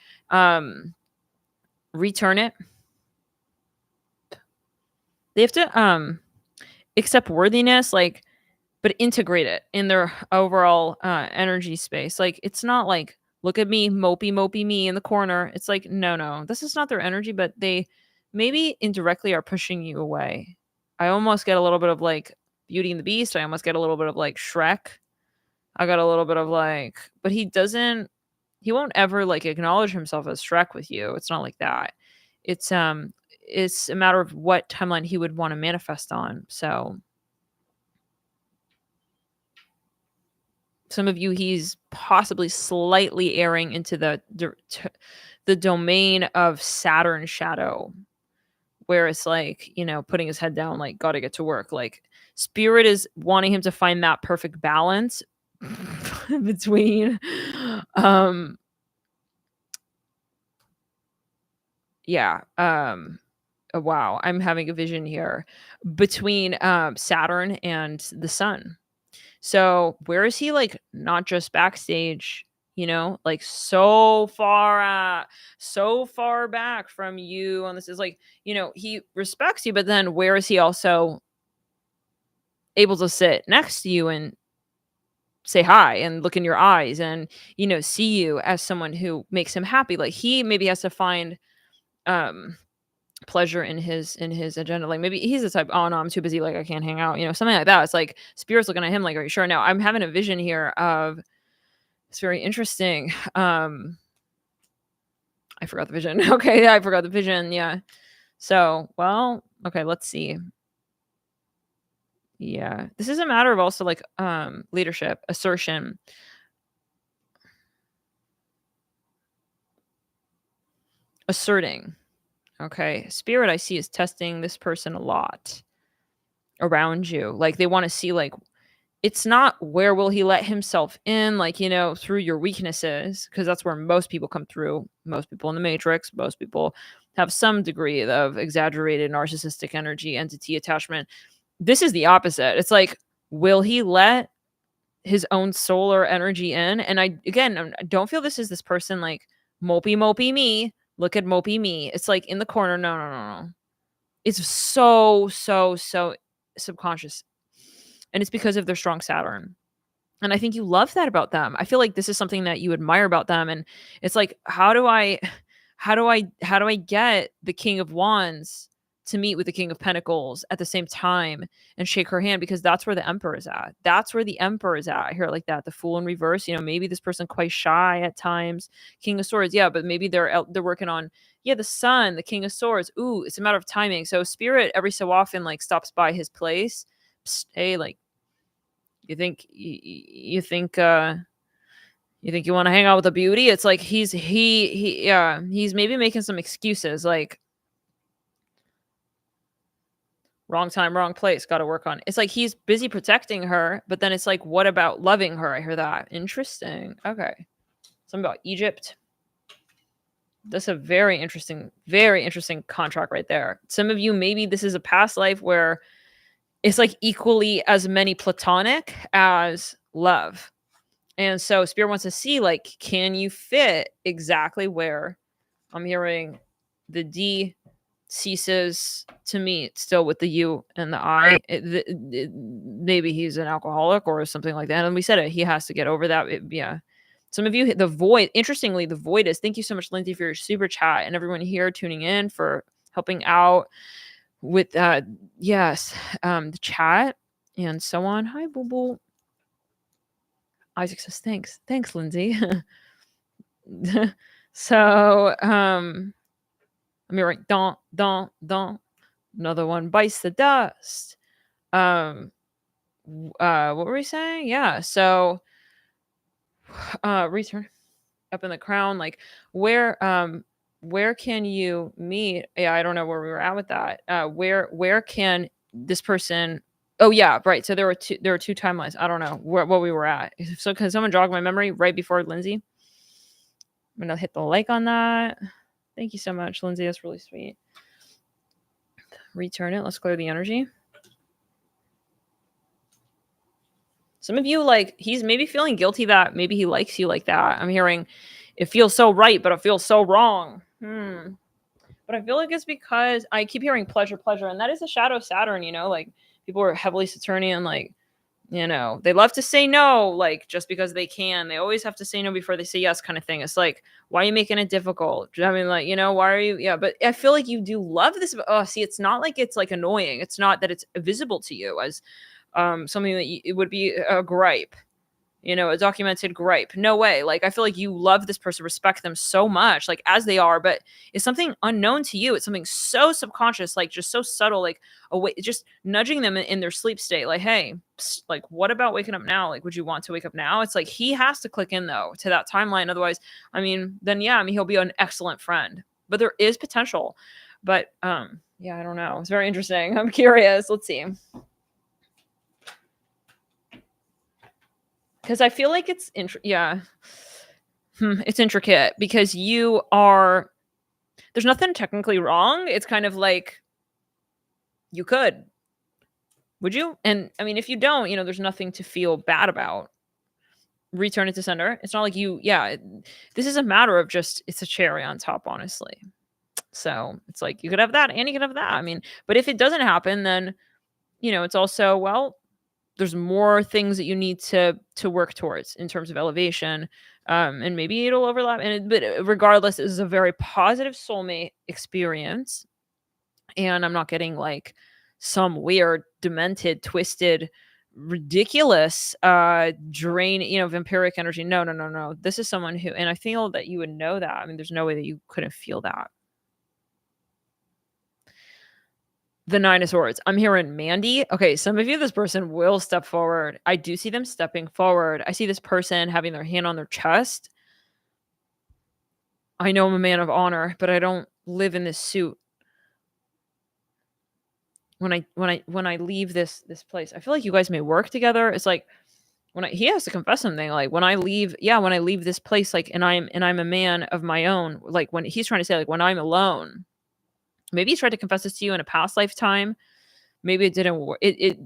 Return it. They have to accept worthiness, like, but integrate it in their overall energy space. Like, it's not like, look at me, mopey me in the corner. It's like, no, this is not their energy, but they maybe indirectly are pushing you away. I almost get a little bit of like Beauty and the Beast. I almost get a little bit of like Shrek. I got a little bit of like, but he won't ever like acknowledge himself as Shrek with you. It's not like that. It's it's a matter of what timeline he would want to manifest on. So some of you, he's possibly slightly erring into the domain of Saturn shadow, where it's like, putting his head down, like, gotta get to work. Like, spirit is wanting him to find that perfect balance between yeah wow, I'm having a vision here between Saturn and the sun. So where is he, like, not just backstage, like so far back from you on this, is like, he respects you, but then where is he also able to sit next to you and say hi and look in your eyes and, see you as someone who makes him happy? Like, he maybe has to find um pleasure in his agenda. Like, maybe he's the type, oh no, I'm too busy, like I can't hang out, something like that. It's like spirit's looking at him like, are you sure? Now I'm having a vision here of, it's very interesting. I forgot the vision. Okay, yeah, I forgot the vision. Yeah. So, well, okay, let's see. Yeah. This is a matter of also like leadership, assertion. Asserting. Okay. Spirit, I see, is testing this person a lot around you. Like, they want to see, like, it's not where will he let himself in, like, through your weaknesses, because that's where most people come through. Most people in the Matrix, most people have some degree of exaggerated narcissistic energy, entity attachment. This is the opposite. It's like, will he let his own solar energy in? And I don't feel this is this person like, mopey me. Look at mopey me. It's like in the corner. No. It's so subconscious. And it's because of their strong Saturn. And I think you love that about them. I feel like this is something that you admire about them. And it's like, how do I get the King of Wands to meet with the King of Pentacles at the same time and shake her hand? Because that's where the Emperor is at. That's where the Emperor is at. I hear it like that. The Fool in reverse. Maybe this person quite shy at times. King of Swords, yeah, but maybe they're working on, yeah, the Sun, the King of Swords. Ooh, it's a matter of timing. So Spirit every so often like stops by his place. Psst, hey, like, you think you want to hang out with a beauty? It's like he's maybe making some excuses, like, wrong time, wrong place, got to work on it. It's like he's busy protecting her, but then it's like, what about loving her? I hear that. Interesting. Okay. Something about Egypt. That's a very interesting contract right there. Some of you, maybe this is a past life where it's like equally as many platonic as love. And so Spirit wants to see, like, can you fit exactly where I'm hearing the D ceases to meet still with the U and the I. Maybe he's an alcoholic or something like that. And we said it, he has to get over that. Yeah. Some of you, the void, interestingly, the void is, thank you so much, Lindsay, for your super chat, and everyone here tuning in for helping out with, yes, the chat and so on. Hi, Boo Boo. Isaac says, thanks, Lindsay. So, I'm hearing don't. Another one bites the dust. What were we saying? Yeah. So, return up in the crown. Like, where can you meet? Yeah, I don't know where we were at with that. Where can this person Oh, yeah, right, so there were two timelines. I don't know what we were at. So can someone jog my memory right before Lindsay? I'm gonna hit the like on that. Thank you so much, Lindsay, that's really sweet. Return it, let's clear the energy. Some of you, like, he's maybe feeling guilty that maybe he likes you like that. I'm hearing, "It feels so right, but it feels so wrong." But I feel like it's because I keep hearing pleasure, pleasure, and that is the shadow of Saturn, like, people are heavily Saturnian, like, they love to say no, like, just because they can. They always have to say no before they say yes kind of thing. It's like, "Why are you making it difficult?" I mean, like, why are you yeah, but I feel like you do love this oh, see, it's not like it's, like, annoying. It's not that it's visible to you as something that it would be a gripe, a documented gripe. No way. Like, I feel like you love this person, respect them so much, like as they are, but it's something unknown to you. It's something so subconscious, like just so subtle, like a way, just nudging them in their sleep state. Like, hey, psst, like, what about waking up now? Like, would you want to wake up now? It's like he has to click in though to that timeline. Otherwise, I mean, then yeah, I mean, he'll be an excellent friend, but there is potential. But yeah, I don't know. It's very interesting. I'm curious. Let's see. Because I feel like it's yeah. It's intricate because there's nothing technically wrong. It's kind of like you could. Would you? And I mean, if you don't, there's nothing to feel bad about. Return it to sender. It's not like this is a matter of just, it's a cherry on top, honestly. So it's like you could have that and you could have that. I mean, but if it doesn't happen, then, it's also, well, there's more things that you need to work towards in terms of elevation, and maybe it'll overlap, but regardless, this is a very positive soulmate experience, and I'm not getting like some weird demented twisted ridiculous drain, vampiric energy. No, no, no, no, this is someone who, and I feel that you would know that. I mean, there's no way that you couldn't feel that. The Nine of Swords. I'm hearing Mandy. Okay, some of you, this person will step forward. I do see them stepping forward. I see this person having their hand on their chest. I know I'm a man of honor, but I don't live in this suit. When I leave this place, I feel like you guys may work together. It's like he has to confess something. Like when I leave this place, like, and I'm a man of my own. Like when he's trying to say, like, when I'm alone. Maybe he's tried to confess this to you in a past lifetime. Maybe it didn't work. It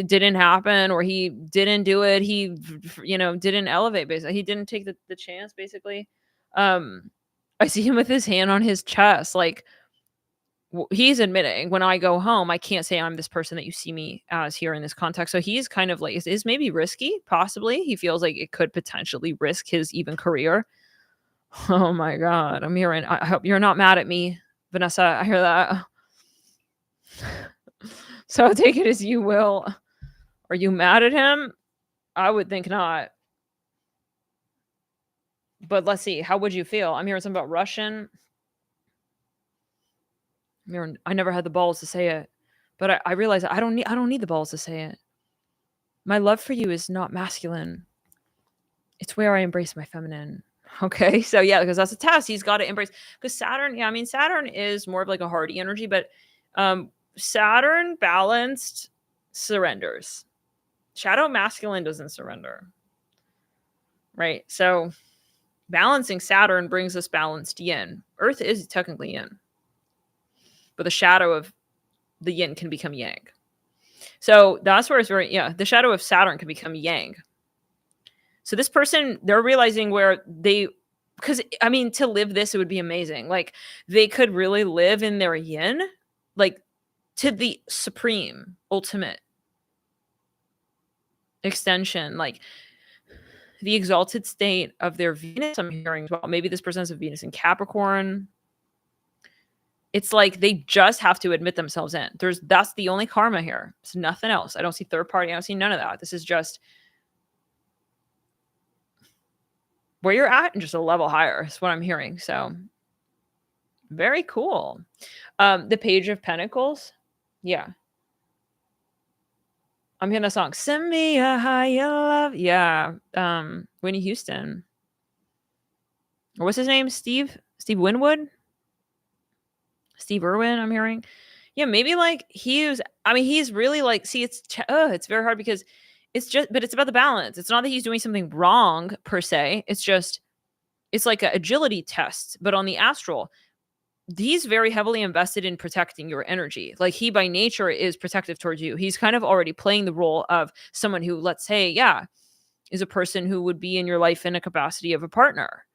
didn't happen, or he didn't do it. He, didn't elevate, basically. He didn't take the chance, basically. I see him with his hand on his chest. Like, he's admitting, when I go home, I can't say I'm this person that you see me as here in this context. So he's kind of like, is maybe risky, possibly. He feels like it could potentially risk his even career. Oh my God. I'm hearing, I hope you're not mad at me, Vanessa. I hear that. So take it as you will. Are you mad at him? I would think not. But let's see. How would you feel? I'm hearing something about Russian. I never had the balls to say it, but I realize I don't need the balls to say it. My love for you is not masculine. It's where I embrace my feminine. Okay, so yeah, because that's a test. He's got to embrace, because Saturn. Yeah, I mean, Saturn is more of like a hardy energy, but Saturn balanced surrenders. Shadow masculine doesn't surrender. Right. So balancing Saturn brings us balanced yin. Earth is technically yin, but the shadow of the yin can become yang. So that's where it's the shadow of Saturn can become yang. So this person, they're realizing because I mean, to live this, it would be amazing. Like, they could really live in their yin, like, to the supreme, ultimate extension, like the exalted state of their Venus. I'm hearing, well, maybe this person has a Venus in Capricorn. It's like they just have to admit themselves in. That's the only karma here. It's nothing else. I don't see third party. I don't see none of that. This is just where you're at and just a level higher is what I'm hearing. So very cool. The Page of Pentacles. Yeah. I'm hearing a song. Send me a higher love. Yeah. Whitney Houston. Or what's his name? Steve Winwood? Steve Irwin, I'm hearing. Yeah, maybe like he's really like, see, it's very hard because but it's about the balance. It's not that he's doing something wrong per se. It's just, it's like a agility test, but on the astral. He's very heavily invested in protecting your energy. Like he by nature is protective towards you. He's kind of already playing the role of someone who, let's say, yeah, is a person who would be in your life in a capacity of a partner,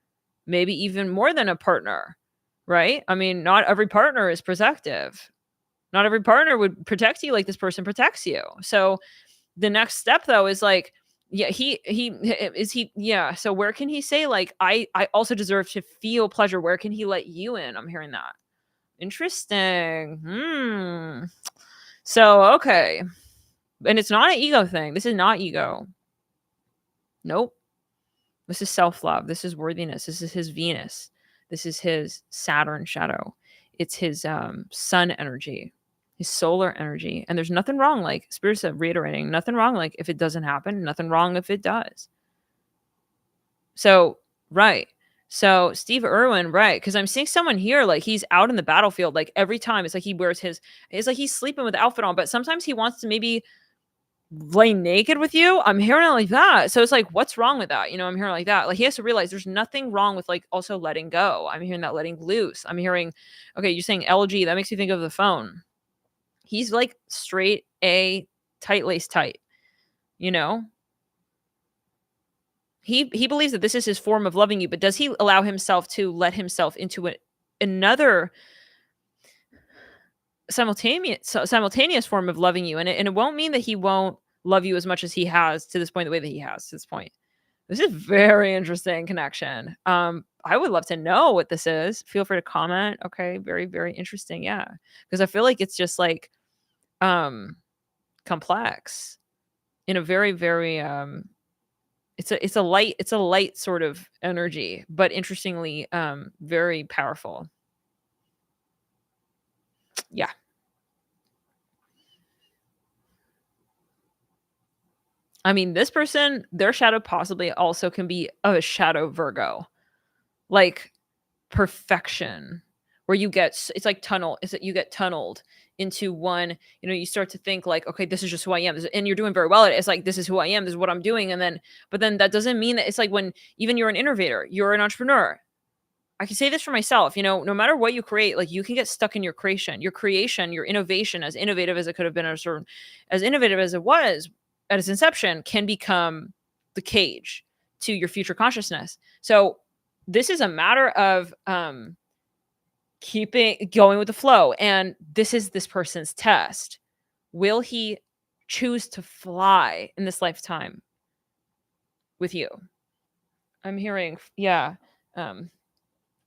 maybe even more than a partner, right? I mean, not every partner is protective. Not every partner would protect you like this person protects you. So the next step though is like, yeah, yeah. So where can he say like, I also deserve to feel pleasure? Where can he let you in? I'm hearing that. Interesting. So okay. And it's not an ego thing. This is not ego. Nope. This is self-love. This is worthiness. This is his Venus. This is his Saturn shadow. It's his sun energy, his solar energy. And there's nothing wrong, like Spirit said, reiterating, nothing wrong, like if it doesn't happen, nothing wrong if it does. So, right. So Steve Irwin, right? Because I'm seeing someone here, like he's out in the battlefield, like every time it's like he wears it's like he's sleeping with the outfit on, but sometimes he wants to maybe lay naked with you. I'm hearing it like that. So it's like, what's wrong with that? I'm hearing like that. Like he has to realize there's nothing wrong with like also letting go. I'm hearing that letting loose. I'm hearing, okay, you're saying LG, that makes me think of the phone. He's like straight A, tight lace tight, you know? He believes that this is his form of loving you, but does he allow himself to let himself into another simultaneous form of loving you? And it won't mean that he won't love you as much as he has to this point, the way that he has to this point. This is very interesting connection. I would love to know what this is. Feel free to comment. Okay, very, very interesting. Yeah. Because I feel like it's just like complex in a very, very it's a light sort of energy, but interestingly, very powerful. Yeah. I mean, this person, their shadow possibly also can be a shadow Virgo. Like perfection, where it's like tunnel, is that you get tunneled into one, you start to think like, okay, this is just who I am. And you're doing very well at it. It's like, this is who I am, this is what I'm doing. But then that doesn't mean that, it's like when even you're an innovator, you're an entrepreneur. I can say this for myself, no matter what you create, like you can get stuck in your creation, your innovation, as innovative as it could have been, as innovative as it was at its inception, can become the cage to your future consciousness. So this is a matter of keeping going with the flow. And this is this person's test. Will he choose to fly in this lifetime with you? I'm hearing, yeah.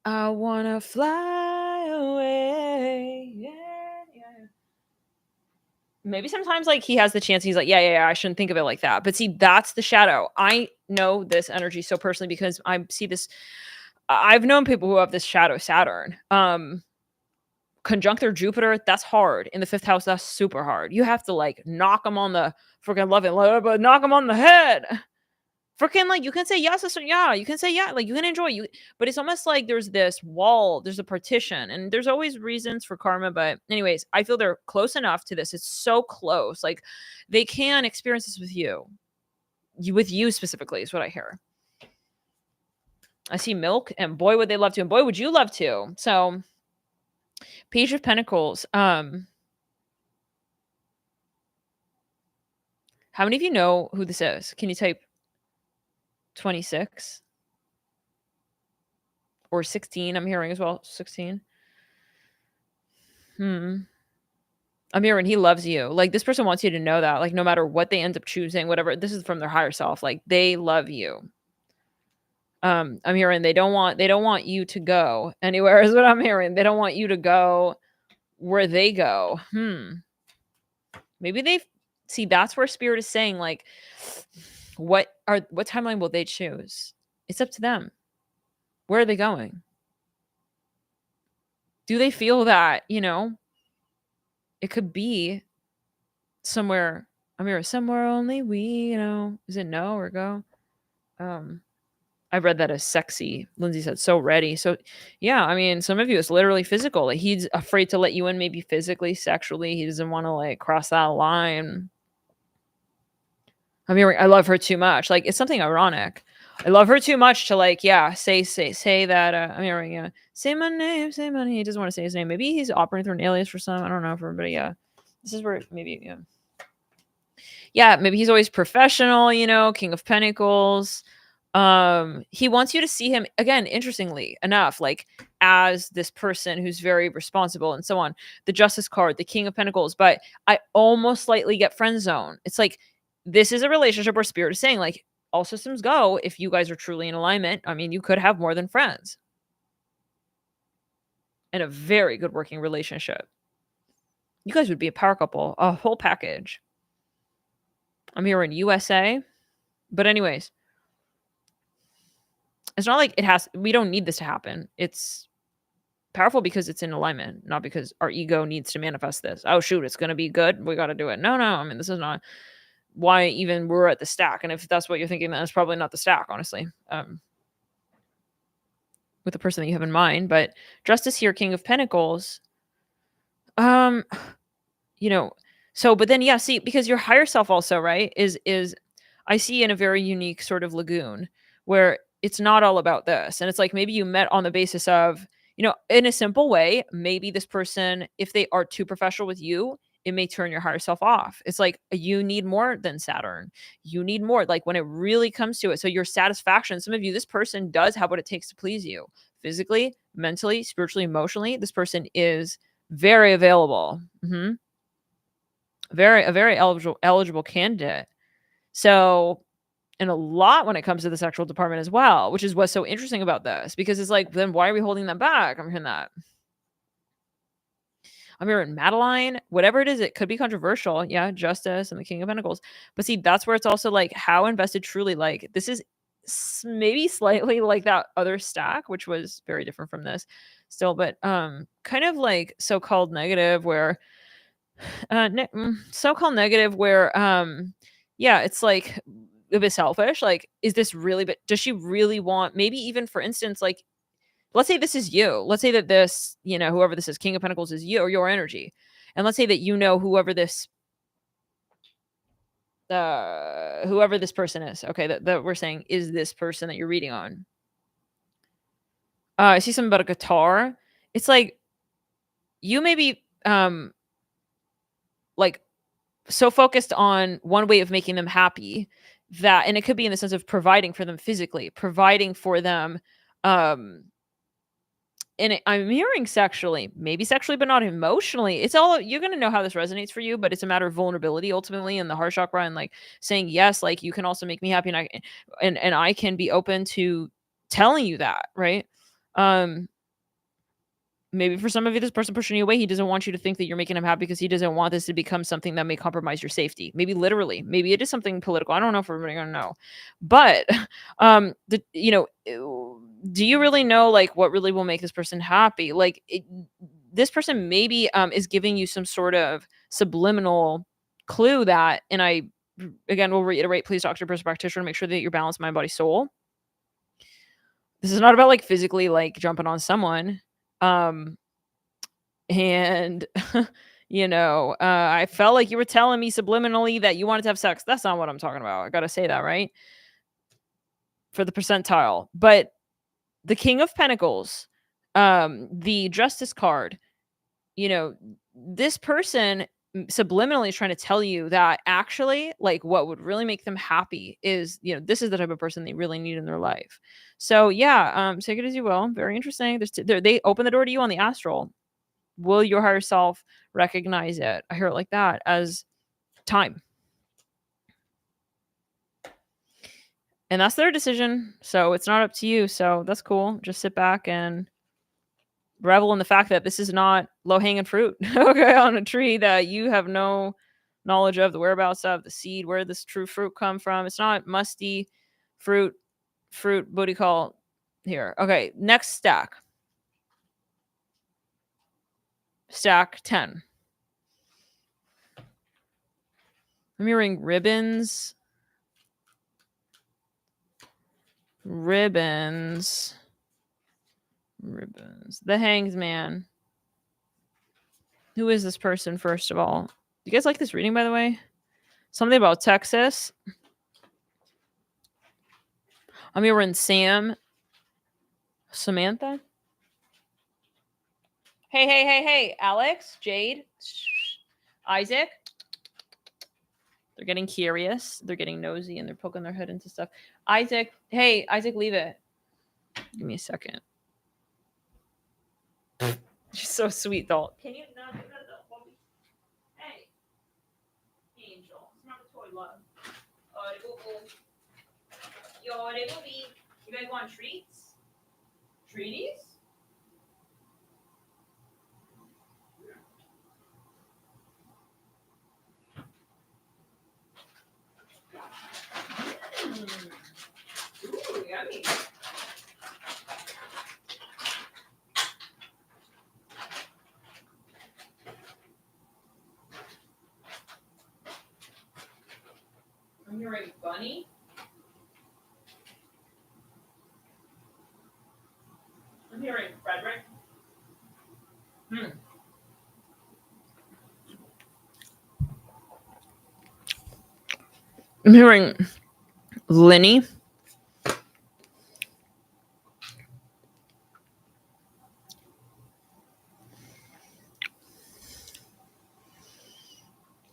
I wanna fly away. Yeah, yeah. Maybe sometimes like he has the chance, he's like, yeah, I shouldn't think of it like that. But see, that's the shadow. I know this energy so personally because I see this. I've known people who have this shadow Saturn. Conjunct their Jupiter, that's hard. In the fifth house, that's super hard. You have to like knock them on the freaking love it, but knock them on the head. Freaking like you can say yes, sister, yeah. You can say yeah, like you can enjoy you, but it's almost like there's this wall, there's a partition, and there's always reasons for karma. But anyways, I feel they're close enough to this. It's so close, like they can experience this with with you specifically is what I hear. I see milk, and boy would they love to, and boy would you love to. So, Page of Pentacles. How many of you know who this is? Can you type 26 or 16? I'm hearing as well. 16. I'm hearing he loves you. Like this person wants you to know that. Like no matter what they end up choosing, whatever. This is from their higher self. Like they love you. I'm hearing they don't want you to go anywhere is what I'm hearing. They don't want you to go where they go. Maybe they see that's where spirit is saying like what timeline will they choose? It's up to them. Where are they going? Do they feel that, it could be somewhere, I'm here somewhere only we, is it no or go? I read that as sexy. Lindsay said, so ready. So, yeah, I mean, some of you, it's literally physical. Like, he's afraid to let you in, maybe physically, sexually. He doesn't want to, like, cross that line. I mean, I love her too much. Like, it's something ironic. I love her too much to, like, yeah, say that. I'm hearing, yeah, say my name, say my name. He doesn't want to say his name. Maybe he's operating through an alias for some. I don't know, for everybody. Yeah, this is where maybe, yeah, maybe he's always professional. King of Pentacles. He wants you to see him again. Interestingly enough, like as this person who's very responsible and so on. The Justice card, the King of Pentacles, but I almost slightly get friend zone. It's like this is a relationship where Spirit is saying, like, all systems go if you guys are truly in alignment. I mean, you could have more than friends in a very good working relationship. You guys would be a power couple, a whole package. I'm here in USA, but anyways, it's not like we don't need this to happen. It's powerful because it's in alignment, not because our ego needs to manifest this. Oh shoot, it's going to be good, we got to do it. No, I mean, this is not why even we're at the stack. And if that's what you're thinking, then it's probably not the stack, honestly, with the person that you have in mind. But Justice here, King of Pentacles, so but then, yeah, see, because your higher self also, right, is I see in a very unique sort of lagoon where it's not all about this. And it's like maybe you met on the basis of, in a simple way, maybe this person, if they are too professional with you, it may turn your higher self off. It's like you need more than Saturn. You need more, like when it really comes to it. So your satisfaction, some of you, this person does have what it takes to please you physically, mentally, spiritually, emotionally. This person is very available. A very eligible candidate. So, and a lot when it comes to the sexual department as well, which is what's so interesting about this, because it's like, then why are we holding them back? I'm hearing that. I'm hearing Madeline, whatever it is, it could be controversial. Yeah, Justice and the King of Pentacles. But see, that's where it's also like how invested truly, like this is maybe slightly like that other stack, which was very different from this still, but kind of like so-called negative where so-called negative where yeah, it's like a bit selfish. Like, is this really, but does she really want, maybe even for instance, like, let's say this is you, let's say that this, whoever this is, King of Pentacles, is you or your energy, and let's say that whoever this person is, okay, that we're saying is this person that you're reading on. I see something about a guitar. It's like you may be like so focused on one way of making them happy that, and it could be in the sense of providing for them physically, providing for them, and I'm hearing sexually, maybe sexually, but not emotionally. It's all, you're going to know how this resonates for you, but it's a matter of vulnerability ultimately in the heart chakra, and like saying, yes, like you can also make me happy. And I can be open to telling you that, right? Maybe for some of you, this person pushing you away, he doesn't want you to think that you're making him happy because he doesn't want this to become something that may compromise your safety. Maybe literally, maybe it is something political. I don't know if everybody gonna know, but do you really know like what really will make this person happy? Like this person maybe is giving you some sort of subliminal clue that, and I again will reiterate, please talk to your person practitioner to make sure that you're balanced mind, body, soul. This is not about like physically like jumping on someone. And I felt like you were telling me subliminally that you wanted to have sex. That's not what I'm talking about. I gotta say that, right? For the percentile. But the King of Pentacles, the Justice card, this person subliminally is trying to tell you that actually, like, what would really make them happy is, this is the type of person they really need in their life. So yeah, take it as you will. Very interesting. They open the door to you on the astral. Will your higher self recognize it? I hear it like that as time. And that's their decision. So it's not up to you. So that's cool. Just sit back and revel in the fact that this is not low-hanging fruit, okay, on a tree that you have no knowledge of the whereabouts of, the seed, where this true fruit come from. It's not musty fruit, what do you call here? Okay, next stack. Stack 10. I'm hearing ribbons. Ribbons. Ribbons. The Hanged Man. Who is this person, first of all? Do you guys like this reading, by the way? Something about Texas. I'm here in Samantha. Hey, Alex, Jade, Isaac. They're getting curious. They're getting nosy and they're poking their head into stuff. Isaac, hey, Isaac, leave it. Give me a second. She's so sweet, though. Can you not get rid of the puppy? Hey, Angel. It's not a toy, love. You guys want treats? Treaties? Ooh, yummy. I'm hearing bunny. I'm hearing Frederick. I'm hearing Lenny.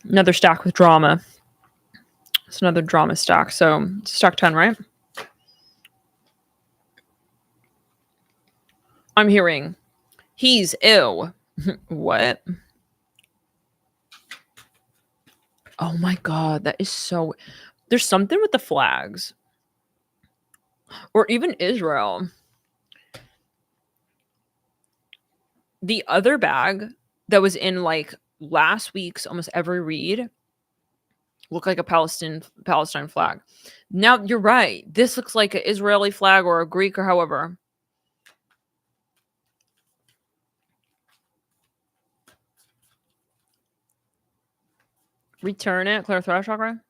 Another stack with drama. It's another drama stack. So it's stack 10, right? I'm hearing he's ill. What? Oh my God. That is so. There's something with the flags. Or even Israel. The other bag that was in like last week's almost every read looked like a Palestine flag. Now you're right. This looks like an Israeli flag or a Greek or however. Return it, clear throat chakra.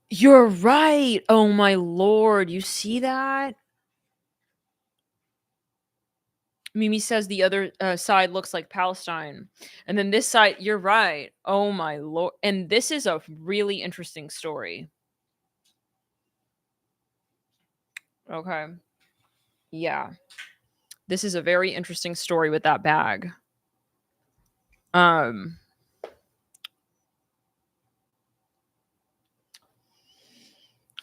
You're right. Oh my Lord. You see that? Mimi says the other side looks like Palestine. And then this side, you're right. Oh my Lord. And this is a really interesting story. Okay. Yeah. This is a very interesting story with that bag.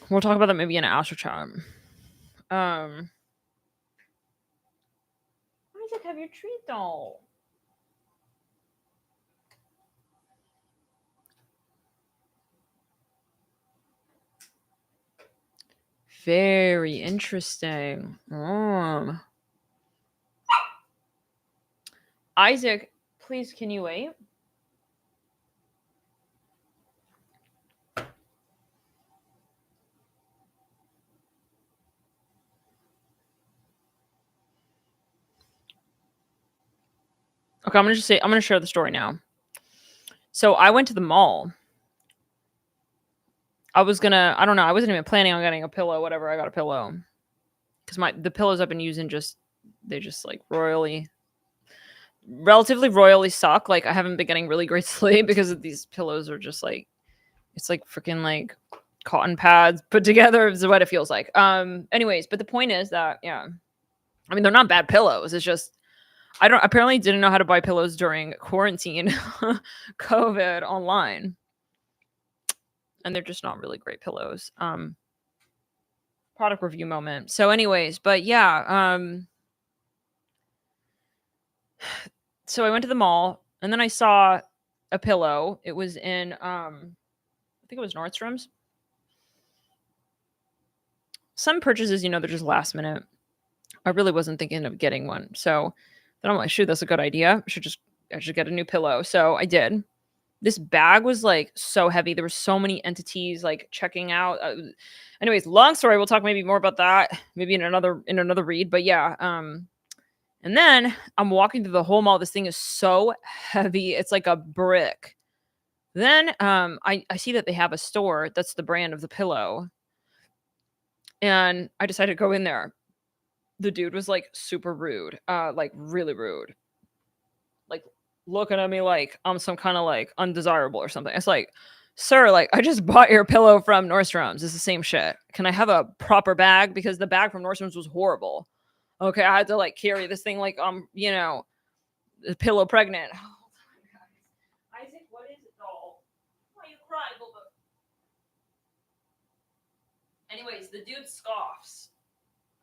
We'll talk about that maybe in an astro chat. Isaac, have your treat doll. Very interesting. Isaac, please, can you wait? Okay, I'm going to share the story now. So I went to the mall. I wasn't even planning on getting a pillow, whatever. I got a pillow. Because the pillows I've been using they just like relatively royally suck. Like I haven't been getting really great sleep because of these pillows are just like, it's like freaking like cotton pads put together is what it feels like. Anyways, but the point is that, yeah, I mean, they're not bad pillows. It's just, apparently didn't know how to buy pillows during quarantine, COVID online. And they're just not really great pillows. Product review moment. So anyways, but yeah, so I went to the mall and then I saw a pillow. It was in, I think it was Nordstrom's. Some purchases, they're just last minute. I really wasn't thinking of getting one. So then I'm like, shoot, that's a good idea. I should get a new pillow. So I did. This bag was like so heavy. There were so many entities like checking out. Anyways, long story. We'll talk maybe more about that maybe in another read. But yeah, and then I'm walking through the whole mall. This thing is so heavy. It's like a brick. Then I see that they have a store that's the brand of the pillow, and I decided to go in there. The dude was like super rude, like really rude, like looking at me like I'm some kind of like undesirable or something. It's like, sir, like I just bought your pillow from Nordstrom's. It's the same shit. Can I have a proper bag? Because the bag from Nordstrom's was horrible. Okay, I had to like carry this thing like pillow pregnant. Oh, Isaac, what is it, doll? Why you cry, Bubba? Anyways, the dude scoffs.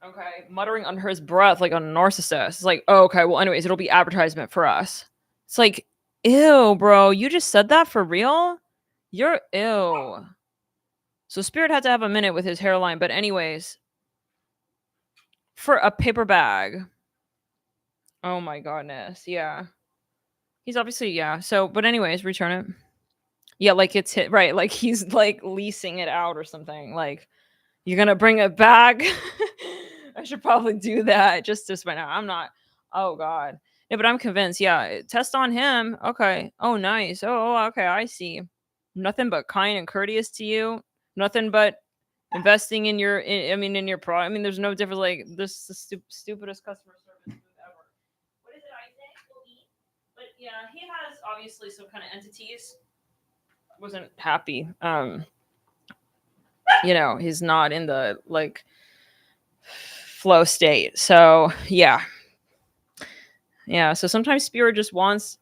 Okay, muttering under his breath like a narcissist. It's like, oh, okay, well, anyways, it'll be advertisement for us. It's like, ew, bro, you just said that for real? You're ew. So Spirit had to have a minute with his hairline, but anyways, for a paper bag. Oh my goodness, yeah. He's obviously, yeah. So, but anyways, return it. Yeah, like it's hit right, like he's like leasing it out or something. Like, you're gonna bring it back. I should probably do that just to spend out. I'm not. Oh God. Yeah, but I'm convinced. Yeah, test on him. Okay. Oh, nice. Okay. I see. Nothing but kind and courteous to you. Nothing but investing in your. In your product. I mean, there's no difference. Like this is the stupidest customer service move ever. What is it? I think will be. But yeah, he has obviously some kind of entities. Wasn't happy. He's not in the like flow state. So yeah. So sometimes Spirit just wants,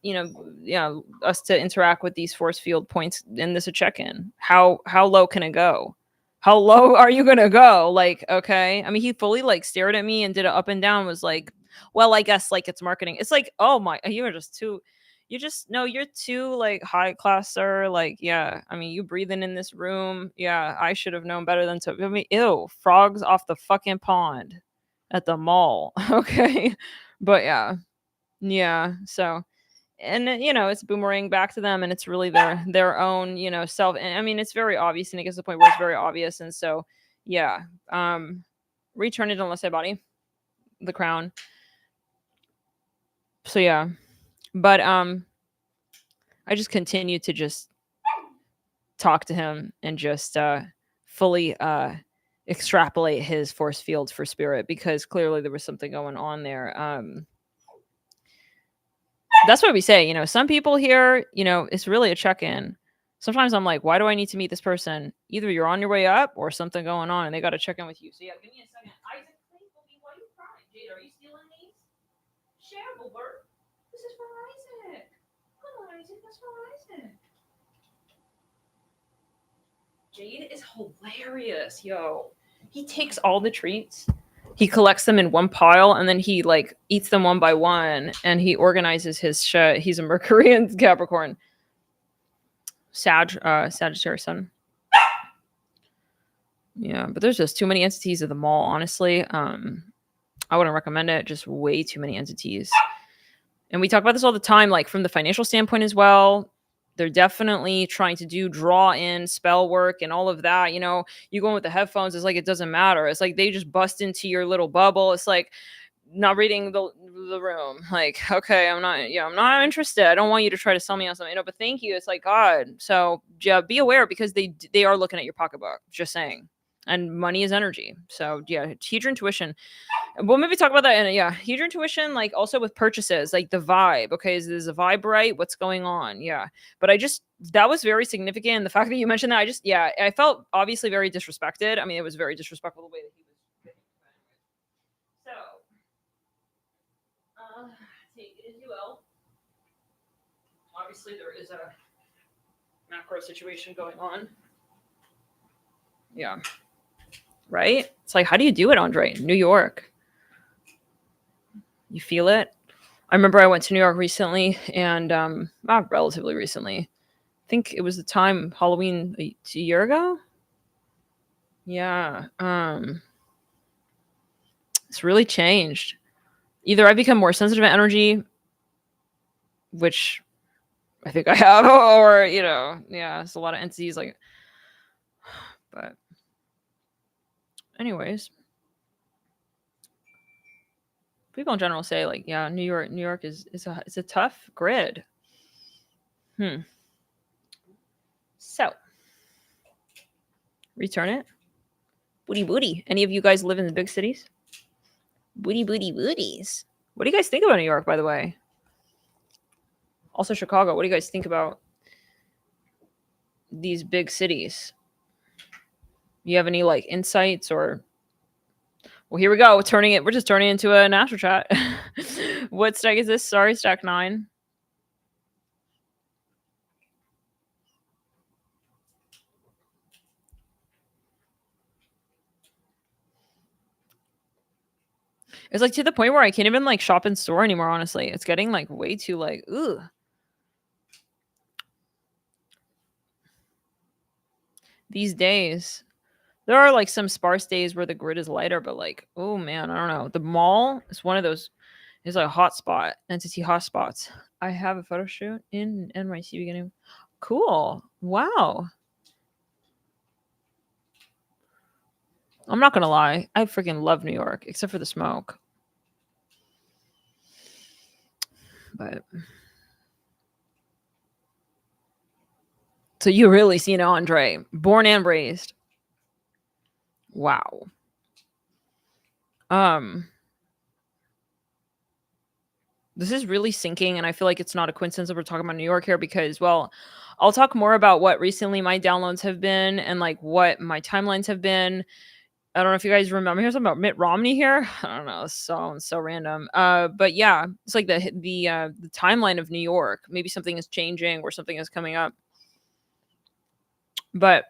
us to interact with these force field points, and this a check-in. How low can it go? How low are you gonna go? Like, okay. I mean, he fully like stared at me and did it up and down, was like, well, I guess like it's marketing. It's like, oh my, you're just too you're too like high class, sir. Like, yeah. I mean, you breathing in this room. Yeah, I should have known better than to. I mean, ew, frogs off the fucking pond at the mall. Okay. But yeah. So, and it's boomerang back to them, and it's really their own, self. And I mean, it's very obvious, and it gets to the point where it's very obvious. And so, yeah, return it unless I body the crown. So yeah, but I just continue to just talk to him and just fully extrapolate his force fields for Spirit, because clearly there was something going on there. That's what we say. Some people here, it's really a check-in. Sometimes I'm like, why do I need to meet this person? Either you're on your way up or something going on, and they got to check in with you. So yeah, give me a second. Isaac, please, why are you crying? Jade, are you stealing these? Share, Boober. This is for Isaac. Come on, Isaac. That's for Isaac. Jade is hilarious, yo. He takes all the treats, he collects them in one pile, and then he like eats them one by one, and he organizes his shit. He's a Mercury and Capricorn. Sagittarius sun. Yeah, but there's just too many entities at the mall, honestly. I wouldn't recommend it. Just way too many entities. And we talk about this all the time, like from the financial standpoint as well. They're definitely trying to draw in spell work and all of that. You go in with the headphones, it's like it doesn't matter. It's like they just bust into your little bubble. It's like not reading the room. Like, okay, I'm not interested. I don't want you to try to sell me on something. But thank you. It's like, God. So yeah, be aware, because they are looking at your pocketbook. Just saying. And money is energy. So yeah, teach your intuition. We'll maybe talk about that. And yeah, heed your intuition, like also with purchases, like the vibe. Okay, is the vibe right? What's going on? Yeah, but that was very significant. The fact that you mentioned that, I felt obviously very disrespected. I mean, it was very disrespectful the way that he was. So, take it as you will. Obviously, there is a macro situation going on. Yeah. Right? It's like, how do you do it, Andre? New York. You feel it? I remember I went to New York recently, and not relatively recently. I think it was the time Halloween a year ago. Yeah. It's really changed. Either I've become more sensitive to energy, which I think I have, or it's a lot of entities like. But anyways, people in general say like, yeah, New York is a tough grid. So, return it. Booty booty. Any of you guys live in the big cities? Booty booty booties. What do you guys think about New York, by the way? Also, Chicago. What do you guys think about these big cities? You have any like insights or? Well, here we go. We're just turning it into an astro chat. What stack is this? Sorry, stack 9. It's like to the point where I can't even like shop in store anymore, honestly. It's getting like way too like, ugh. These days. There are like some sparse days where the grid is lighter, but like, oh man, I don't know. The mall is one of those, is like a hotspot, entity hotspots. I have a photo shoot in NYC beginning. Cool. Wow. I'm not gonna lie. I freaking love New York, except for the smoke. But so you really seen Andre, born and raised. Wow. This is really sinking, and I feel like it's not a coincidence that we're talking about New York here because, well, I'll talk more about what recently my downloads have been and like what my timelines have been. I don't know if you guys remember. Here's something about Mitt Romney here. I don't know, so random. But yeah, it's like the timeline of New York. Maybe something is changing or something is coming up. But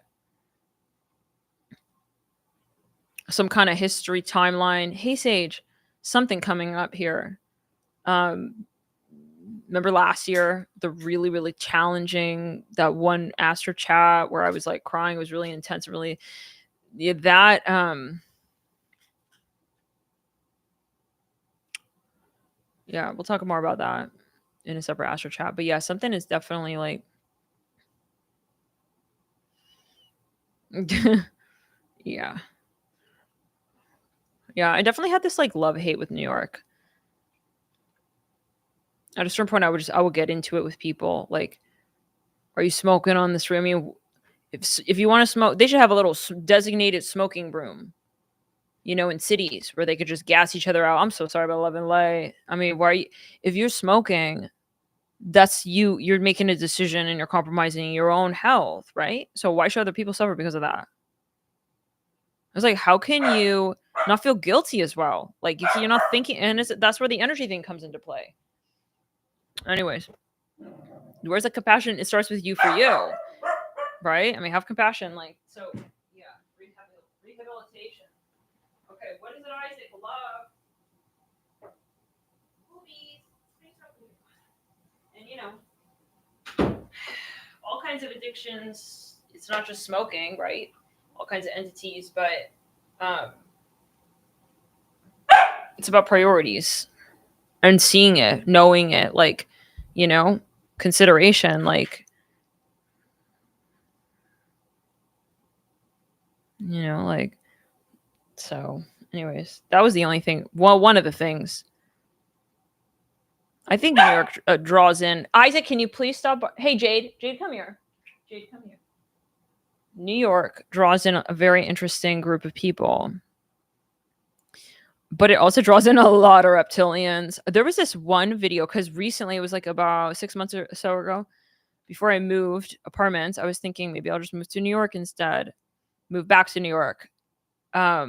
some kind of history timeline. Hey Sage, something coming up here. Remember last year, the really, really challenging that one Astro chat where I was like crying. It was really intense, really. Yeah, that yeah, we'll talk more about that in a separate Astro chat. But yeah, something is definitely like yeah. Yeah, I definitely had this like love hate with New York. At a certain point I would get into it with people like, are you smoking on the street? I mean, if you want to smoke, they should have a little designated smoking room, you know, in cities where they could just gas each other out. I'm so sorry about 11 light. I mean, why are you, if you're smoking, that's you're making a decision and you're compromising your own health, right? So why should other people suffer because of that? It's like, how can you not feel guilty as well? Like you're not thinking, and that's where the energy thing comes into play. Anyways, where's the compassion? It starts with you for you, right? I mean, have compassion. Like, so yeah, rehabilitation. Okay, what is it, Isaac? Love. Movies. And you know, all kinds of addictions. It's not just smoking, right? All kinds of entities, but um, it's about priorities and seeing it, knowing it, like, you know, consideration, like, you know, like, so anyways, that was the only thing. Well, one of the things I think New York draws in. Isaac, can you please stop? Hey, Jade, come here. Jade, come here. New York draws in a very interesting group of people, but it also draws in a lot of reptilians. There was this one video because recently, it was like about 6 months or so ago, before I moved apartments, I was thinking maybe I'll just move to New York instead, move back to New York. I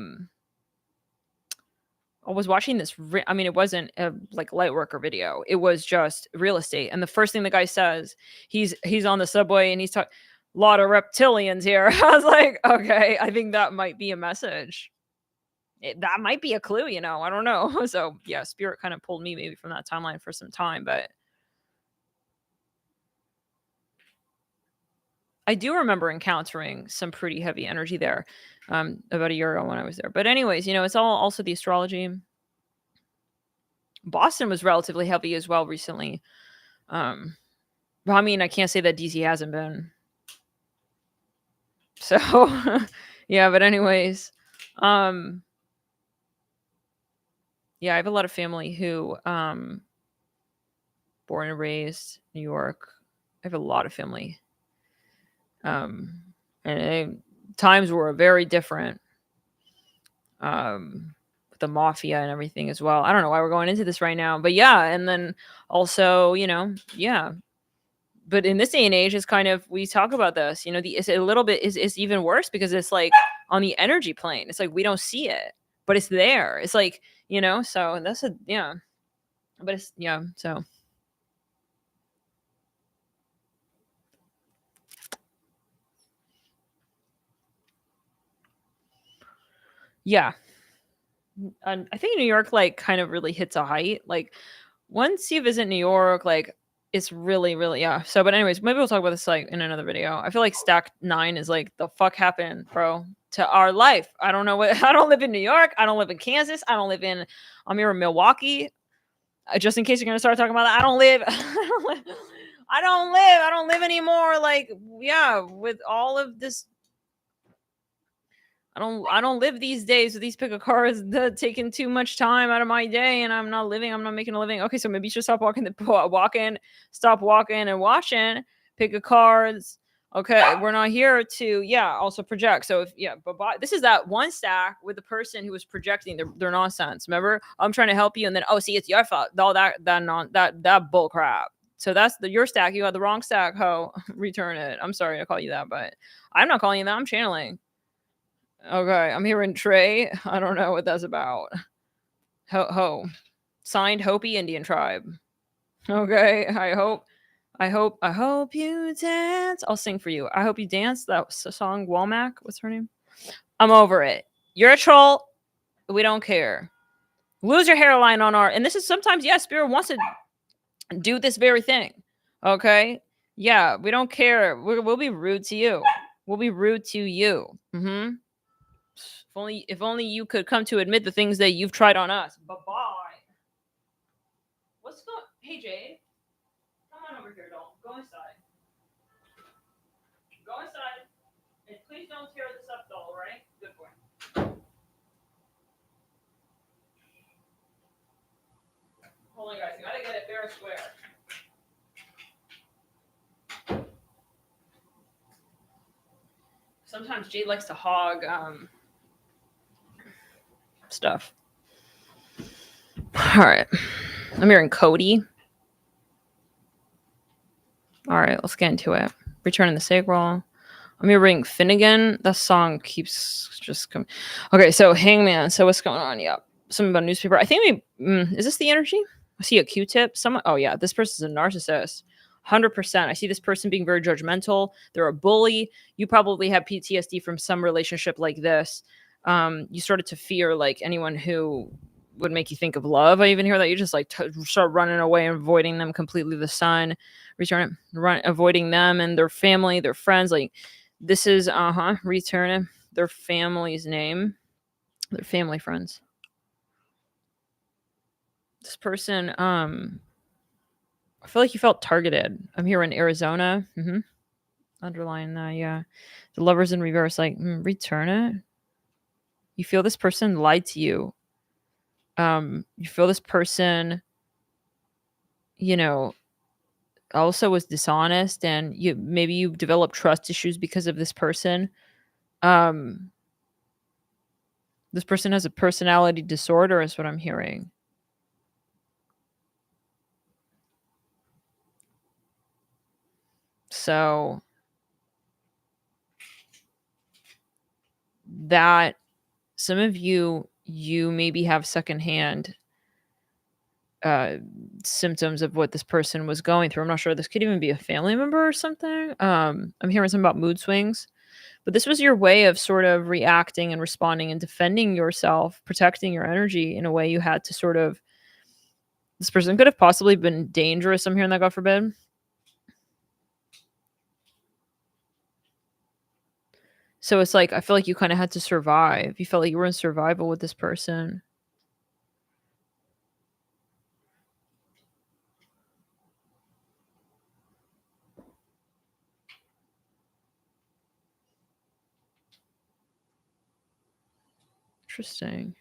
was watching this. I mean, it wasn't a like light worker video. It was just real estate. And the first thing the guy says, he's on the subway and he's talking. A lot of reptilians here. I was like, okay, I think that might be a message. That might be a clue, you know. I don't know. So yeah, spirit kind of pulled me maybe from that timeline for some time, but I do remember encountering some pretty heavy energy there about a year ago when I was there. But anyways, you know, it's all also the astrology. Boston was relatively heavy as well recently. Well, I mean, I can't say that DC hasn't been. So, yeah, but anyways, yeah, I have a lot of family who born and raised New York. I have a lot of family. Um, times were very different. With the mafia and everything as well. I don't know why we're going into this right now, but yeah, and then also, yeah. But in this day and age, it's kind of we talk about this, it's a little bit is even worse because it's like on the energy plane. It's like we don't see it, but it's there. It's like, so that's a yeah. But it's yeah, so yeah. And I think New York like kind of really hits a height. Like once you visit New York, like it's really, really yeah. So, but anyways, maybe we'll talk about this like in another video. I feel like Stack 9 is like the fuck happened, bro, to our life. I don't know what I don't live in New York. I don't live in Kansas. I don't live in I'm here in Milwaukee. Just in case you're gonna start talking about that, I don't live. I don't live anymore. Like, yeah, with all of this I don't live these days with these pick a cars that taking too much time out of my day and I'm not making a living. Okay, so maybe you should stop stop walking and watching pick a cards. Okay, we're not here to also project. So if but this is that one stack with the person who was projecting their nonsense. Remember? I'm trying to help you and then see it's your fault. All that bull crap. So that's your stack. You got the wrong stack, ho. Return it. I'm sorry to call you that, but I'm not calling you that. I'm channeling. Okay, I'm hearing Trey. I don't know what that's about. Ho. Signed Hopi Indian tribe. Okay, I hope you dance. I'll sing for you. I hope you dance. That song Womack. What's her name? I'm over it. You're a troll. We don't care. Lose your hairline on our. And this is sometimes, Spirit wants to do this very thing. Okay? Yeah, we don't care. We'll be rude to you. We'll be rude to you. Mm-hmm. If only you could come to admit the things that you've tried on us. Bye bye. What's going? Hey Jade, come on over here. Don't go inside. Go inside, and please don't tear this up, doll. All right? Good boy. Hold on, guys. You gotta get it fair and square. Sometimes Jade likes to hog stuff. All right. I'm hearing Cody. All right, let's get into it. Returning the sacral. I'm hearing Finnegan. That song keeps just coming. Okay, so Hangman. So what's going on? Yep. Something about newspaper. I think is this the energy? I see a Q-tip. Someone. Oh yeah, this person's a narcissist. 100%. I see this person being very judgmental. They're a bully. You probably have PTSD from some relationship like this. You started to fear like anyone who would make you think of love. I even hear that you just like start running away and avoiding them completely. The sun, avoiding them and their family, their friends. Like this is returning their family's name, their family friends. This person, I feel like you felt targeted. I'm here in Arizona. Underline that, yeah. The lovers in reverse, like return it. You feel this person lied to you. You feel this person, also was dishonest, and maybe you developed trust issues because of this person. This person has a personality disorder, is what I'm hearing. So that some of you maybe have secondhand symptoms of what this person was going through. I'm not sure. This could even be a family member or something. I'm hearing something about mood swings, but this was your way of sort of reacting and responding and defending yourself, protecting your energy in a way you had to sort of. This person could have possibly been dangerous. I'm hearing that, God forbid. So it's like I feel like you kind of had to survive. You felt like you were in survival with this person. Interesting.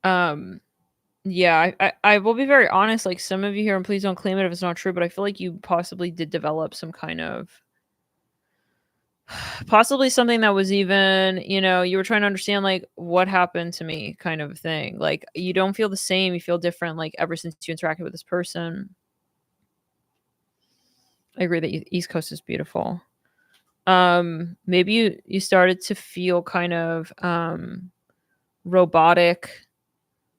Yeah, I will be very honest. Like some of you here, and please don't claim it if it's not true, but I feel like you possibly did develop some kind of Possibly something that was even, you were trying to understand, like, what happened to me kind of thing. Like, you don't feel the same, you feel different, like, ever since you interacted with this person. I agree that East Coast is beautiful. Maybe you started to feel kind of robotic,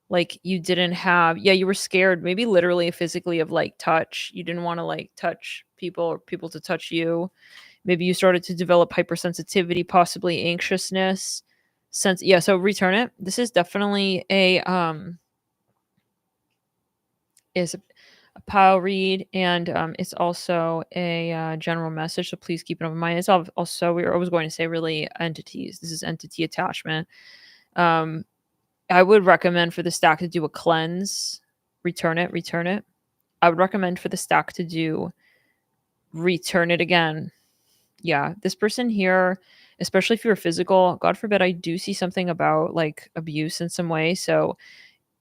like you didn't have, yeah, you were scared, maybe literally physically, of like touch. You didn't want to like touch people or people to touch you. Maybe you started to develop hypersensitivity, possibly anxiousness. Sense, yeah, so return it. This is definitely a pile read, and it's also a general message, so please keep it in mind. It's also, we were always going to say, really, entities. This is entity attachment. um I would recommend for the stack to do a cleanse. Return it, return it. I would recommend for the stack to do return it again. Yeah, this person here, especially if you're physical, God forbid, I do see something about like abuse in some way. So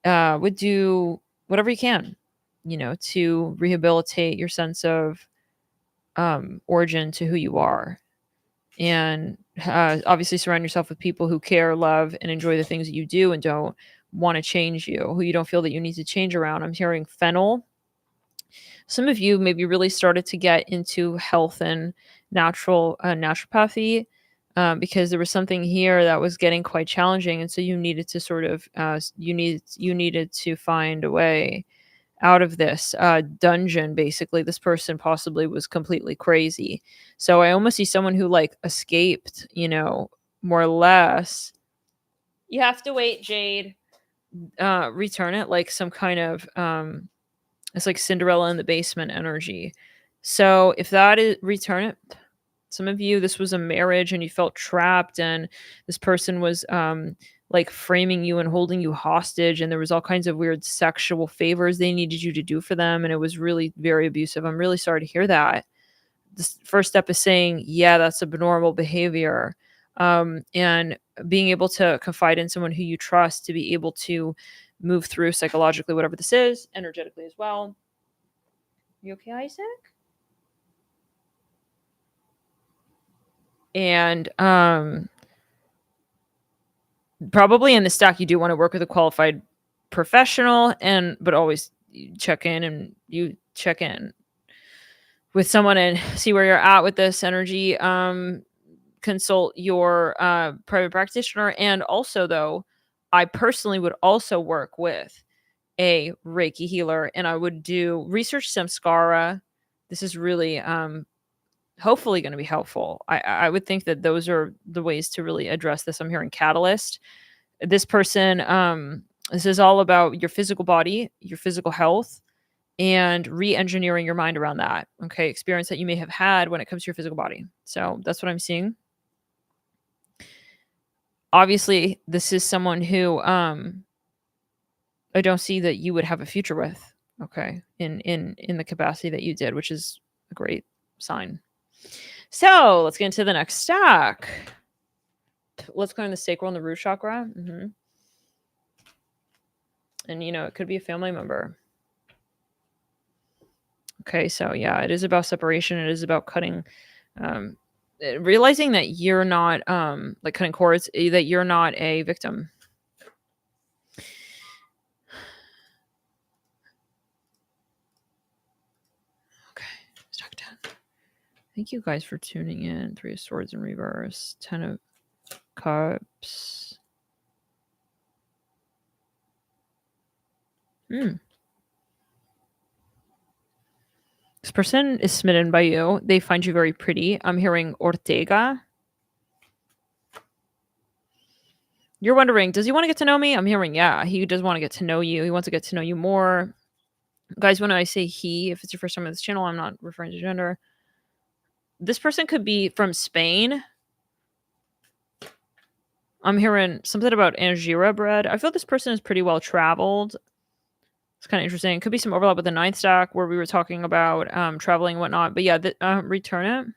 would do whatever you can, to rehabilitate your sense of origin to who you are. And obviously surround yourself with people who care, love, and enjoy the things that you do and don't want to change you, who you don't feel that you need to change around. I'm hearing fennel. Some of you maybe really started to get into health and naturopathy, because there was something here that was getting quite challenging, and so you needed to sort of you needed to find a way out of this dungeon. Basically, this person possibly was completely crazy. So I almost see someone who like escaped, more or less. You have to wait, Jade. Return it, like some kind of it's like Cinderella in the basement energy. So if that is, return it. Some of you, this was a marriage and you felt trapped, and this person was like framing you and holding you hostage, and there was all kinds of weird sexual favors they needed you to do for them, and it was really very abusive. I'm really sorry to hear that. This first step is saying, yeah, that's abnormal behavior. And being able to confide in someone who you trust to be able to move through psychologically whatever this is, energetically as well. You okay, Isaac? And probably in the stack you do want to work with a qualified professional, but always check in, and you check in with someone and see where you're at with this energy. Consult your private practitioner, and also, though, I personally would also work with a Reiki healer, and I would do research samskara. This is really hopefully going to be helpful. I would think that those are the ways to really address this. I'm hearing catalyst. This person, this is all about your physical body, your physical health, and re-engineering your mind around that. Okay, experience that you may have had when it comes to your physical body. So that's what I'm seeing. Obviously, this is someone who I don't see that you would have a future with. Okay, in the capacity that you did, which is a great sign. So let's get into the next stack. Let's go in the sacral and the root chakra. And it could be a family member. Okay, so yeah, it is about separation. It is about cutting, realizing that you're not like cutting cords, that you're not a victim. Okay, stack 10. Thank you guys for tuning in. 3 of Swords in reverse, 10 of Cups. This person is smitten by you. They find you very pretty. I'm hearing Ortega. You're wondering, does he want to get to know me? I'm hearing, yeah, he does want to get to know you. He wants to get to know you more. Guys, when I say he, if it's your first time on this channel, I'm not referring to gender. This person could be from Spain. I'm hearing something about Angira bread. I feel this person is pretty well traveled. It's kind of interesting. It could be some overlap with the 9th stack where we were talking about traveling and whatnot. But yeah, return it.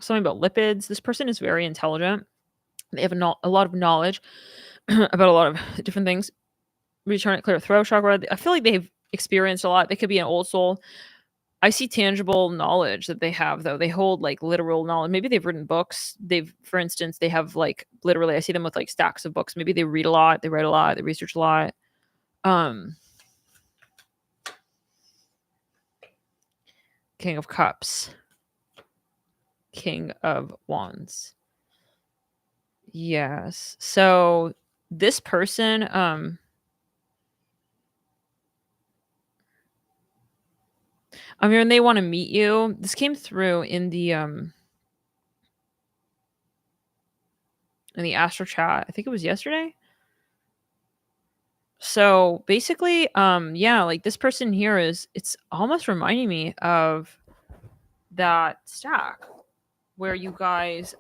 Something about lipids. This person is very intelligent. They have a lot of knowledge about a lot of different things. Return it, clear throat chakra. I feel like they've experienced a lot. They could be an old soul. I see tangible knowledge that they have, though. They hold, like, literal knowledge. Maybe they've written books. For instance, they have, like, literally, I see them with, like, stacks of books. Maybe they read a lot, they write a lot, they research a lot. Um, King of Cups, King of Wands. Yes. So this person, I mean, they want to meet you. This came through in the astro chat. I think it was yesterday. So basically, yeah, like this person here it's almost reminding me of that stack where you guys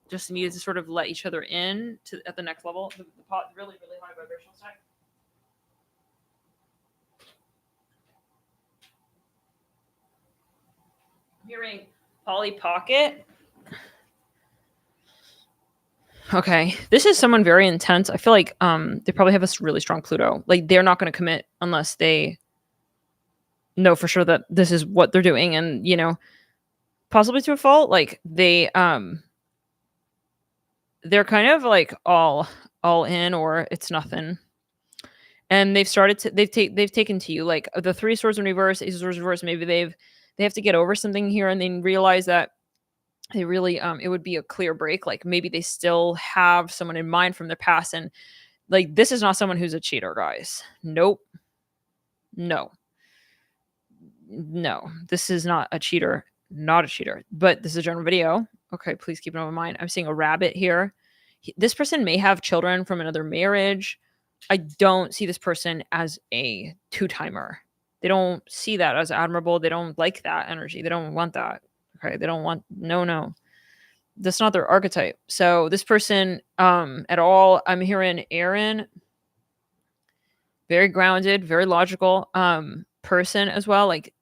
just needed to sort of let each other in to at the next level. The pot really, really high vibrational stack. I'm hearing Polly Pocket. Okay. This is someone very intense. I feel like they probably have a really strong Pluto. Like they're not going to commit unless they know for sure that this is what they're doing, and possibly to a fault. Like they're kind of like all in, or it's nothing. And they've taken to you like the three swords in reverse, ace of swords reverse. Maybe they have to get over something here, and then realize that they really it would be a clear break. Like maybe they still have someone in mind from their past, and like this is not someone who's a cheater, guys. Nope. No. No. This is not a cheater. Not a cheater. But this is a general video. Okay, please keep it in mind. I'm seeing a rabbit here. This person may have children from another marriage. I don't see this person as a two-timer. They don't see that as admirable. They don't like that energy. They don't want that. Okay, they don't want no. That's not their archetype. So this person at all, I'm hearing Aaron, very grounded, very logical person as well. Like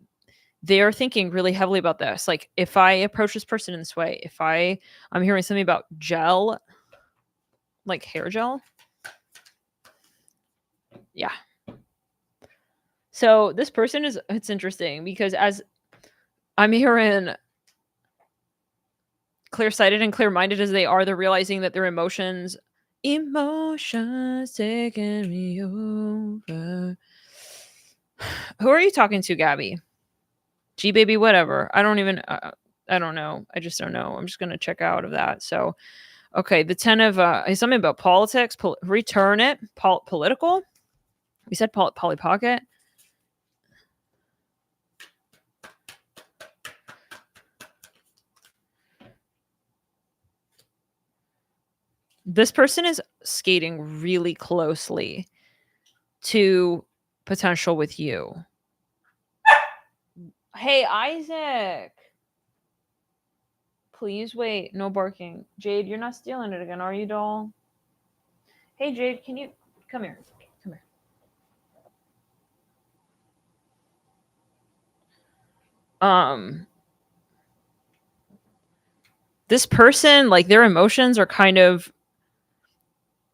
they are thinking really heavily about this. Like if I approach this person in this way, I'm hearing something about gel, like hair gel. Yeah. So this person it's interesting because as I'm hearing clear-sighted and clear-minded as they are, they're realizing that their emotions taking me over. Who are you talking to, Gabby? G baby, whatever. I don't even. I don't know. I just don't know. I'm just gonna check out of that. So, okay, the 10 of something about politics. Return it. Political. We said Polly Pocket. This person is skating really closely to potential with you. Hey, Isaac. Please wait. No barking. Jade, you're not stealing it again, are you, doll? Hey, Jade, can you come here? Come here. This person, like their emotions are kind of,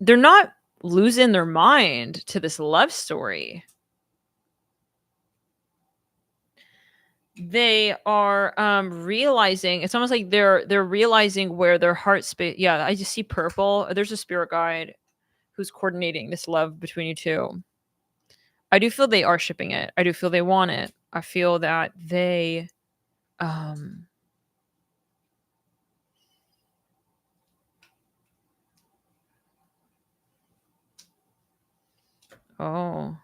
they're not losing their mind to this love story. They are realizing, it's almost like they're realizing where their heart space. Yeah, I just see purple. There's a spirit guide who's coordinating this love between you two. I do feel they are shipping it. I do feel they want it. I feel that they oh,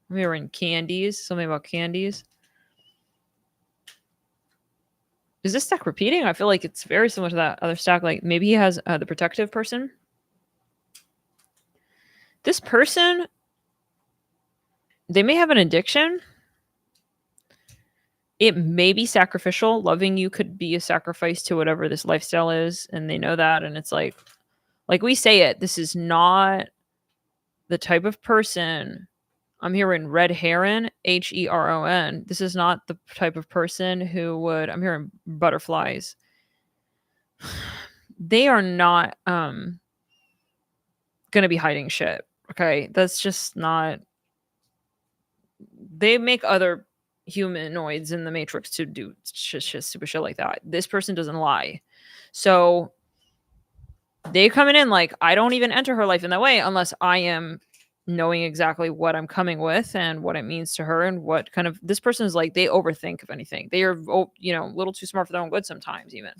we were in candies. Something about candies. Is this stack repeating? I feel like it's very similar to that other stack. Like maybe he has the protective person. This person, they may have an addiction. It may be sacrificial. Loving you could be a sacrifice to whatever this lifestyle is, and they know that. And it's like we say it. This is not the type of person. I'm hearing red heron, Heron. This is not the type of person who would. I'm hearing butterflies. They are not going to be hiding shit. Okay, that's just not. They make other humanoids in the Matrix to do stupid shit like that. This person doesn't lie. So they coming in like, I don't even enter her life in that way unless I am knowing exactly what I'm coming with and what it means to her and what kind of this person is like. They overthink of anything. They are, a little too smart for their own good sometimes. Even,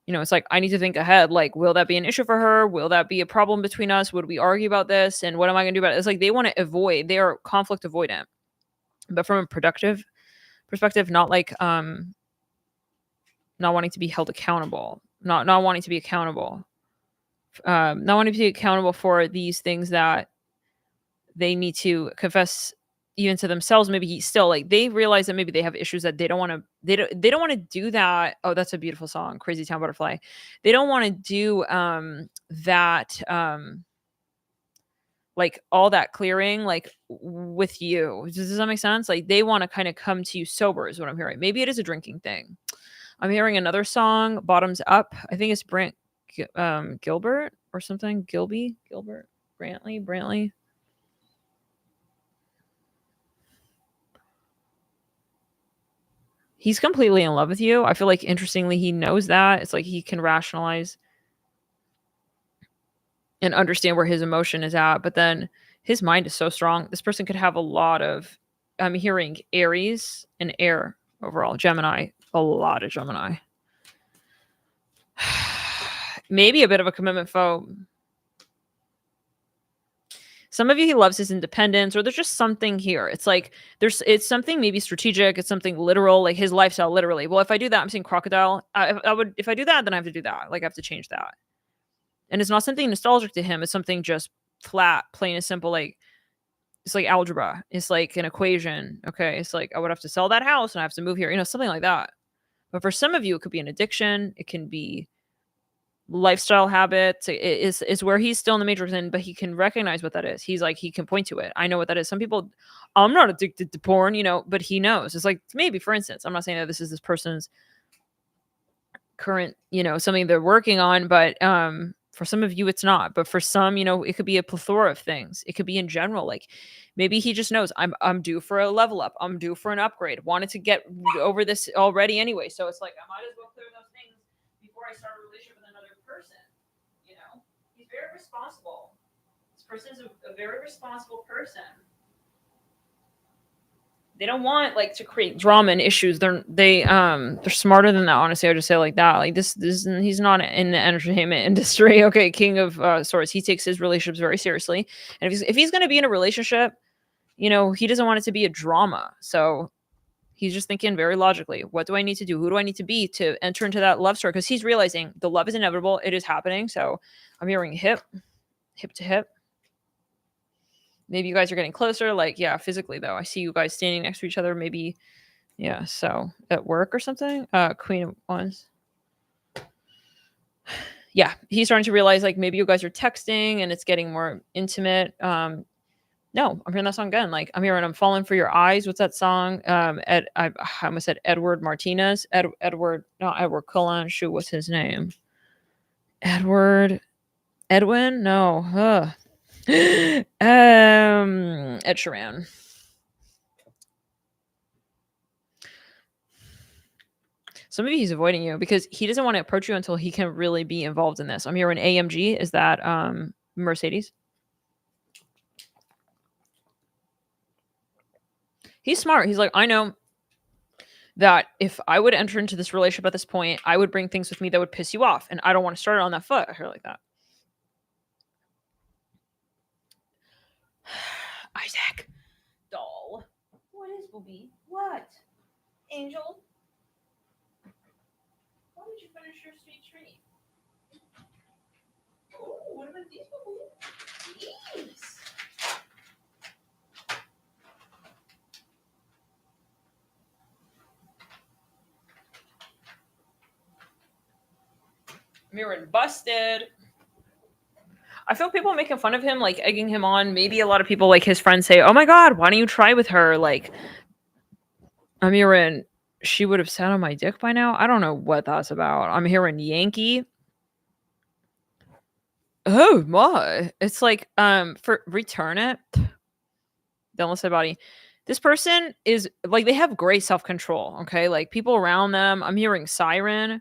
it's like I need to think ahead. Like, will that be an issue for her? Will that be a problem between us? Would we argue about this? And what am I going to do about it? It's like they want to avoid. They are conflict avoidant, but from a productive perspective, not like not wanting to be held accountable, not wanting to be accountable, not wanting to be accountable for these things that they need to confess even to themselves. Maybe still like they realize that maybe they have issues that they don't want to they don't want to do that. Oh, that's a beautiful song, Crazy Town Butterfly. They don't want to do that like all that clearing like with you. Does that make sense? Like they want to kind of come to you sober is what I'm hearing. Maybe it is a drinking thing. I'm hearing another song, Bottoms Up. I think it's Brant Gilbert or something. Gilbert, Brantley. He's completely in love with you. I feel like interestingly, he knows that. It's like he can rationalize and understand where his emotion is at, but then his mind is so strong. This person could have a lot of, I'm hearing Aries and air overall, Gemini, a lot of Gemini. Maybe a bit of a commitment phobe. Some of you, he loves his independence, or there's just something here. It's like it's something maybe strategic. It's something literal, like his lifestyle, literally. Well, if I do that, I'm seeing crocodile. If I do that, then I have to do that. Like I have to change that. And it's not something nostalgic to him. It's something just flat, plain and simple. Like it's like algebra. It's like an equation. Okay, it's like I would have to sell that house and I have to move here. Something like that. But for some of you, it could be an addiction. It can be lifestyle habits. Is where he's still in the matrix, but he can recognize what that is. He's like he can point to it. I know what that is. Some people, I'm not addicted to porn, but he knows. It's like maybe, for instance, I'm not saying that this is this person's current, something they're working on, but for some of you it's not. But for some, it could be a plethora of things. It could be in general, like maybe he just knows I'm due for a level up. I'm due for an upgrade. Wanted to get over this already anyway. So it's like I might as well clear those things before I start a relationship with another person. He's very responsible. This person is a very responsible person. They don't want like to create drama and issues. They're smarter than that. Honestly, I would just say like that. Like this he's not in the entertainment industry. Okay, King of Swords. He takes his relationships very seriously, and if he's going to be in a relationship, he doesn't want it to be a drama. So he's just thinking very logically. What do I need to do? Who do I need to be to enter into that love story? Because he's realizing the love is inevitable. It is happening. So I'm hearing hip to hip. Maybe you guys are getting closer, like, yeah, physically though. I see you guys standing next to each other, maybe, yeah, so at work or something. Queen of Wands. Yeah, he's starting to realize, like, maybe you guys are texting and it's getting more intimate. No, I'm hearing that song again. Like, I'm falling for your eyes. What's that song? I almost said Edward Martinez. Edward Cullen. Shoot, what's his name? Edwin? No. Ed Sheeran. Some of you he's avoiding you because he doesn't want to approach you until he can really be involved in this. I'm hearing AMG. Is that Mercedes? He's smart. He's like, I know that if I would enter into this relationship at this point, I would bring things with me that would piss you off, and I don't want to start it on that foot. I hear like that. Isaac, doll. What is Booby? What? Angel? Why did you finish your sweet treat? Oh, what about these, Booby? These. Mirren busted. I feel people making fun of him, like egging him on. Maybe a lot of people, like his friends, say, "Oh my God, why don't you try with her?" Like, I'm hearing she would have sat on my dick by now. I don't know what that's about. I'm hearing Yankee. Oh my! It's like for return it. Don't listen, body. This person is like, they have great self-control, okay? Like, people around them, I'm hearing sirens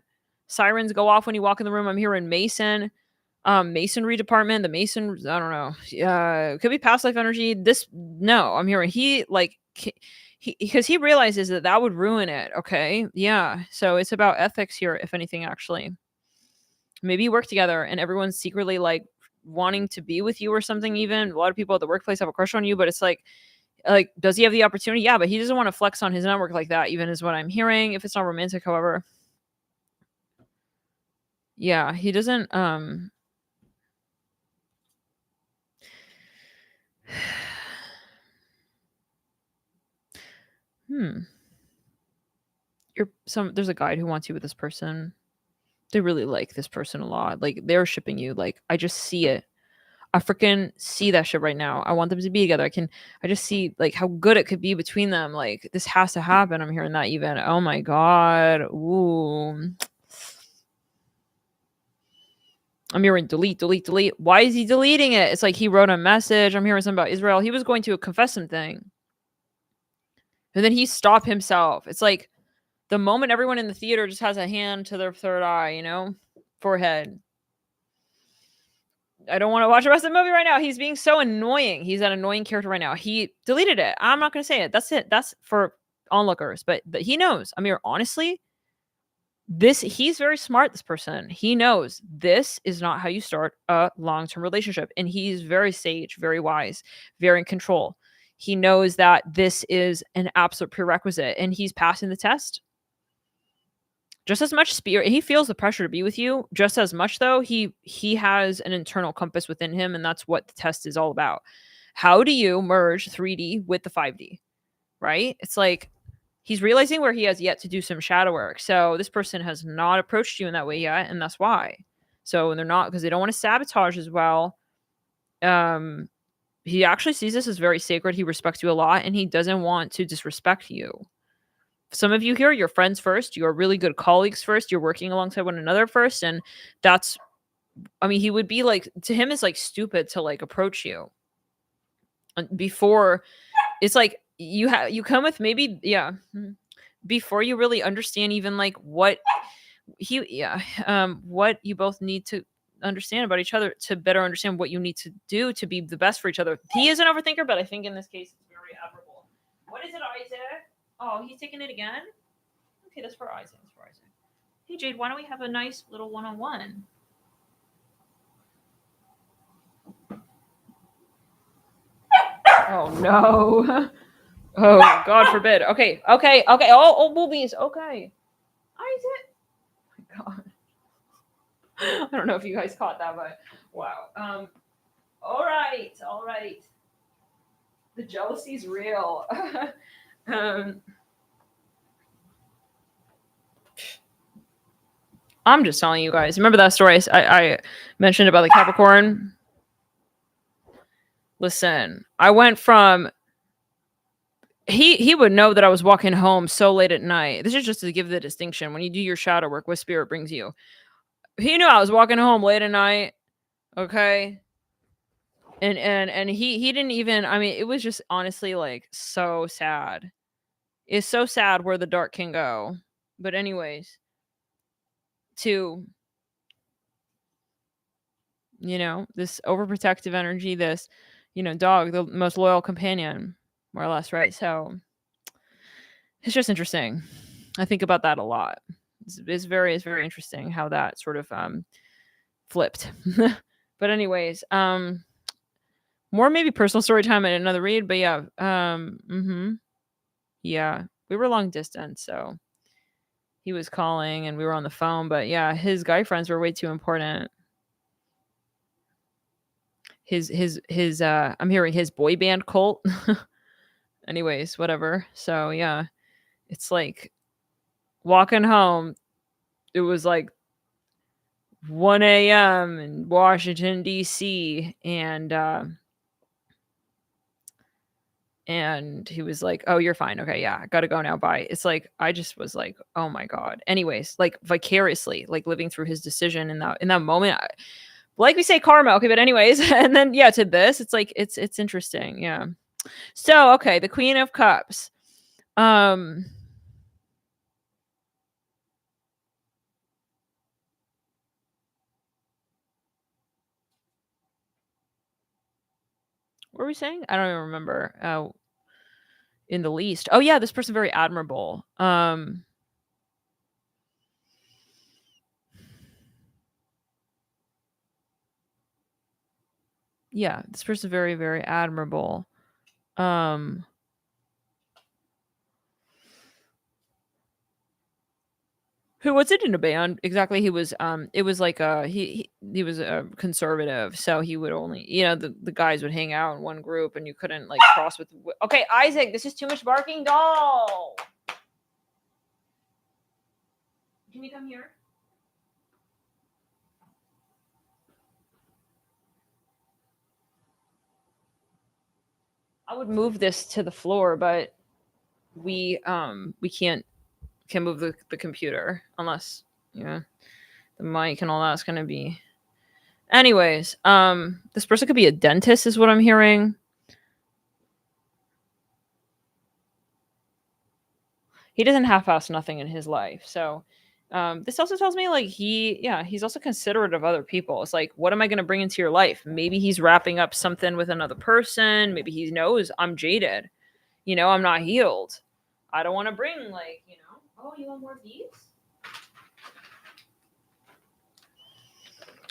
go off when you walk in the room. I'm hearing masonry department, the masons, I don't know. Yeah, could be past life energy. This, no, I'm hearing he like he, because he realizes that that would ruin it, okay? Yeah. So it's about ethics here, if anything, actually. Maybe you work together and everyone's secretly like wanting to be with you or something. Even a lot of people at the workplace have a crush on you, but it's like, does he have the opportunity? Yeah, but he doesn't want to flex on his network like that, even is what I'm hearing. If it's not romantic, however. Yeah, he doesn't hmm. There's a guide who wants you with this person. They really like this person a lot. Like, they're shipping you. Like, I just see it. I freaking see that shit right now. I want them to be together. I just see like how good it could be between them. Like, this has to happen. I'm hearing that even. Oh my god. Ooh. I'm hearing delete, delete, delete. Why is he deleting it? It's like he wrote a message. I'm hearing something about Israel. He was going to confess something. And then he stopped himself. It's like the moment everyone in the theater just has a hand to their third eye, forehead. I don't want to watch the rest of the movie right now. He's being so annoying. He's an annoying character right now. He deleted it. I'm not going to say it. That's it. That's for onlookers. But he knows. I mean, honestly, he's very smart, this person. He knows this is not how you start a long-term relationship. And he's very sage, very wise, very in control. He knows that this is an absolute prerequisite and he's passing the test. Just as much spirit, he feels the pressure to be with you just as much, though. He has an internal compass within him, and that's what the test is all about. How do you merge 3D with the 5D, right? It's like he's realizing where he has yet to do some shadow work. So this person has not approached you in that way yet, and that's why. So they're not, because they don't want to sabotage as well. He actually sees this as very sacred. He respects you a lot, and he doesn't want to disrespect you. Some of you here, you're friends first, you're really good colleagues first, you're working alongside one another first, and that's, I mean, he would be like, to him, it's like stupid to like approach you before. It's like you come with maybe, yeah, before you really understand even like what what you both need to understand about each other, to better understand what you need to do to be the best for each other. He is an overthinker, but I think in this case it's very admirable. What is it, Isaac? Oh, he's taking it again? Okay, that's for Isaac. Hey, Jade, why don't we have a nice little one-on-one? Oh, no. Oh, God forbid. Okay. Oh, boobies. Okay. Isaac. Oh, my God. I don't know if you guys caught that, but wow. All right. The jealousy's real. I'm just telling you guys. Remember that story I mentioned about the Capricorn? Listen, I went from he would know that I was walking home so late at night. This is just to give the distinction. When you do your shadow work, what spirit brings you. He knew I was walking home late at night. Okay. And he didn't even, I mean, it was just honestly like so sad. It's so sad where the dark can go. But anyways, to this overprotective energy, this, dog, the most loyal companion, more or less, right? So it's just interesting. I think about that a lot. It's very interesting how that sort of flipped. But anyways, more maybe personal story time and another read, but yeah, yeah, we were long distance, so he was calling and we were on the phone, but yeah, his guy friends were way too important. His I'm hearing his boy band cult. Anyways, whatever. So yeah, it's like walking home, it was like 1 a.m. in Washington D.C. and he was like, "Oh, you're fine. Okay, yeah, gotta go now. Bye." It's like I just was like, "Oh my god." Anyways, like vicariously, like living through his decision in that moment. Like we say, karma. Okay, but anyways, and then yeah, to this, it's like it's interesting. Yeah. So, okay, the Queen of Cups. Um, what were we saying? I don't even remember, in the least. Oh, yeah, this person very admirable. Yeah, this person very, very admirable. Um Who was it in a band? Exactly, he was, it was like, he was a conservative, so he would only the guys would hang out in one group, and you couldn't, like, cross with okay, Isaac, this is too much barking, doll! Can you come here? I would move this to the floor, but we can't move the computer unless, the mic and all that's gonna be anyways, this person could be a dentist is what I'm hearing. He doesn't half-ass nothing in his life. So, this also tells me like he's also considerate of other people. It's like, what am I going to bring into your life? Maybe he's wrapping up something with another person. Maybe he knows I'm jaded. I'm not healed. I don't want to bring oh, you want more of these?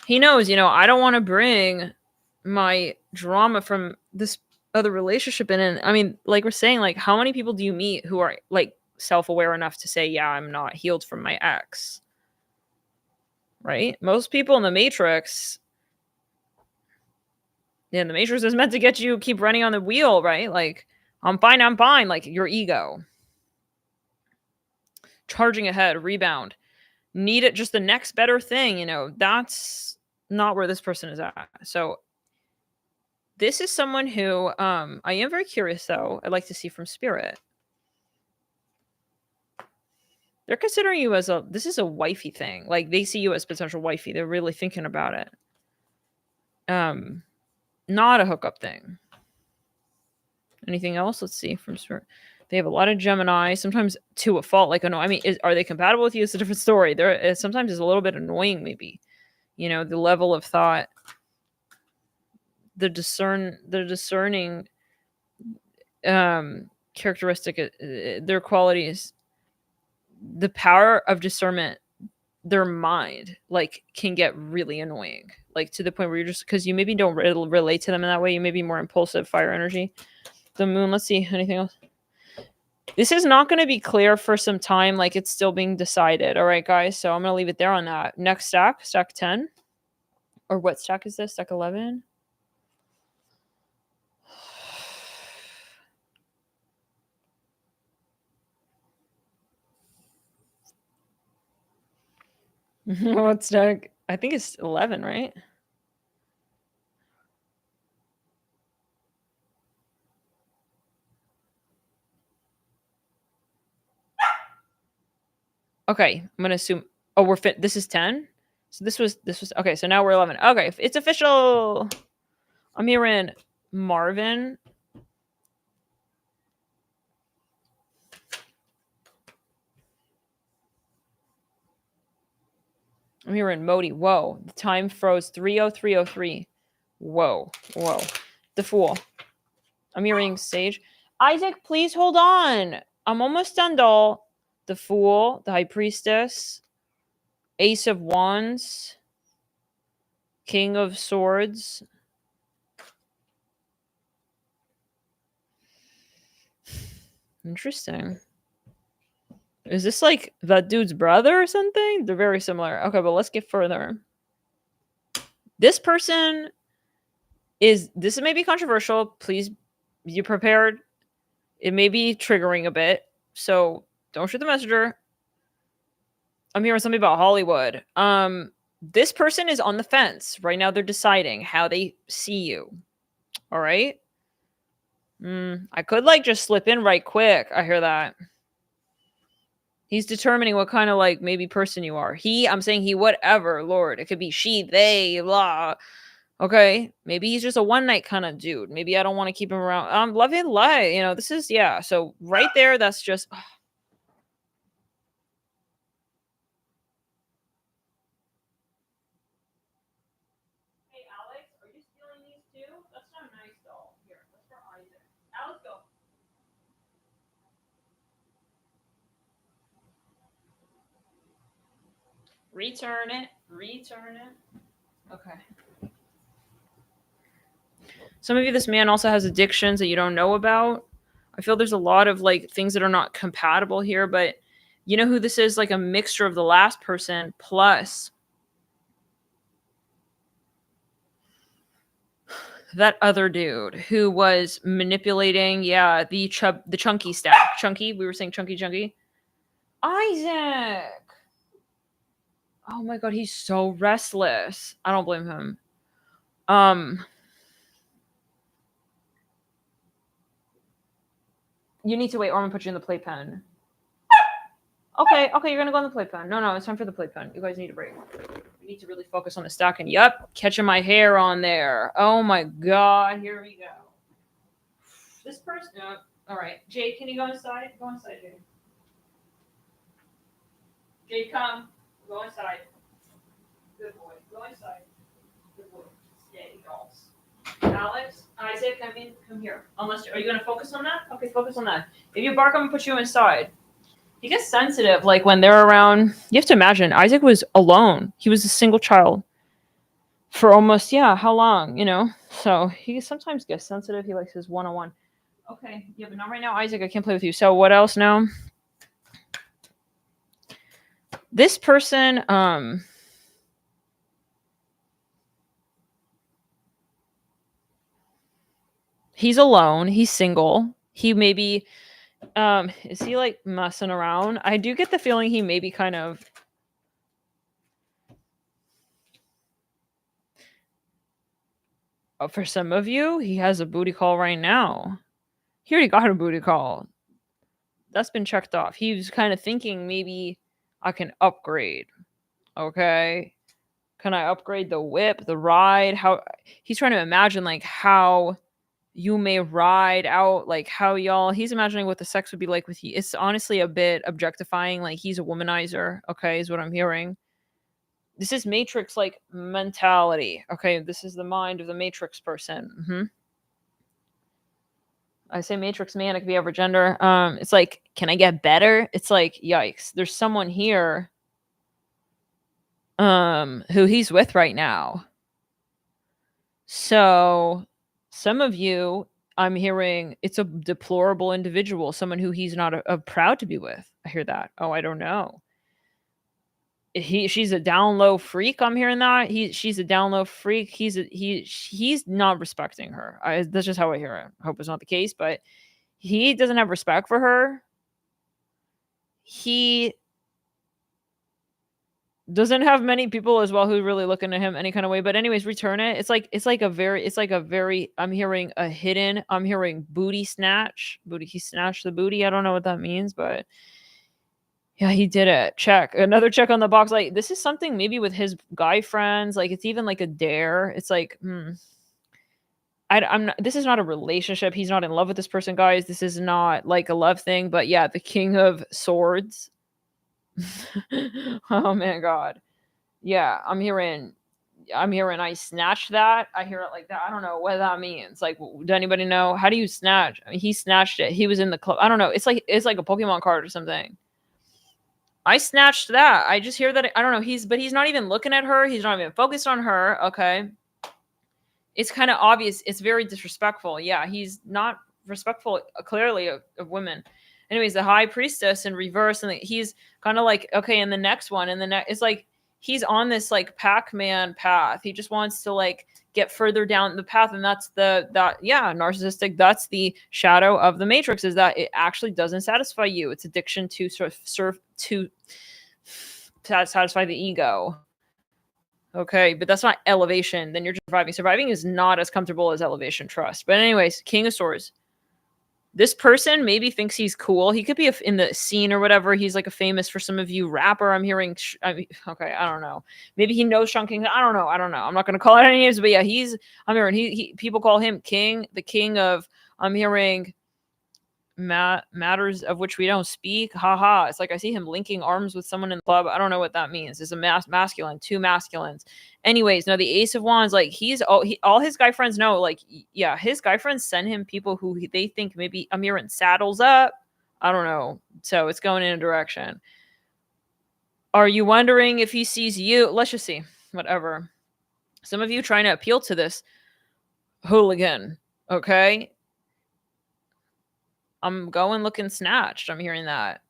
He knows, I don't want to bring my drama from this other relationship in. And I mean, like we're saying, like, how many people do you meet who are like self-aware enough to say, yeah, I'm not healed from my ex? Right? Most people in the Matrix, yeah, the Matrix is meant to get you keep running on the wheel, right? Like, I'm fine, like your ego. Charging ahead, rebound. Need it just the next better thing, that's not where this person is at. So this is someone who I am very curious though. I'd like to see from spirit. They're considering you as this is a wifey thing. Like they see you as potential wifey. They're really thinking about it. Not a hookup thing. Anything else? Let's see from spirit. They have a lot of Gemini, sometimes to a fault. Like, I mean, are they compatible with you? It's a different story. There sometimes is a little bit annoying, maybe. The level of thought, the discerning characteristic, their qualities, the power of discernment, their mind, like, can get really annoying, like to the point where you're just because you maybe don't relate to them in that way. You may be more impulsive, fire energy. The moon. Let's see anything else. This is not going to be clear for some time. Like it's still being decided. All right, guys. So I'm going to leave it there on that. Next stack 10. Or what stack is this? Stack 11? What stack? I think it's 11, right? Okay, I'm going to assume. Oh, this is 10? So this was okay, so now we're 11. Okay, it's official. I'm hearing Marvin. I'm hearing Modi. Whoa, the time froze 30303. Whoa. The Fool. I'm hearing Sage. Isaac, please hold on. I'm almost done, doll. The Fool, the High Priestess, Ace of Wands, King of Swords. Interesting. Is this like that dude's brother or something? They're very similar. Okay, but let's get further. This person this may be controversial. Please be prepared. It may be triggering a bit. So don't shoot the messenger. I'm hearing something about Hollywood. This person is on the fence. Right now they're deciding how they see you. All right? I could like just slip in right quick. I hear that. He's determining what kind of like maybe person you are. I'm saying he, whatever, Lord. It could be she, they, blah. Okay, maybe he's just a one night kind of dude. Maybe I don't want to keep him around. Love and light. This is yeah. So right there, that's just Hey Alex, are you stealing these too? That's not nice though. Here, that's for Isaac. Alex, go. Return it. Return it. Okay. Some of you, this man also has addictions that you don't know about. I feel there's a lot of like things that are not compatible here, but you know who this is? Like a mixture of the last person plus that other dude who was manipulating, yeah, the chunky stack. Chunky, we were saying chunky. Isaac. Oh my god, he's so restless. I don't blame him. Um you need to wait or I'm gonna put you in the playpen. Okay, you're gonna go in the playpen. No, it's time for the playpen. You guys need a break. We need to really focus on the stacking. Yep, catching my hair on there. Oh my god, here we go. This person. All right, Jade, can you go inside? Go inside, Jade. Jade, come. Go inside. Good boy. Go inside. Good boy. Stay, dolls. Alex, Isaac, come here. Are you gonna focus on that? Okay, focus on that. If you bark, I'm gonna put you inside. He gets sensitive, like when they're around. You have to imagine, Isaac was alone. He was a single child for almost, yeah, how long, So he sometimes gets sensitive. He likes his one-on-one. Okay, yeah, but not right now, Isaac. I can't play with you. So what else now? This person, he's alone. He's single. He maybe, is he like messing around? I do get the feeling he may be kind of. For some of you, he has a booty call right now. He already got a booty call. That's been checked off. He was kind of thinking maybe I can upgrade. Okay. Can I upgrade the whip, the ride? How he's trying to imagine like how you may ride out, like how y'all he's imagining what the sex would be like with you. It's honestly a bit objectifying, like he's a womanizer, okay, is what I'm hearing. This is Matrix like mentality. Okay, this is the mind of the Matrix person. I say Matrix man, it could be over gender. It's like, can I get better? It's like, yikes. There's someone here who he's with right now. So some of you, I'm hearing it's a deplorable individual, someone who he's not proud to be with. I hear that. Oh, I don't know. She's a down low freak. I'm hearing that. She's a down low freak. He's not respecting her. That's just how I hear it. I hope it's not the case, but he doesn't have respect for her. He doesn't have many people as well who really look into him any kind of way. But anyways, return it. It's like a very I'm hearing a hidden, I'm hearing booty snatch. He snatched the booty. I don't know what that means, but yeah, he did it. Check. Another check on the box. Like this is something maybe with his guy friends. Like it's even like a dare. It's like, I'm not, this is not a relationship. He's not in love with this person, guys. This is not like a love thing. But yeah, the King of Swords. Oh man, God. Yeah, I'm hearing I snatched that. I hear it like that. I don't know what that means. Like, does anybody know? How do you snatch? I mean, he snatched it. He was in the club. I don't know. It's like a Pokemon card or something. I snatched that. I just hear that. I don't know. He's not even looking at her. He's not even focused on her. Okay. It's kind of obvious. It's very disrespectful. Yeah, he's not respectful, clearly, of women. Anyways, the High Priestess in reverse, and he's kind of like, okay, in the next one, and the next, it's like he's on this like Pac-Man path. He just wants to like get further down the path, and that's narcissistic. That's the shadow of the Matrix, is that it actually doesn't satisfy you. It's addiction to sort of serve to satisfy the ego. Okay, but that's not elevation. Then you're just surviving. Surviving is not as comfortable as elevation, trust. But anyways, King of Swords. This person maybe thinks he's cool. He could be in the scene or whatever. He's like a famous, for some of you, rapper. I'm hearing. I mean, okay, I don't know. Maybe he knows Sean King. I don't know. I don't know. I'm not going to call it any names, but yeah, he's. I'm hearing he. People call him King, the king of. I'm hearing matters of which we don't speak. Haha. It's like I see him linking arms with someone in the club. I don't know what that means. It's a masculine, two masculines. Anyways, no, the Ace of Wands, like all his guy friends know, like, yeah, his guy friends send him people who they think maybe Amiran saddles up. I don't know. So it's going in a direction. Are you wondering if he sees you? Let's just see. Whatever. Some of you trying to appeal to this hooligan. Okay. I'm going looking snatched. I'm hearing that.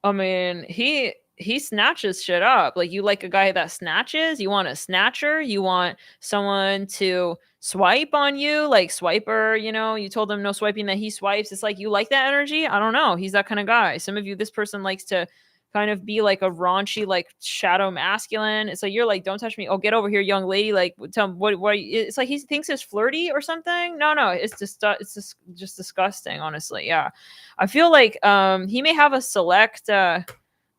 I mean, he snatches shit up. Like, you like a guy that snatches? You want a snatcher? You want someone to swipe on you? Like swiper, you told him no swiping, that he swipes. It's like, you like that energy? I don't know. He's that kind of guy. Some of you, this person likes to kind of be like a raunchy, like shadow masculine. It's like, you're like, don't touch me. Oh, get over here, young lady. Like, tell him what it's like he thinks it's flirty or something. No, it's just disgusting, honestly. Yeah. I feel like he may have a select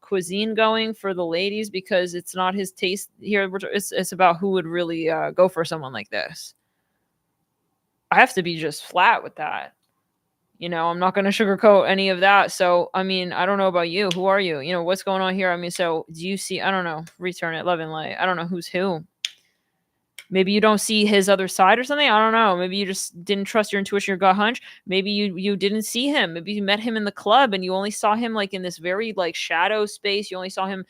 cuisine going for the ladies, because it's not his taste here. It's about who would really go for someone like this. I have to be just flat with that. I'm not going to sugarcoat any of that. So, I mean, I don't know about you. Who are you? What's going on here? I mean, so do you see, I don't know, return it, love and light. I don't know who's who. Maybe you don't see his other side or something. I don't know. Maybe you just didn't trust your intuition, your gut hunch. Maybe you didn't see him. Maybe you met him in the club and you only saw him like in this very like shadow space. You only saw him.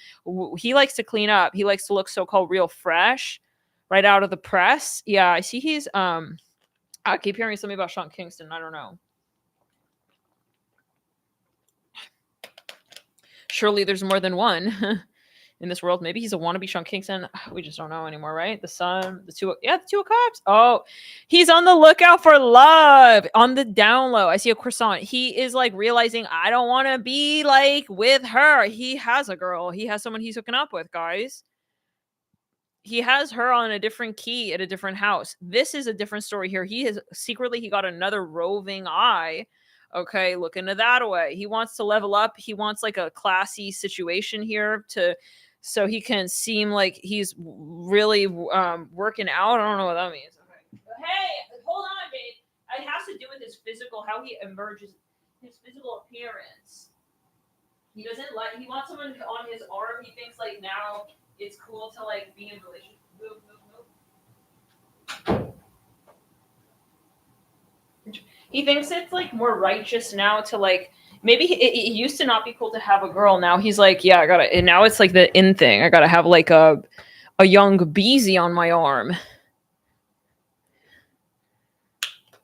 He likes to clean up. He likes to look so-called real fresh, right out of the press. Yeah, I see he's I keep hearing something about Sean Kingston. I don't know. Surely there's more than one in this world. Maybe he's a wannabe Sean Kingston. We just don't know anymore, right? The Sun, the Two of Cups. Oh, he's on the lookout for love. On the down low, I see a croissant. He is like realizing, I don't want to be like with her. He has a girl. He has someone he's hooking up with, guys. He has her on a different key at a different house. This is a different story here. He got another roving eye. Okay, look into that way. He wants to level up. He wants like a classy situation here so he can seem like he's really working out. I don't know what that means. Okay. Hey, hold on, babe. It has to do with his physical, how he emerges, his physical appearance. He wants someone on his arm. He thinks like now it's cool to like be in a relationship. He thinks it's like more righteous now to like, maybe it used to not be cool to have a girl. Now he's like, yeah, I gotta, and now it's like the in thing. I gotta have like a young Beezy on my arm.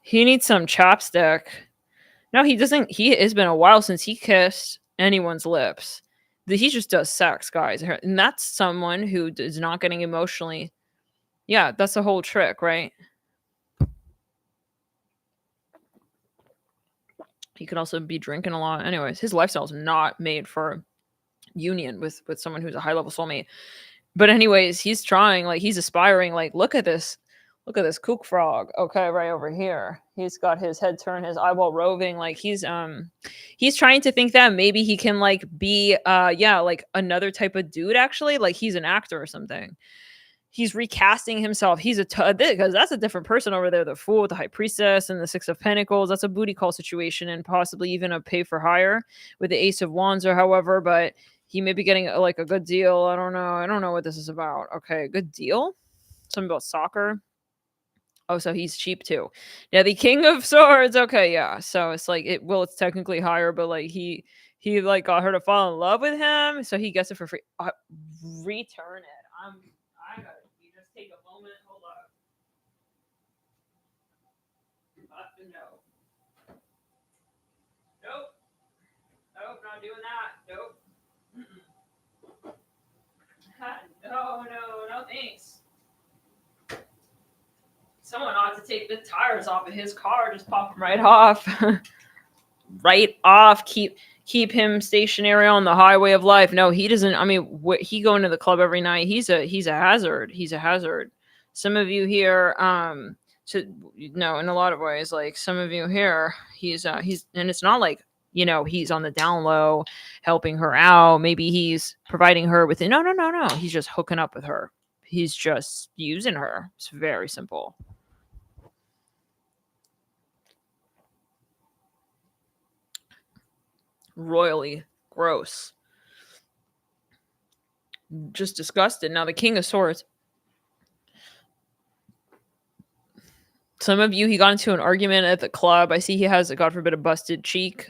He needs some chapstick. No, he doesn't. It's been a while since he kissed anyone's lips. He just does sex, guys. And that's someone who is not getting emotionally. Yeah, that's the whole trick, right? He could also be drinking a lot. Anyways, his lifestyle is not made for union with someone who's a high level soulmate. But anyways, he's trying, like he's aspiring, like look at this kook frog. Okay, right over here. He's got his head turned, his eyeball roving, like he's trying to think that maybe he can like be like another type of dude, actually, like he's an actor or something. He's recasting himself. He's because that's a different person over there. The Fool with the High Priestess and the Six of Pentacles. That's a booty call situation and possibly even a pay for hire with the Ace of Wands or however. But he may be getting like a good deal. I don't know. I don't know what this is about. Okay, good deal. Something about soccer. Oh, so he's cheap too. Yeah, the King of Swords. Okay, yeah. So it's like it's technically higher, but like he like got her to fall in love with him, so he gets it for free. Return it. I gotta just take a moment. Hold up. No. Nope. Nope, not doing that. Nope. No, thanks. Someone ought to take the tires off of his car, just pop them right off. Right off. Keep him stationary on the highway of life. No, he doesn't. I mean, he going to the club every night. He's a hazard. He's a hazard. Some of you here, So no, in a lot of ways, like some of you here, he's and it's not like, he's on the down low helping her out. Maybe he's providing her with it. No, no, no, no. He's just hooking up with her. He's just using her. It's very simple. Royally gross. Just disgusted. Now the King of Swords. Some of you, he got into an argument at the club. I see he has, God forbid, a busted cheek.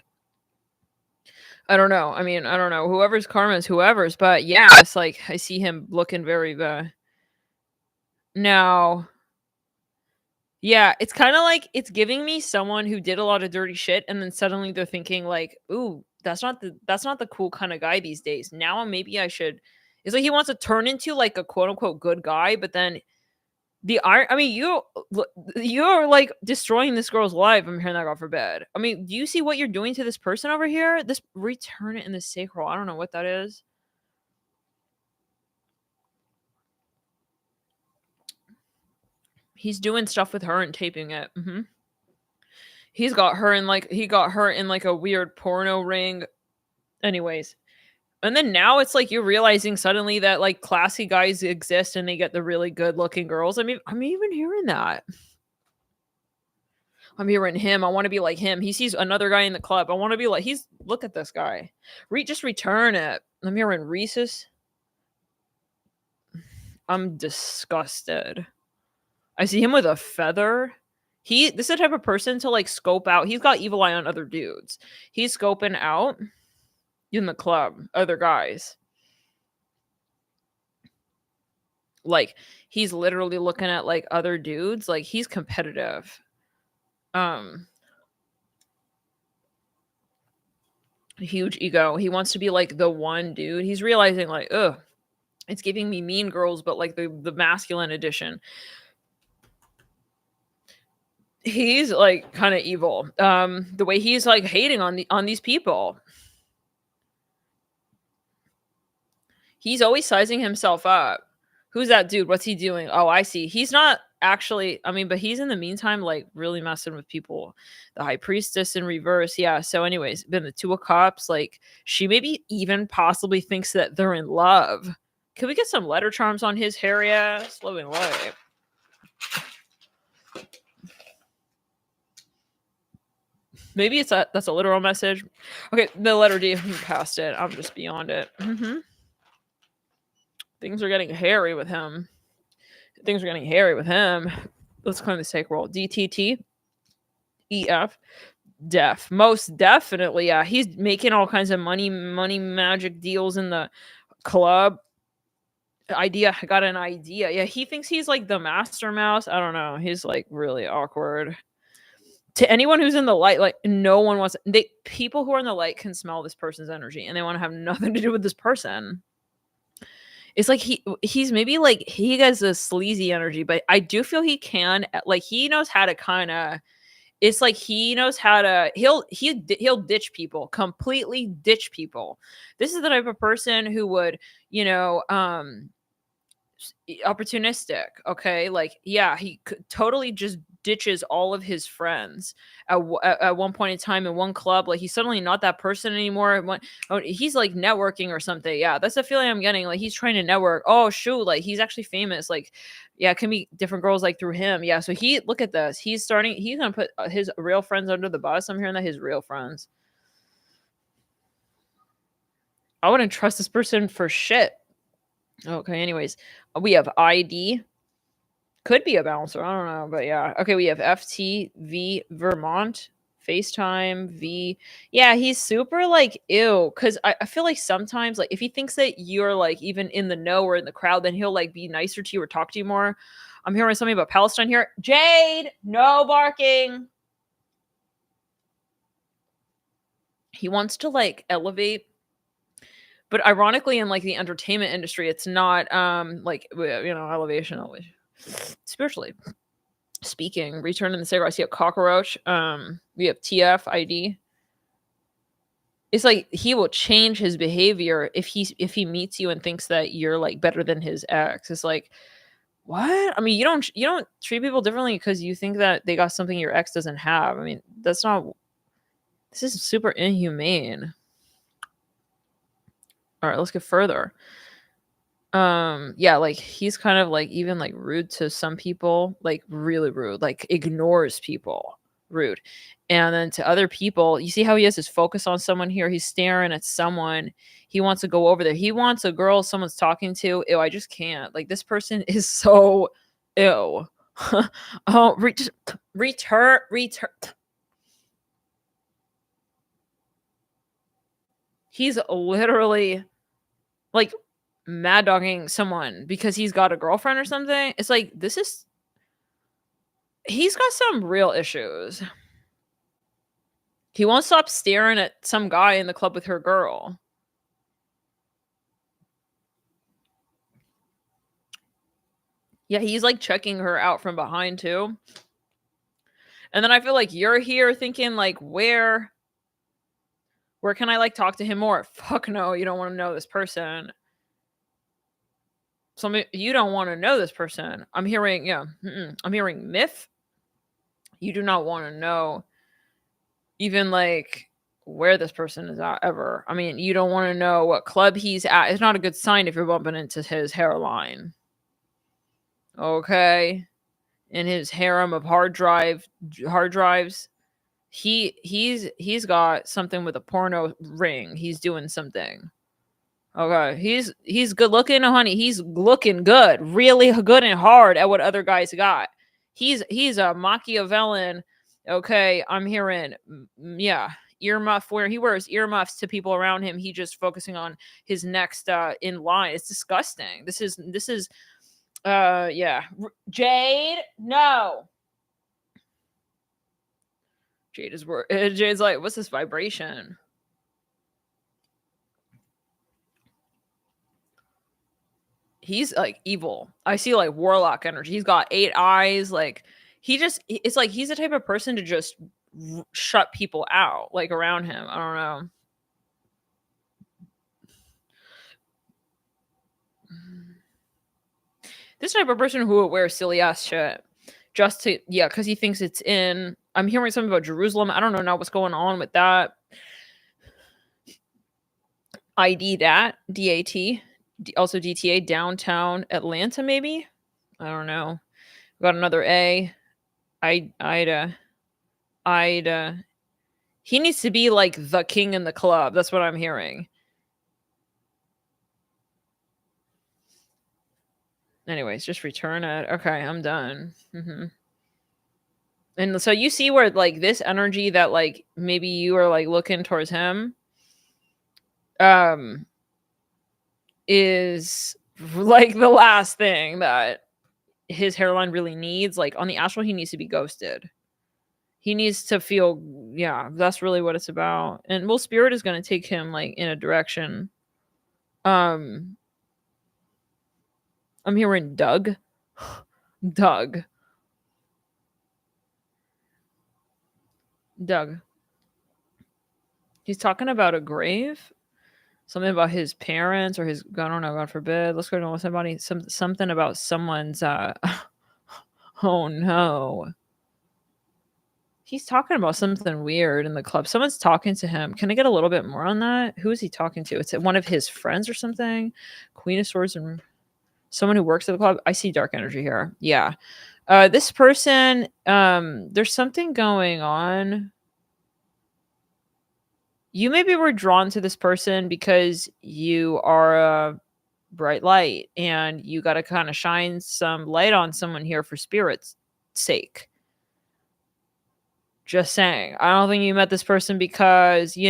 I don't know. I mean, I don't know. Whoever's karma is whoever's, but yeah, it's like I see him looking very now. Yeah, it's kind of like it's giving me someone who did a lot of dirty shit and then suddenly they're thinking like, "Ooh, that's not the cool kind of guy these days. Now maybe I should." It's like he wants to turn into like a quote unquote good guy, but then I mean, you're like destroying this girl's life. I'm hearing that, God forbid. I mean, do you see what you're doing to this person over here? This return it in the sacral. I don't know what that is. He's doing stuff with her and taping it. He got her in like a weird porno ring. Anyways, and then now it's like you're realizing suddenly that like classy guys exist and they get the really good looking girls. I mean, I'm even hearing that. I'm hearing him. I want to be like him. He sees another guy in the club. I want to be like look at this guy. Just return it. I'm hearing Reese's. I'm disgusted. I see him with a feather. This is the type of person to like scope out. He's got evil eye on other dudes. He's scoping out in the club other guys. Like he's literally looking at like other dudes. Like he's competitive. Huge ego. He wants to be like the one dude. He's realizing like, ugh, it's giving me Mean Girls, but like the masculine edition. He's like kind of evil. The way he's like hating on these people. He's always sizing himself up. Who's that dude? What's he doing? Oh, I see. He's not actually, I mean, but he's in the meantime like really messing with people. The High Priestess in reverse. Yeah. So anyways, been the Two of Cups. Like she maybe even possibly thinks that they're in love. Can we get some letter charms on his hairy ass? Slow and light. Maybe that's a literal message. Okay, the letter D, past it. I'm just beyond it. Things are getting hairy with him. Let's climb the sacral. DTT. EF. Def. Most definitely, yeah. He's making all kinds of money magic deals in the club. I got an idea. Yeah, he thinks he's like the master mouse. I don't know. He's like really awkward. To anyone who's in the light, like no one wants people who are in the light can smell this person's energy and they want to have nothing to do with this person. It's like he's maybe like he has a sleazy energy, but I do feel he can like he knows how to kind of. It's like he knows how to. He'll ditch people, completely ditch people. This is the type of person who would, opportunistic. Okay, like yeah, he could totally just ditches all of his friends at one point in time in one club. Like he's suddenly not that person anymore. He's like networking or something. Yeah, that's the feeling I'm getting. Like he's trying to network. Oh shoot, like he's actually famous. Like yeah, can be different girls like through him. Yeah, so look at this. He's gonna put his real friends under the bus. I'm hearing that his real friends. I wouldn't trust this person for shit. Okay, anyways, we have ID. Could be a bouncer. I don't know, but yeah. Okay, we have FTV Vermont. FaceTime V. Yeah, he's super like ew. Cause I feel like sometimes like if he thinks that you're like even in the know or in the crowd, then he'll like be nicer to you or talk to you more. I'm hearing something about Palestine here. Jade, no barking. He wants to like elevate. But ironically, in like the entertainment industry, it's not like elevation. Spiritually speaking, return in the sacral. I see a cockroach. We have TF ID. It's like he will change his behavior if he meets you and thinks that you're like better than his ex. It's like What? I mean, you don't treat people differently because you think that they got something your ex doesn't have. I mean, that's not this is super inhumane. All right, let's get further. Yeah, like he's kind of like even like rude to some people, like really rude, like ignores people, rude. And then to other people, you see how he has his focus on someone here. He's staring at someone. He wants to go over there. He wants a girl someone's talking to. Ew, I just can't. Like this person is so ew. Oh, return. He's literally like mad dogging someone because he's got a girlfriend or something. It's like he's got some real issues. He won't stop staring at some guy in the club with her girl. Yeah, he's like checking her out from behind too. And then I feel like you're here thinking like where can I like talk to him more? Fuck no, you don't want to know this person. You don't want to know this person. I'm hearing I'm hearing myth. You do not want to know even like where this person is at ever. I mean, you don't want to know what club he's at. It's not a good sign if you're bumping into his hairline. Okay. In his harem of hard drives. He's got something with a porno ring. He's doing something. Okay. He's good looking, honey. He's looking good. Really good and hard at what other guys got. He's a Machiavellian. Okay, I'm hearing yeah, earmuff where he wears earmuffs to people around him. He just focusing on his next in line. It's disgusting. This is yeah. Jade, no. Jade's like, what's this vibration? He's like evil. I see like warlock energy. He's got 8 eyes. Like it's like he's the type of person to just shut people out like around him. I don't know. This type of person who would wear silly ass shit just to because he thinks it's in. I'm hearing something about Jerusalem. I don't know now what's going on with that. ID that DAT, also DTA downtown Atlanta maybe. I don't know. Got another A. Ida. Ida. He needs to be like the king in the club. That's what I'm hearing. Anyways, just return it. Okay, I'm done. And so you see where like this energy that like maybe you are like looking towards him um is like the last thing that his hairline really needs. Like on the astral, he needs to be ghosted. He needs to feel yeah, that's really what it's about. And well, spirit is gonna take him like in a direction. Um I'm hearing Doug. Doug. Doug. He's talking about a grave. Something about his parents or his I don't know, God forbid. Let's go to somebody something about someone's oh no. He's talking about something weird in the club. Someone's talking to him. Can I get a little bit more on that? Who is he talking to? It's one of his friends or something. Queen of Swords and someone who works at the club. I see dark energy here. Yeah. This person, there's something going on. You maybe were drawn to this person because you are a bright light and you got to kind of shine some light on someone here for spirit's sake. Just saying. I don't think you met this person because, we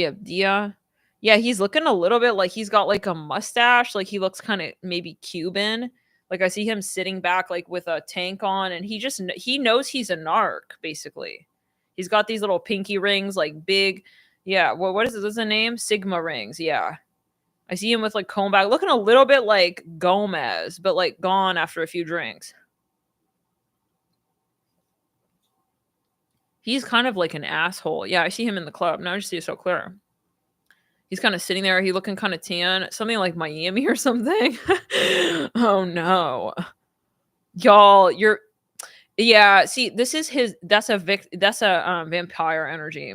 have Dia. Yeah, he's looking a little bit like he's got like a mustache. Like he looks kind of maybe Cuban. Like I see him sitting back like with a tank on and he knows he's a narc basically. He's got these little pinky rings like big. Yeah, well, what is it? What's the name? Sigma rings. Yeah. I see him with like comb back looking a little bit like Gomez, but like gone after a few drinks. He's kind of like an asshole. Yeah, I see him in the club. Now I just see it so clear. He's kinda sitting there, he looking kinda tan, something like Miami or something. Oh, no. Y'all, you're yeah, see, this is his that's a, vampire energy.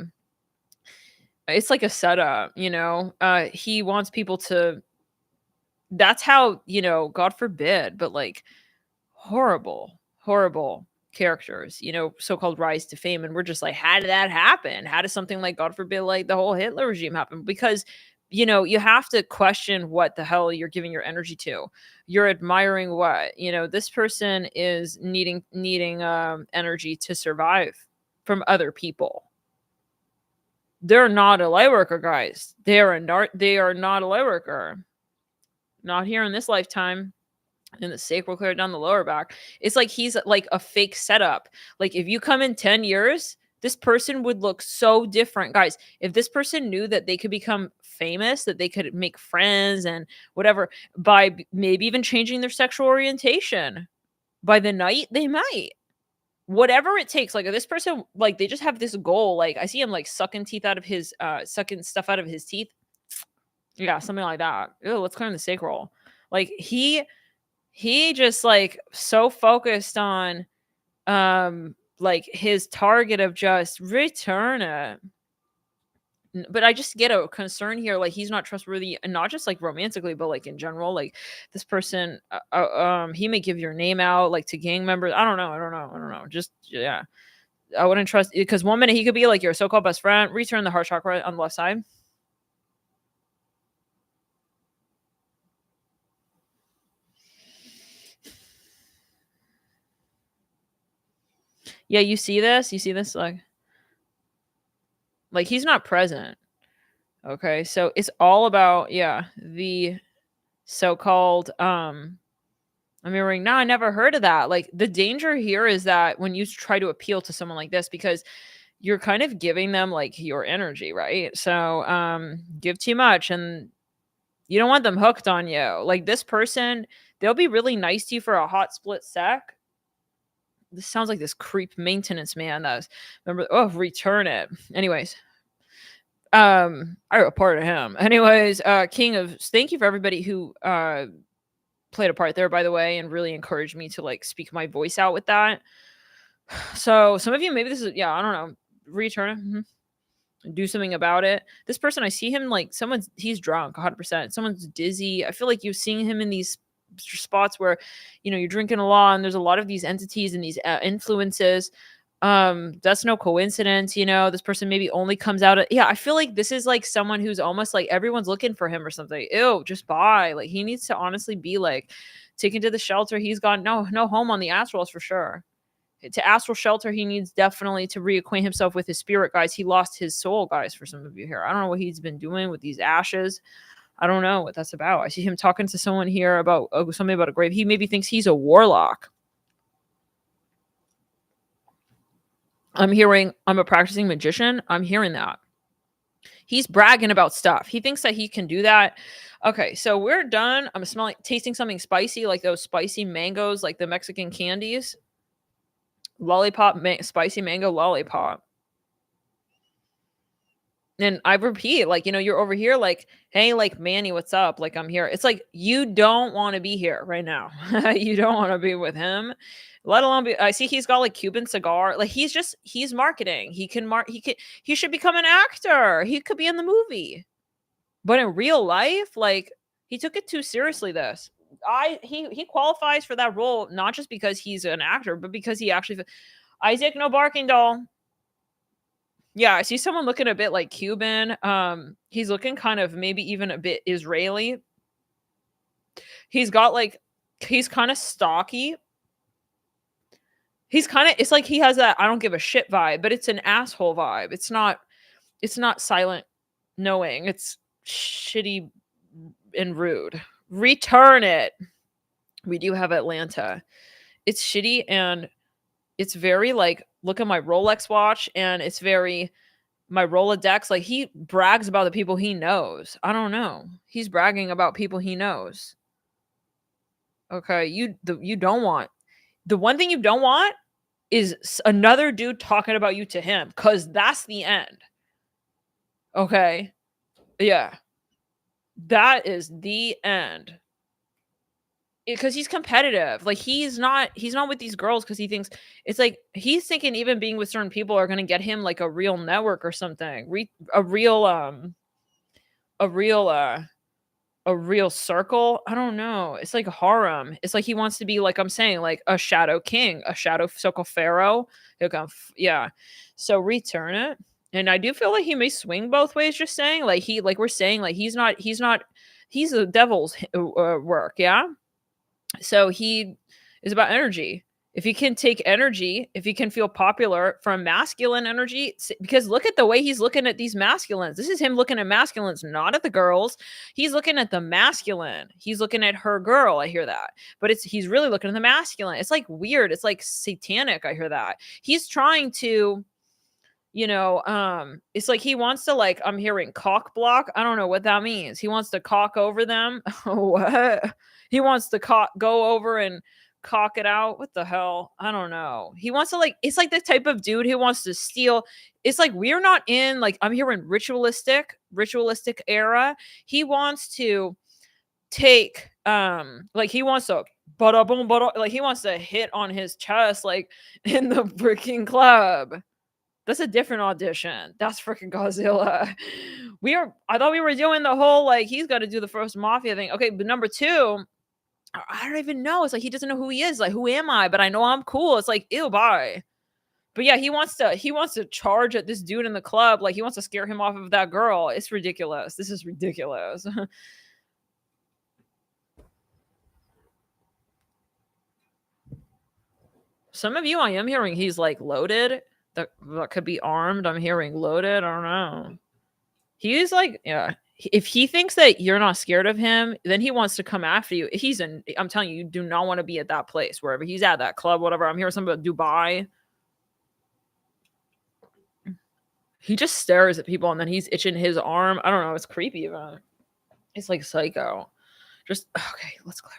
It's like a setup, you know? He wants people to that's how, God forbid, but, like, horrible, horrible characters, so-called rise to fame, and we're just like, "How did that happen? How does something like, God forbid, like the whole Hitler regime happen?" Because, you have to question what the hell you're giving your energy to. You're admiring what? This person is needing, energy to survive from other people. They're not a light worker, guys. They are not a light worker. Not here in this lifetime. And the sacral clear down the lower back. It's like he's like a fake setup. Like if you come in 10 years, this person would look so different. Guys, if this person knew that they could become famous, that they could make friends and whatever by maybe even changing their sexual orientation, by the night they might. Whatever it takes. Like if this person like they just have this goal. Like I see him like sucking stuff out of his teeth. Yeah, something like that. Ew, let's clear the sacral. Like he just like so focused on like his target of just return it. But I just get a concern here, like he's not trustworthy, and not just like romantically, but like in general. Like this person, he may give your name out like to gang members. I don't know. Just yeah, I wouldn't trust because one minute he could be like your so-called best friend. Return the heart chakra on the left side. Yeah, you see this? You see this? Like he's not present. Okay, so it's all about yeah, the so-called I'm hearing, "No, I never heard of that." Like the danger here is that when you try to appeal to someone like this because you're kind of giving them like your energy, right? So, give too much and you don't want them hooked on you. Like this person, they'll be really nice to you for a hot split sec. This sounds like this creep maintenance man that's remember oh, return it. Anyways, I a part of him. Anyways, King of thank you for everybody who played a part there by the way and really encouraged me to like speak my voice out with that. So some of you maybe this is yeah, I don't know, return it. Do something about it. This person I see him like he's drunk 100%. Someone's dizzy. I feel like you're seeing him in these spots where you're drinking a lot and there's a lot of these entities and these influences. That's no coincidence. This person maybe only comes out of yeah, I feel like this is like someone who's almost like everyone's looking for him or something. Ew, just bye. Like he needs to honestly be like taken to the shelter. He's got no home on the astrals for sure. To astral shelter, he needs definitely to reacquaint himself with his spirit, guys. He lost his soul, guys, for some of you here. I don't know what he's been doing with these ashes. I don't know what that's about. I see him talking to someone here about something about a grave. He maybe thinks he's a warlock. I'm hearing I'm a practicing magician. I'm hearing that. He's bragging about stuff. He thinks that he can do that. Okay, so we're done. I'm tasting something spicy, like those spicy mangoes, like the Mexican candies. Lollipop, spicy mango lollipop. And I repeat, like, you're over here, like, hey, like, Manny, what's up? Like, I'm here. It's like, you don't want to be here right now. You don't want to be with him, let alone be. I see he's got like Cuban cigar. Like, he's marketing. He should become an actor. He could be in the movie. But in real life, like, he took it too seriously, this. He qualifies for that role, not just because he's an actor, but because he actually. Isaac, no barking doll. Yeah, I see someone looking a bit like Cuban. He's looking kind of maybe even a bit Israeli. He's got like he's kind of stocky. It's like he has that I don't give a shit vibe, but it's an asshole vibe. It's not silent knowing. It's shitty and rude. Return it. We do have Atlanta. It's shitty and it's very like look at my Rolex watch and it's very my Rolodex, like he brags about the people he knows. I don't know. He's bragging about people he knows. Okay, you don't want the one thing you don't want is another dude talking about you to him, because that's the end. Okay, yeah. That is the end. Because he's competitive. Like he's not with these girls because he thinks it's like he's thinking even being with certain people are gonna get him like a real network or something. A real a real circle. I don't know. It's like a harem. It's like he wants to be like I'm saying, like a shadow king, a shadow circle pharaoh. He'll come yeah. So return it. And I do feel like he may swing both ways, just saying. Like he like we're saying, like he's the devil's work, yeah. So he is about energy. If he can take energy, if he can feel popular from masculine energy, because look at the way he's looking at these masculines. This is him looking at masculines, not at the girls. He's looking at the masculine. He's looking at her girl. I hear that. But he's really looking at the masculine. It's like weird. It's like satanic. I hear that. He's trying to it's like he wants to like I'm hearing cock block. I don't know what that means. He wants to cock over them. What? He wants to go over and cock it out. What the hell? I don't know. He wants to like it's like the type of dude who wants to steal. It's like we're not in like I'm hearing ritualistic era. He wants to take like he wants to bada boom bada like he wants to hit on his chest like in the freaking club. That's a different audition. That's freaking Godzilla. I thought we were doing the whole like he's got to do the first mafia thing. Okay, but number 2, I don't even know. It's like he doesn't know who he is. Like, who am I? But I know I'm cool. It's like, ew, bye. But yeah, he wants to charge at this dude in the club. Like he wants to scare him off of that girl. It's ridiculous. This is ridiculous. Some of you I am hearing he's like loaded. That could be armed. I'm hearing loaded. I don't know. He's like, yeah. If he thinks that you're not scared of him, then he wants to come after you. I'm telling you, you do not want to be at that place, wherever he's at, that club, whatever. I'm hearing something about Dubai. He just stares at people and then he's itching his arm. I don't know. It's creepy even. It's like psycho. Just okay, let's clear.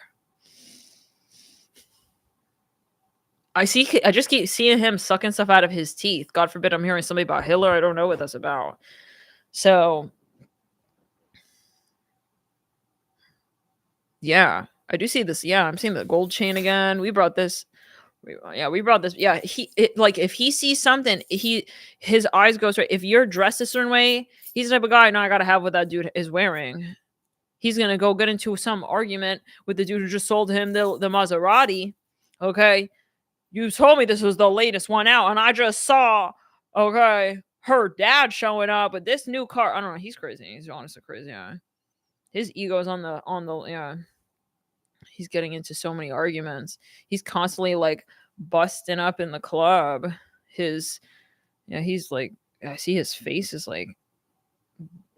I just keep seeing him sucking stuff out of his teeth. God forbid I'm hearing something about Hitler. I don't know what that's about. So yeah, I do see this. Yeah, I'm seeing the gold chain again. We brought this. We brought this. Yeah, like if he sees something, his eyes go straight. If you're dressed a certain way, he's the type of guy. No, I gotta have what that dude is wearing. He's gonna go get into some argument with the dude who just sold him the Maserati. Okay, you told me this was the latest one out, and I just saw. Okay, her dad showing up with this new car. I don't know. He's crazy. He's honestly crazy. Yeah, his ego's on the yeah. He's getting into so many arguments. He's constantly like busting up in the club. His yeah, he's like I see his face is like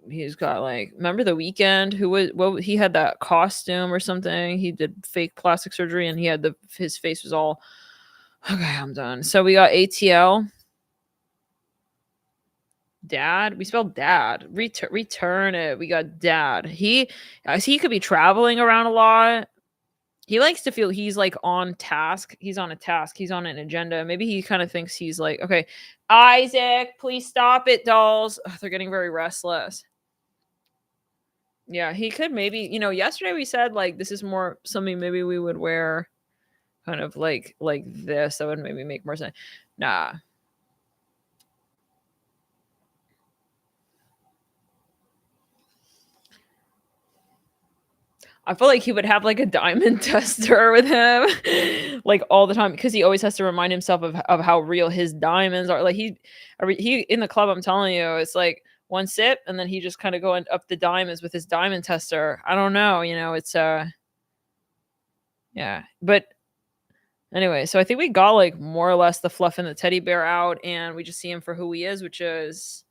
he's got like remember the weekend who was what he had that costume or something. He did fake plastic surgery and he had his face was all okay, I'm done. So we got ATL. Dad, we spelled dad. Return it. We got dad. I see he could be traveling around a lot. He likes to feel he's like on task. He's on a task. He's on an agenda. Maybe he kind of thinks he's like, okay, Isaac, please stop it, dolls. Ugh, they're getting very restless. Yeah, he could maybe, yesterday we said like this is more something maybe we would wear kind of like this. That would maybe make more sense. Nah. I feel like he would have like a diamond tester with him, like all the time, because he always has to remind himself of how real his diamonds are. Like he in the club. I'm telling you, it's like one sip, and then he just kind of going up the diamonds with his diamond tester. I don't know, it's yeah. But anyway, so I think we got like more or less the fluff and the teddy bear out, and we just see him for who he is, which is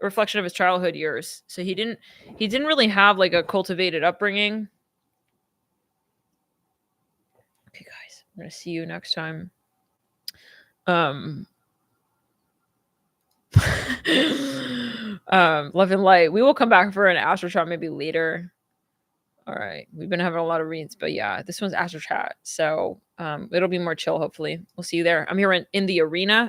a reflection of his childhood years. So he didn't really have like a cultivated upbringing. Okay, guys, I'm gonna see you next time. Love and light. We will come back for an astro chat maybe later. All right, we've been having a lot of reads, but yeah, this one's astro chat, so it'll be more chill. Hopefully, we'll see you there. I'm here in the arena